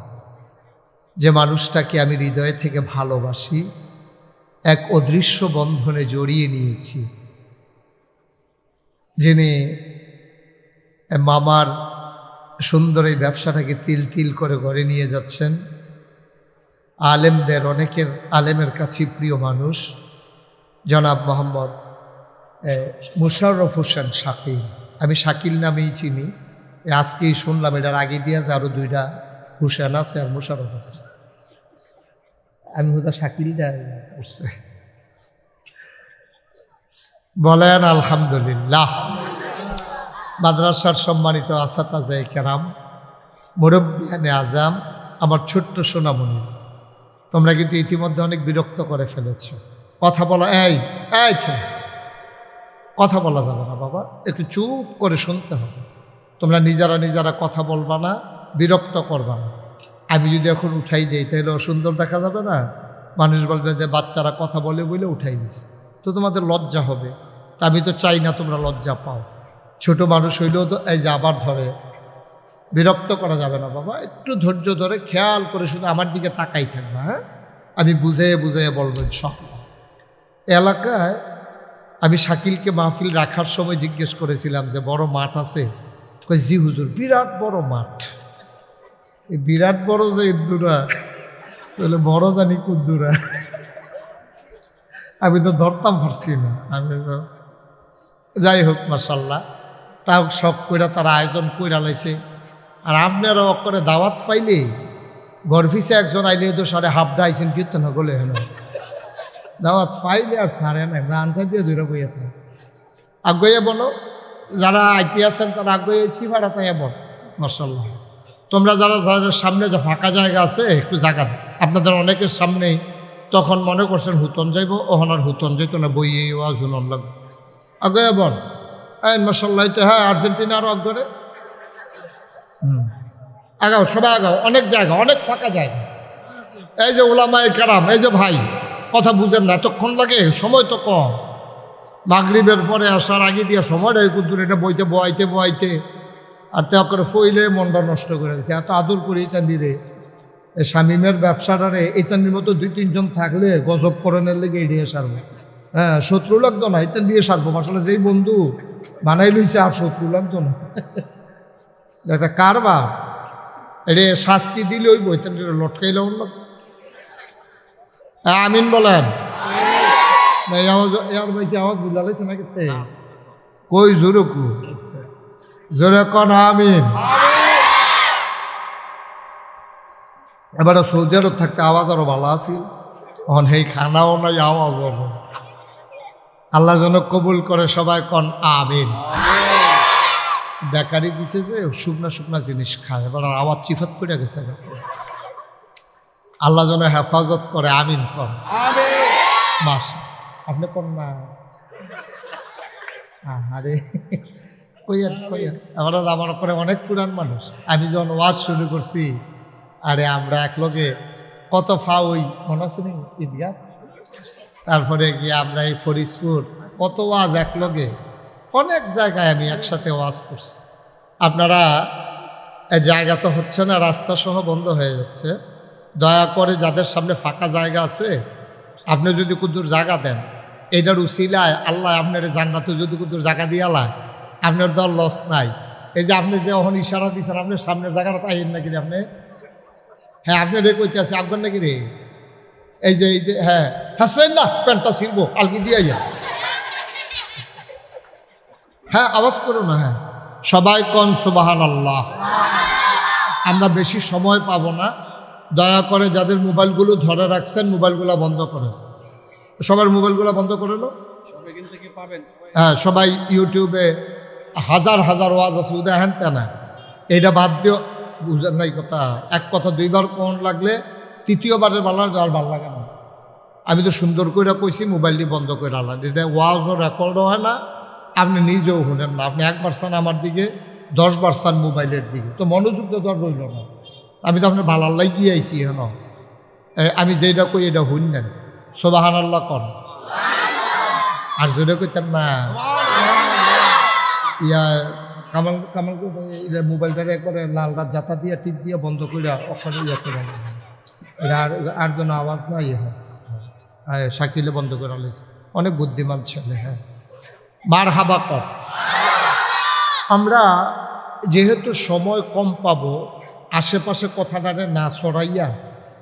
যে মানুষটাকে আমি হৃদয় থেকে ভালোবাসি, এক অদৃশ্য বন্ধনে জড়িয়ে নিয়েছি, যিনি মামার সুন্দর এই ব্যবসাটাকে তিল তিল করে গড়ে নিয়ে যাচ্ছেন। আলেমদের অনেকের আলেমের কাছে প্রিয় মানুষ জনাব মোহাম্মদ মুশাররফ হোসেন শাকিল। আমি শাকিল নামেই চিনি, আজকেই শুনলাম এটার আগে দিয়ে যে আরও দুইটা হুসেন আছে আর মুশাররফ আছে। আমি হয়তো শাকিলটা করছে। বলেন আলহামদুলিল্লাহ। মাদ্রাসার সম্মানিত আসাতাজায়ে কেরাম, মুরব্বিয়ানে আজাম, আমার ছোট্ট সোনামণি, তোমরা কিন্তু ইতিমধ্যে অনেক বিরক্ত করে ফেলেছ। কথা বলা ছেলে, কথা বলা যাবে না বাবা, একটু চুপ করে শুনতে হবে। তোমরা নিজেরা কথা বলবা না, বিরক্ত করবা না। আমি যদি এখন উঠাই দিই তাহলে অসুন্দর দেখা যাবে না? মানুষ বলবে যে বাচ্চারা কথা বলে বলে উঠাই দিস, তো তোমাদের লজ্জা হবে। তা আমি তো চাই না তোমরা লজ্জা পাও। ছোট মানুষ হইলেও তো এই যে আবার ধরে, বিরক্ত করা যাবে না বাবা, একটু ধৈর্য ধরে খেয়াল করে শুধু আমার দিকে তাকাই থাকবা। হ্যাঁ, আমি বুঝে বলবো সব। এলাকায় আমি শাকিলকে মাহফিল রাখার সময় জিজ্ঞেস করেছিলাম যে বড় মাঠ আছে? কই জি হুজুর, বিরাট বড় মাঠ। এই বিরাট বড় যে ইন্দুরা, তাহলে বড় জানি কুদ্দুরা। আমি তো ধরতাম পারছি না। আমি তো যাই হোক, মাশাল্লাহ, তাও শখ কইরা তারা আয়োজন কইরা লাইছে। আর আপনারা করে দাওয়াত পাইলে গর্ফিসে একজন আইলে তো সাড়ে হাফডা আইসেন কীর্তন গলে হেন দাওয়াত পাইলে আর সারে নাই, আনসার দিয়ে ধরে বইয়া থাকে। আগ্রহে বলো, যারা আইপি আছেন তারা আগ্রহে সিফাড়া তাই বল। মাশাল্লাহ, তোমরা যারা যাদের সামনে যে ফাঁকা জায়গা আছে একটু জায়গা, আপনাদের অনেকের সামনেই তখন মনে করছেন হুতন যাইব, ওহনার হুতন যাইতো না, বইয়ে ওয়াজ হুনন লাগবে। আগ্রহে বল, মাশাল্লাহ, তো হ্যাঁ আর্জেন্টিনা আরও আগ্রহে আগাও, সবাই আগাও, অনেক জায়গা, অনেক ফাঁকা জায়গা। এই যে ওলামায়ে কেরাম, এই যে ভাই, কথা বুঝেন না, এতক্ষণ লাগে, সময় তো কম। মাগরিবের পরে আসার আগে দিয়ে সময়টা একটু দূরে, এটা বইতে বইতে আর তে করে ফইলে মনটা নষ্ট করে দিচ্ছে। এত আদর করি ইতান্ডিরে, শামিমের ব্যবসাটারে ইতান্ডির মতো 2-3 জন থাকলে গজব করণের লেগে এড়িয়ে সারবো। হ্যাঁ, শত্রু লাগতো না, ইতান দিয়ে সারবো। আসলে যেই বন্ধু বানাই লইছে আর শত্রু লাগতো না। একটা কারবার, এটা শাস্তি দিলে ওই বইতেন লটকাইলে অন্য। আমিন বলেন। আওয়াজ বুঝা লাগছে না কেতে? কই জোরকু জোরে কন আমিন। এবার সৌদি আরব থাকতে আওয়াজ আরো ভালো আছিল, এখন এই খানাও নাই, আওয়াজও নাই। আল্লাহ যেন কবুল করে, সবাই কন আমিন। বেকারি দিছে যে শুকনা জিনিস খায়, এবার আওয়াজ চিফাত ফুটে গেছে। আল্লাহ যেন হেফাজত করে, আমিন কর। মাস আপনি কর না, আরে কইয়া আমরা আমার করে অনেক পুরান মানুষ। আমি যখন ওয়াজ শুরু করছি, আরে আমরা একলগে কত ওই মনে আছে নি ঈদগা, তারপরে গিয়ে আমরা এই ফরিদপুর কত ওয়াজ একলগে, অনেক জায়গায় আমি একসাথে ওয়াজ করছি। আপনারা জায়গা তো হচ্ছে না, রাস্তা সহ বন্ধ হয়ে যাচ্ছে। দয়া করে যাদের সামনে ফাঁকা জায়গা আছে, আপনি যদি কুদ্দুর জায়গা দেন, এইটার উসিলায় আল্লাহ আপনার জান্নাতে যদি কুদ্দুর জায়গা দিয়ে আল্লাহ, আপনার দল লস নাই। এই যে আপনি যে ওখানে ইশারা দিচ্ছেন, আপনার সামনের জায়গাটা পাইয়েন নাকি রে আপনি? হ্যাঁ, আপনি রে কইতে আছে আফগান নাকি রে? এই যে হ্যাঁ হাসেন না, প্যান্টটা ছিড়বো আলকি দিয়ে যা। হ্যাঁ আওয়াজ করো না, হ্যাঁ সবাই কোন সুবহানাল্লাহ। আমরা বেশি সময় পাবো না, দয়া করে যাদের মোবাইলগুলো ধরে রাখছেন মোবাইলগুলো বন্ধ করেন, সবার মোবাইলগুলো বন্ধ করে নো। হ্যাঁ সবাই ইউটিউবে হাজার হাজার ওয়াজ আছে, উদাহরণ তা না, এইটা বাদ দিও, বুঝেন নাই কথা। এক কথা দুইবার কোন লাগলে তৃতীয়বারের বালার আর ভাল লাগে না। আমি তো সুন্দর করে কইছি মোবাইলটি বন্ধ করে আলান, এটা ওয়াজও রেকর্ডও হয় না, আপনি নিজেও শুনেন না। আপনি একবার চান আমার দিকে, 10 বার চান মোবাইলের দিকে, তো মনোযোগ তো দর রইল না। আমি তো আপনার বালাল্লাই গিয়ে আইছি হেন, আমি যেটা কই এটা শুন নেন, সুবহানাল্লাহ কর। আর যদি কইতাম না ইয়া কামাল কামাল মোবাইলটারে একবারে লাল রাত জাতা দিয়ে টিপ দিয়ে বন্ধ করে ওখানে ইয়ে করে এটা আর যেন আওয়াজ না ইয়ে হয়। হ্যাঁ শাকিলে বন্ধ করে আলাইছে, অনেক বুদ্ধিমান ছেলে। হ্যাঁ মার হাবা কর। আমরা যেহেতু সময় কম পাবো, আশেপাশে কথাটারে না সরাইয়া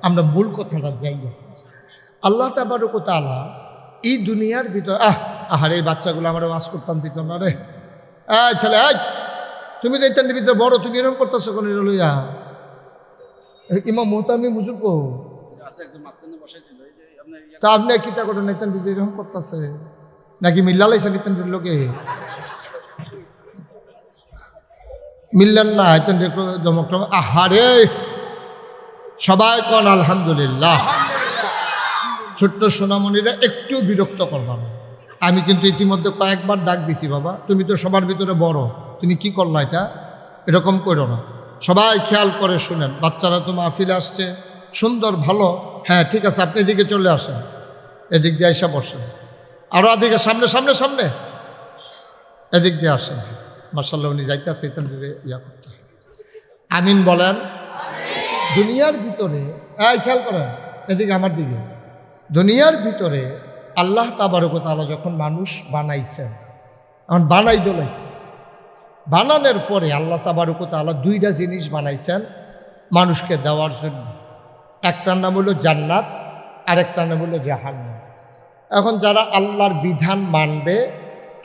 আমরা মূল কথাটা যাইয়া, আল্লাহ তাবারক ওয়া তাআলা এই দুনিয়ার ভিতর আহারে এই বাচ্চাগুলো আমরা ওয়াজ করতাম ভিতর না রে, ছেলে তুমি তো ইত্যাদির ভিতরে বড়, তুমি এরকম করতেছো কোন লইয়া ইমাম মোহতামি বুজুর্গ, তা আপনি কিতা করেন ইত্যাদি এরকম করতেছে নাকি মিল্লা লাইছেন ইত্যাদির লোকে মিললেন না ইত্যাদি জমক আহারে সবাই কন আলহামদুলিল্লাহ। ছোট্ট সোনামণিরা একটু বিরক্ত করবা না। আমি কিন্তু ইতিমধ্যে কয়েকবার ডাক দিছি, বাবা তুমি তো সবার ভিতরে বড়, তুমি কি করলা, এটা এরকম করো না। সবাই খেয়াল করে শুনেন, বাচ্চারা তো মাহফিলে আসছে সুন্দর ভালো, হ্যাঁ ঠিক আছে আপনি এদিকে চলে আসেন, এদিক দিয়ে এসে বসেন, আরও এদিকে সামনে সামনে সামনে এদিক দিয়ে আসেন। মাশাআল্লাহ উনি যাইতেছে এটা ইয়া করতে, আমিন বলেন। দুনিয়ার ভিতরে খেয়াল করেন এদিকে আমার দিকে, দুনিয়ার ভিতরে আল্লাহ তাবারক ওয়া তাআলা যখন মানুষ বানাইছেন, এখন বানাই দোলাইছে, বানানোর পরে আল্লাহ তাবারক ওয়া তাআলা 2টা জিনিস বানাইছেন মানুষকে দেওয়ার জন্য। একটার নাম হলো জান্নাত, আরেকটার নাম হলো জাহান্নাম। এখন যারা আল্লাহর বিধান মানবে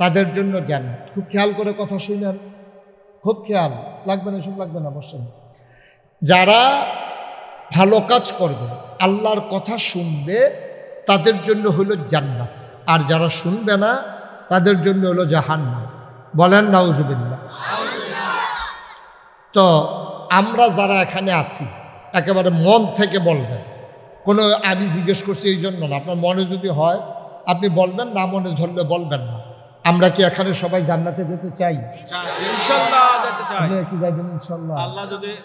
তাদের জন্য জান্নাত। খুব খেয়াল করে কথা শুনেন, খুব খেয়াল, লাগবে না, সব লাগবে না, বসেন। যারা ভালো কাজ করবে, আল্লাহর কথা শুনবে, তাদের জন্য হলো জান্নাত, আর যারা শুনবে না তাদের জন্য হলো জাহান্নাম। বলেন নাউজুবিল্লাহ। তো আমরা যারা এখানে আছি একেবারে মন থেকে বলবেন, কোনো আমি জিজ্ঞেস করছি এই জন্য না, আপনার মনে যদি হয় আপনি বলবেন, না মনে ধরলে বলবেন না। আমরা কি এখানে সবাই জান্নাতে যেতে চাই? কি যাবেন ইনশাল্লাহ?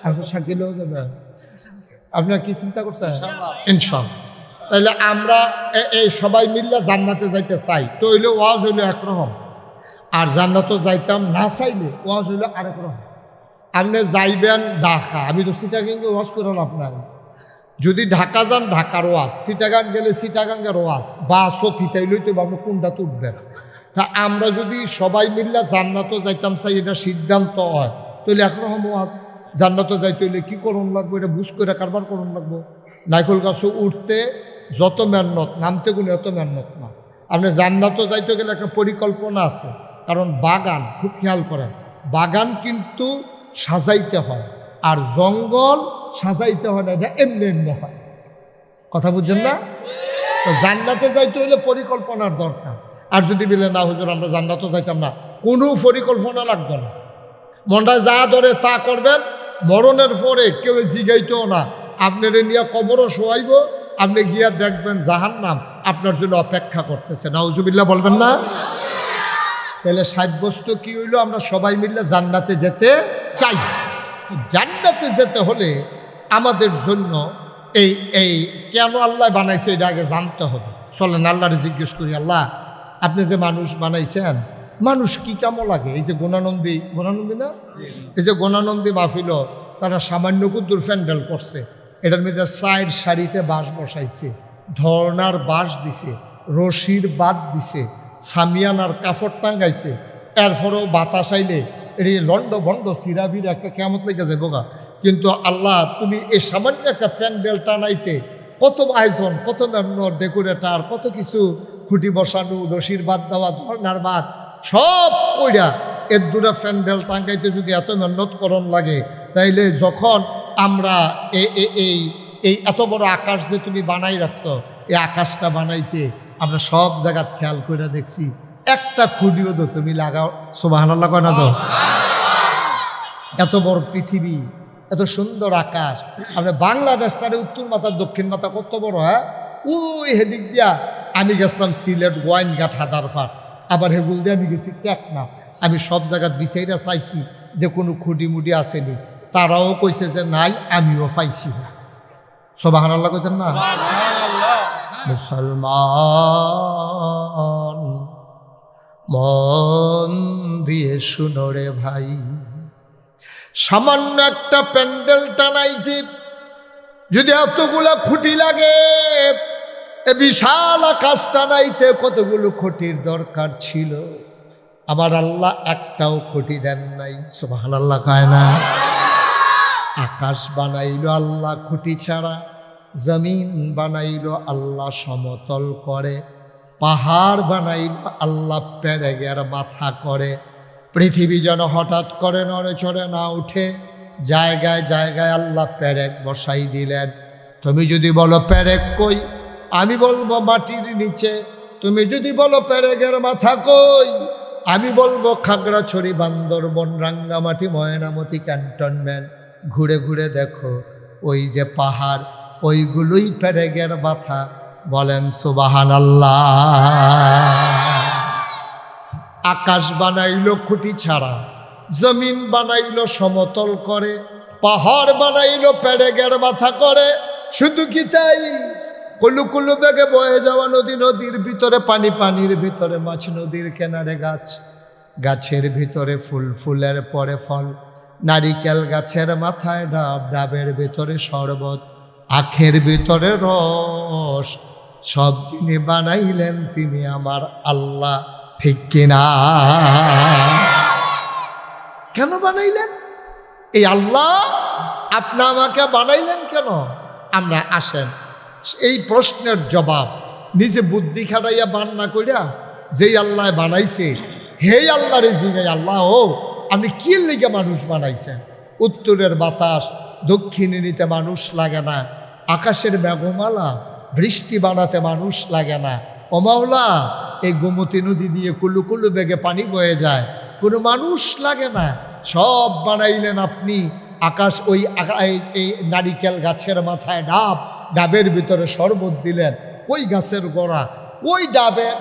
আপনি শাকিলেও যাবেন? আপনার কি চিন্তা করছেন? ইনশাল্লাহ। তাহলে আমরা এই সবাই মিললে জান্নাতে যাইতে চাই, তো হইলে ওয়াজ হইলো একরকম, আর জান্নাতও যাইতাম না চাইলে ওয়াজ হইলো আরেক রকম। আপনি যাইবেন ঢাকা, আমি তো চিটাগাঙ্গে ওয়াজ করলাম আপনার, যদি ঢাকা যান ঢাকার ওয়াজ, চিটাগাং গেলে চিটাগাঙ্গের ওয়াজ, বা সথিটাইলই তো আপনি কোনটা তুলবেন। তা আমরা যদি সবাই মিললে জান্নাতও যাইতাম চাই, এটা সিদ্ধান্ত হয়, তাহলে একরকম ওয়াজ। জান্নাতও যাইতে হইলে কী করুন লাগবো, এটা বুঝ করে কারবার করুন লাগবো। নাইকল গাছও উঠতে যত মেহনত, নামতে গুলো এত মেহনত না। আপনি জান্নাতও যাইতে গেলে একটা পরিকল্পনা আছে, কারণ বাগান, খুব খেয়াল করেন, বাগান কিন্তু সাজাইতে হয়, আর জঙ্গল সাজাইতে হয় না, এটা এমনি এমনি হয়। কথা বুঝছেন না? তো জান্নাতে যাইতে হইলে পরিকল্পনার দরকার। আর যদি বলে না হুজুর আমরা জান্নাতও যাইতাম না, কোনো পরিকল্পনা লাগবে না, মনটা যা ধরে তা করবেন। মরণের পরে কেউ জিগাইতেও না, আপনার নিয়ে কবরও শোয়াইব, আপনি গিয়া দেখবেন জাহান্নাম আপনার জন্য অপেক্ষা করতেছে। নাউজুবিল্লাহ বলবেন না? তাহলে সাব্যস্ত কি হইল, আমরা সবাই মিলে জান্নাতে যেতে চাই। জান্নাতে যেতে হলে আমাদের জন্য এই কেন আল্লাহ বানাইছে এটা আগে জানতে হবে। চলেন আল্লাহরে জিজ্ঞেস করি, আল্লাহ আপনি যে মানুষ বানাইছেন, মানুষ কি কেমন লাগে? এই যে গুণানন্দী না, এই যে গুণানন্দী মাহফিল, তারা সামান্য কুদ্দুর প্যান্ডেল করছে, এটার মধ্যে সাইড সারিতে বাঁশ বসাইছে, ধর্নার বাঁশ দিছে, রশির বাদ দিছে, সামিয়ানার কাপড় টাঙ্গাইছে, এরপরেও বাতাস আইলে এটি লন্ড ভন্ড সিরাবির একটা কেমত লেগে যায় বোগা। কিন্তু আল্লাহ তুমি এই সামান্য একটা প্যান্ডেল টানাইতে কত আয়োজন, কত মেহনত, ডেকোরেটার, কত কিছু, খুঁটি বসানো, রশির বাদ দেওয়া, ধর্নার বাদ, সব কইরা এর দুটা প্যান্ডেল টাঙ্গাইতে যদি এত মেহনত করণ লাগে, তাইলে যখন আমরা এই এত বড় আকাশ যে তুমি বানাই রাখছো, এই আকাশটা বানাইতে আমরা সব জায়গা খেয়াল করে দেখছি, একটা খুঁটিও তো তুমি লাগাও। সুবহানাল্লাহ কয় না তো? এত বড় পৃথিবী, এত সুন্দর আকাশ, আমরা বাংলাদেশটারে উত্তর মাথা দক্ষিণ মাথা কত বড়, হ্যাঁ? ওই হেদিক দিয়া আমি গেছিলাম সিলেট, গোয়াইনঘাট, হাদারফাট, আবার হেগুল দিয়ে আমি গেছি টেকনাফ। আমি সব জায়গায় বিচাইরা চাইছি যে কোনো খুঁটি মুটি আসেনি, তারাও কইছে যে নাই, আমিও পাইছি না। সুবহানাল্লাহ কইতেন না? মুসলমান মন দিয়ে শুনো রে ভাই, সামান্য একটা প্যান্ডেল টানাইতে যদি এতগুলা খুঁটি লাগে, এ বিশাল আকাশ টানাইতে কতগুলো খুঁটির দরকার ছিল। আমার আল্লাহ একটাও খুঁটি দেন নাই। সুবহানাল্লাহ কয় না? আকাশ বানাইল আল্লাহ খুঁটি ছাড়া, জমিন বানাইল আল্লাহ সমতল করে, পাহাড় বানাইল আল্লাহ পেরেগের মাথা করে। পৃথিবী যেন হঠাৎ করে নড়ে চড়ে না উঠে, জায়গায় জায়গায় আল্লাহ পেরেক বসাই দিলেন। তুমি যদি বলো পেরেক কই, আমি বলবো মাটির নিচে। তুমি যদি বলো পেরেকের মাথা কই, আমি বলবো খাগড়াছড়ি, বান্দরবন, রাঙ্গামাটি, ময়নামতি ক্যান্টনমেন্ট। ঘুরে ঘুরে দেখো, ওই যে পাহাড়, ওইগুলোই পেরেকের মাথা। বলেন সুবহানাল্লাহ। আকাশ বানাইলো খুঁটি ছাড়া, জমিন বানাইলো সমতল করে, পাহাড় বানাইলো পেরেকের মাথা করে। শুধু কি তাই? কুলু কুলু বেগে বয়ে যাওয়া নদী, নদীর ভিতরে পানি, পানির ভিতরে মাছ, নদীর কিনারে গাছ, গাছের ভিতরে ফুল, ফুলের পরে ফল, নারিকেল গাছের মাথায় ডাব, ডাবের ভিতরে শরবত, আখের ভিতরে রস। সব যিনি বানাইলেন তিনি আমার আল্লাহ। ঠিক কিনা? কেন বানাইলেন? এই আল্লাহ আপনি আমাকে বানাইলেন কেন? আমরা আসেন এই প্রশ্নের জবাব নিজে বুদ্ধি খাটাইয়া বান্না করিয়া যেই আল্লাহ বানাইছে, হেই আল্লাহর জিনে আল্লাহ ও আপনি কি লিগে মানুষ বানাইছেন? উত্তরের বাতাস দক্ষিণে নিতে মানুষ লাগে না, আকাশের মেঘমালা বৃষ্টি বানাতে মানুষ লাগে না। ও মাওলা, এই গোমতী নদী দিয়ে কুলু কুলু বেগে পানি বয়ে যায়, কোনো মানুষ লাগে না। সব বানাইলেন আপনি। আকাশ, ওই এই নারিকেল গাছের মাথায় ডাব, ডাবের ভিতরে শরবত দিলেন, ওই গাছের গোড়া, ওই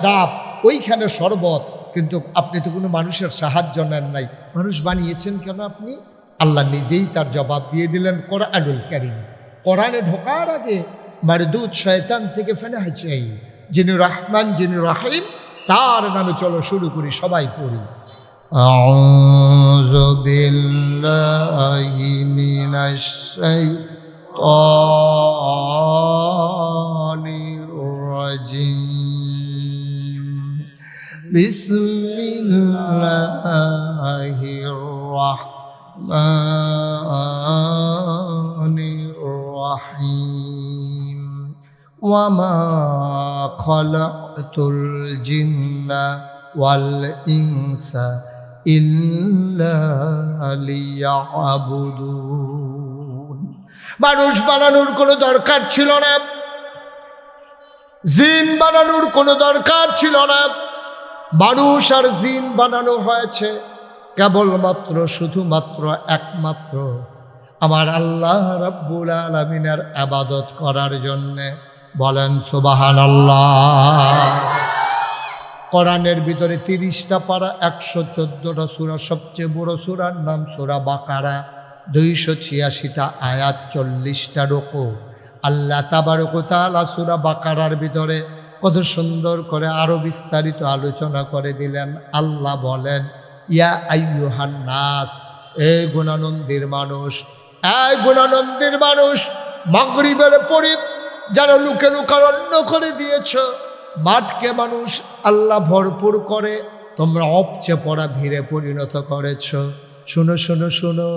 ডাব, ওইখানে শরবত। কিন্তু আপনি তো কোনো মানুষের সাহায্য নেন নাই। মানুষ বানিয়েছেন কেন আপনি? আল্লাহ নিজেই তার জবাব দিয়ে দিলেন কোরআনুল কারীম। কোরআনে ঢোকার আগে মারদুদ শয়তান থেকে ফেনা হয়েছে, যিনি রহমান, যিনি রহিম, তার নামে চলো শুরু করি, সবাই পড়ি। আউযু বিল্লাহি মিনাশ শাইতানির রাজিম। বিসমিল্লাহির রাহমানির রাহিম। ওয়ামা খালাকতুল জিন্না ওয়াল ইনসা ইল্লা লিয়াবুদুন। মানুষ বানানোর কোনো দরকার ছিল না, জিন বানানোর কোনো দরকার ছিল না। মানুষ আর জিন বানানো হয়েছে কেবলমাত্র, শুধুমাত্র, একমাত্র আমার আল্লাহ রাব্বুল আলামিনের ইবাদত করার জন্যে। বলেন সুবহানাল্লাহ। কোরআনের ভিতরে 30টা পারা, 114টা সূরা, সবচেয়ে বড় সূরার নাম সূরা বাকারা, 286টা আয়াত, 40টা রুকু। আল্লাহ তাবারক ওয়া তাআলা সূরা বাকারার ভিতরে কত সুন্দর করে আরো বিস্তারিত আলোচনা করে দিলেন। আল্লাহ বলেন, ইয়া আইয়ুহান নাস, এ গুণানন্দের মানুষ, এই গুণানন্দের মানুষ, মাগরিবের পরে যারা লুকে লুকারণ্য করে দিয়েছ, মাঠকে মানুষ আল্লাহ ভরপুর করে তোমরা অপচে পড়া ভিড়ে পরিণত করেছ। শুনো শুনো শুনো,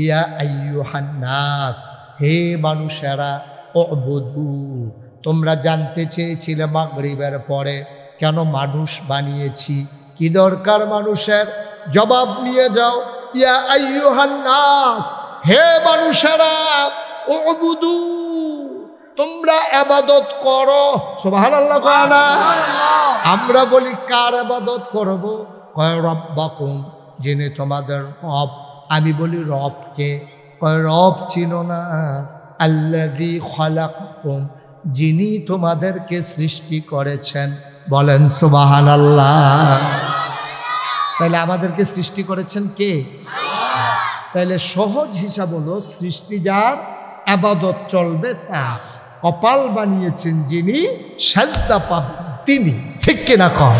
ইয়া আইয়ুহান নাস, হে মানুষেরা, উবুদু, তোমরা জানতে চেয়েছিলে মাগরিবের পরে কেন মানুষ বানিয়েছি। কি দরকার মানুষের? জবাব নিয়ে যাও। ইয়া আইয়ুহান নাস, হে মানুষেরা, উবুদু, তোমরা ইবাদত করো। সুবহানাল্লাহ কয় না? আমরা বলি কার ইবাদত করব? কয় রব্বাকুম, যিনি তোমাদের রব। আমি বলি রবকে? কয় রব চিনো না? আল্লাযী খালাকাকুম, যিনি তোমাদেরকে সৃষ্টি করেছেন। বলেন সুবহানাল্লাহ। তাহলে আমাদেরকে সৃষ্টি করেছেন কে? তাহলে সহজ হিসাব হলো, সৃষ্টি যার, ইবাদত চলবে তার। কপাল বানিয়েছেন যিনি, সাজদা পাবেন তিনি। ঠিক কিনা কন?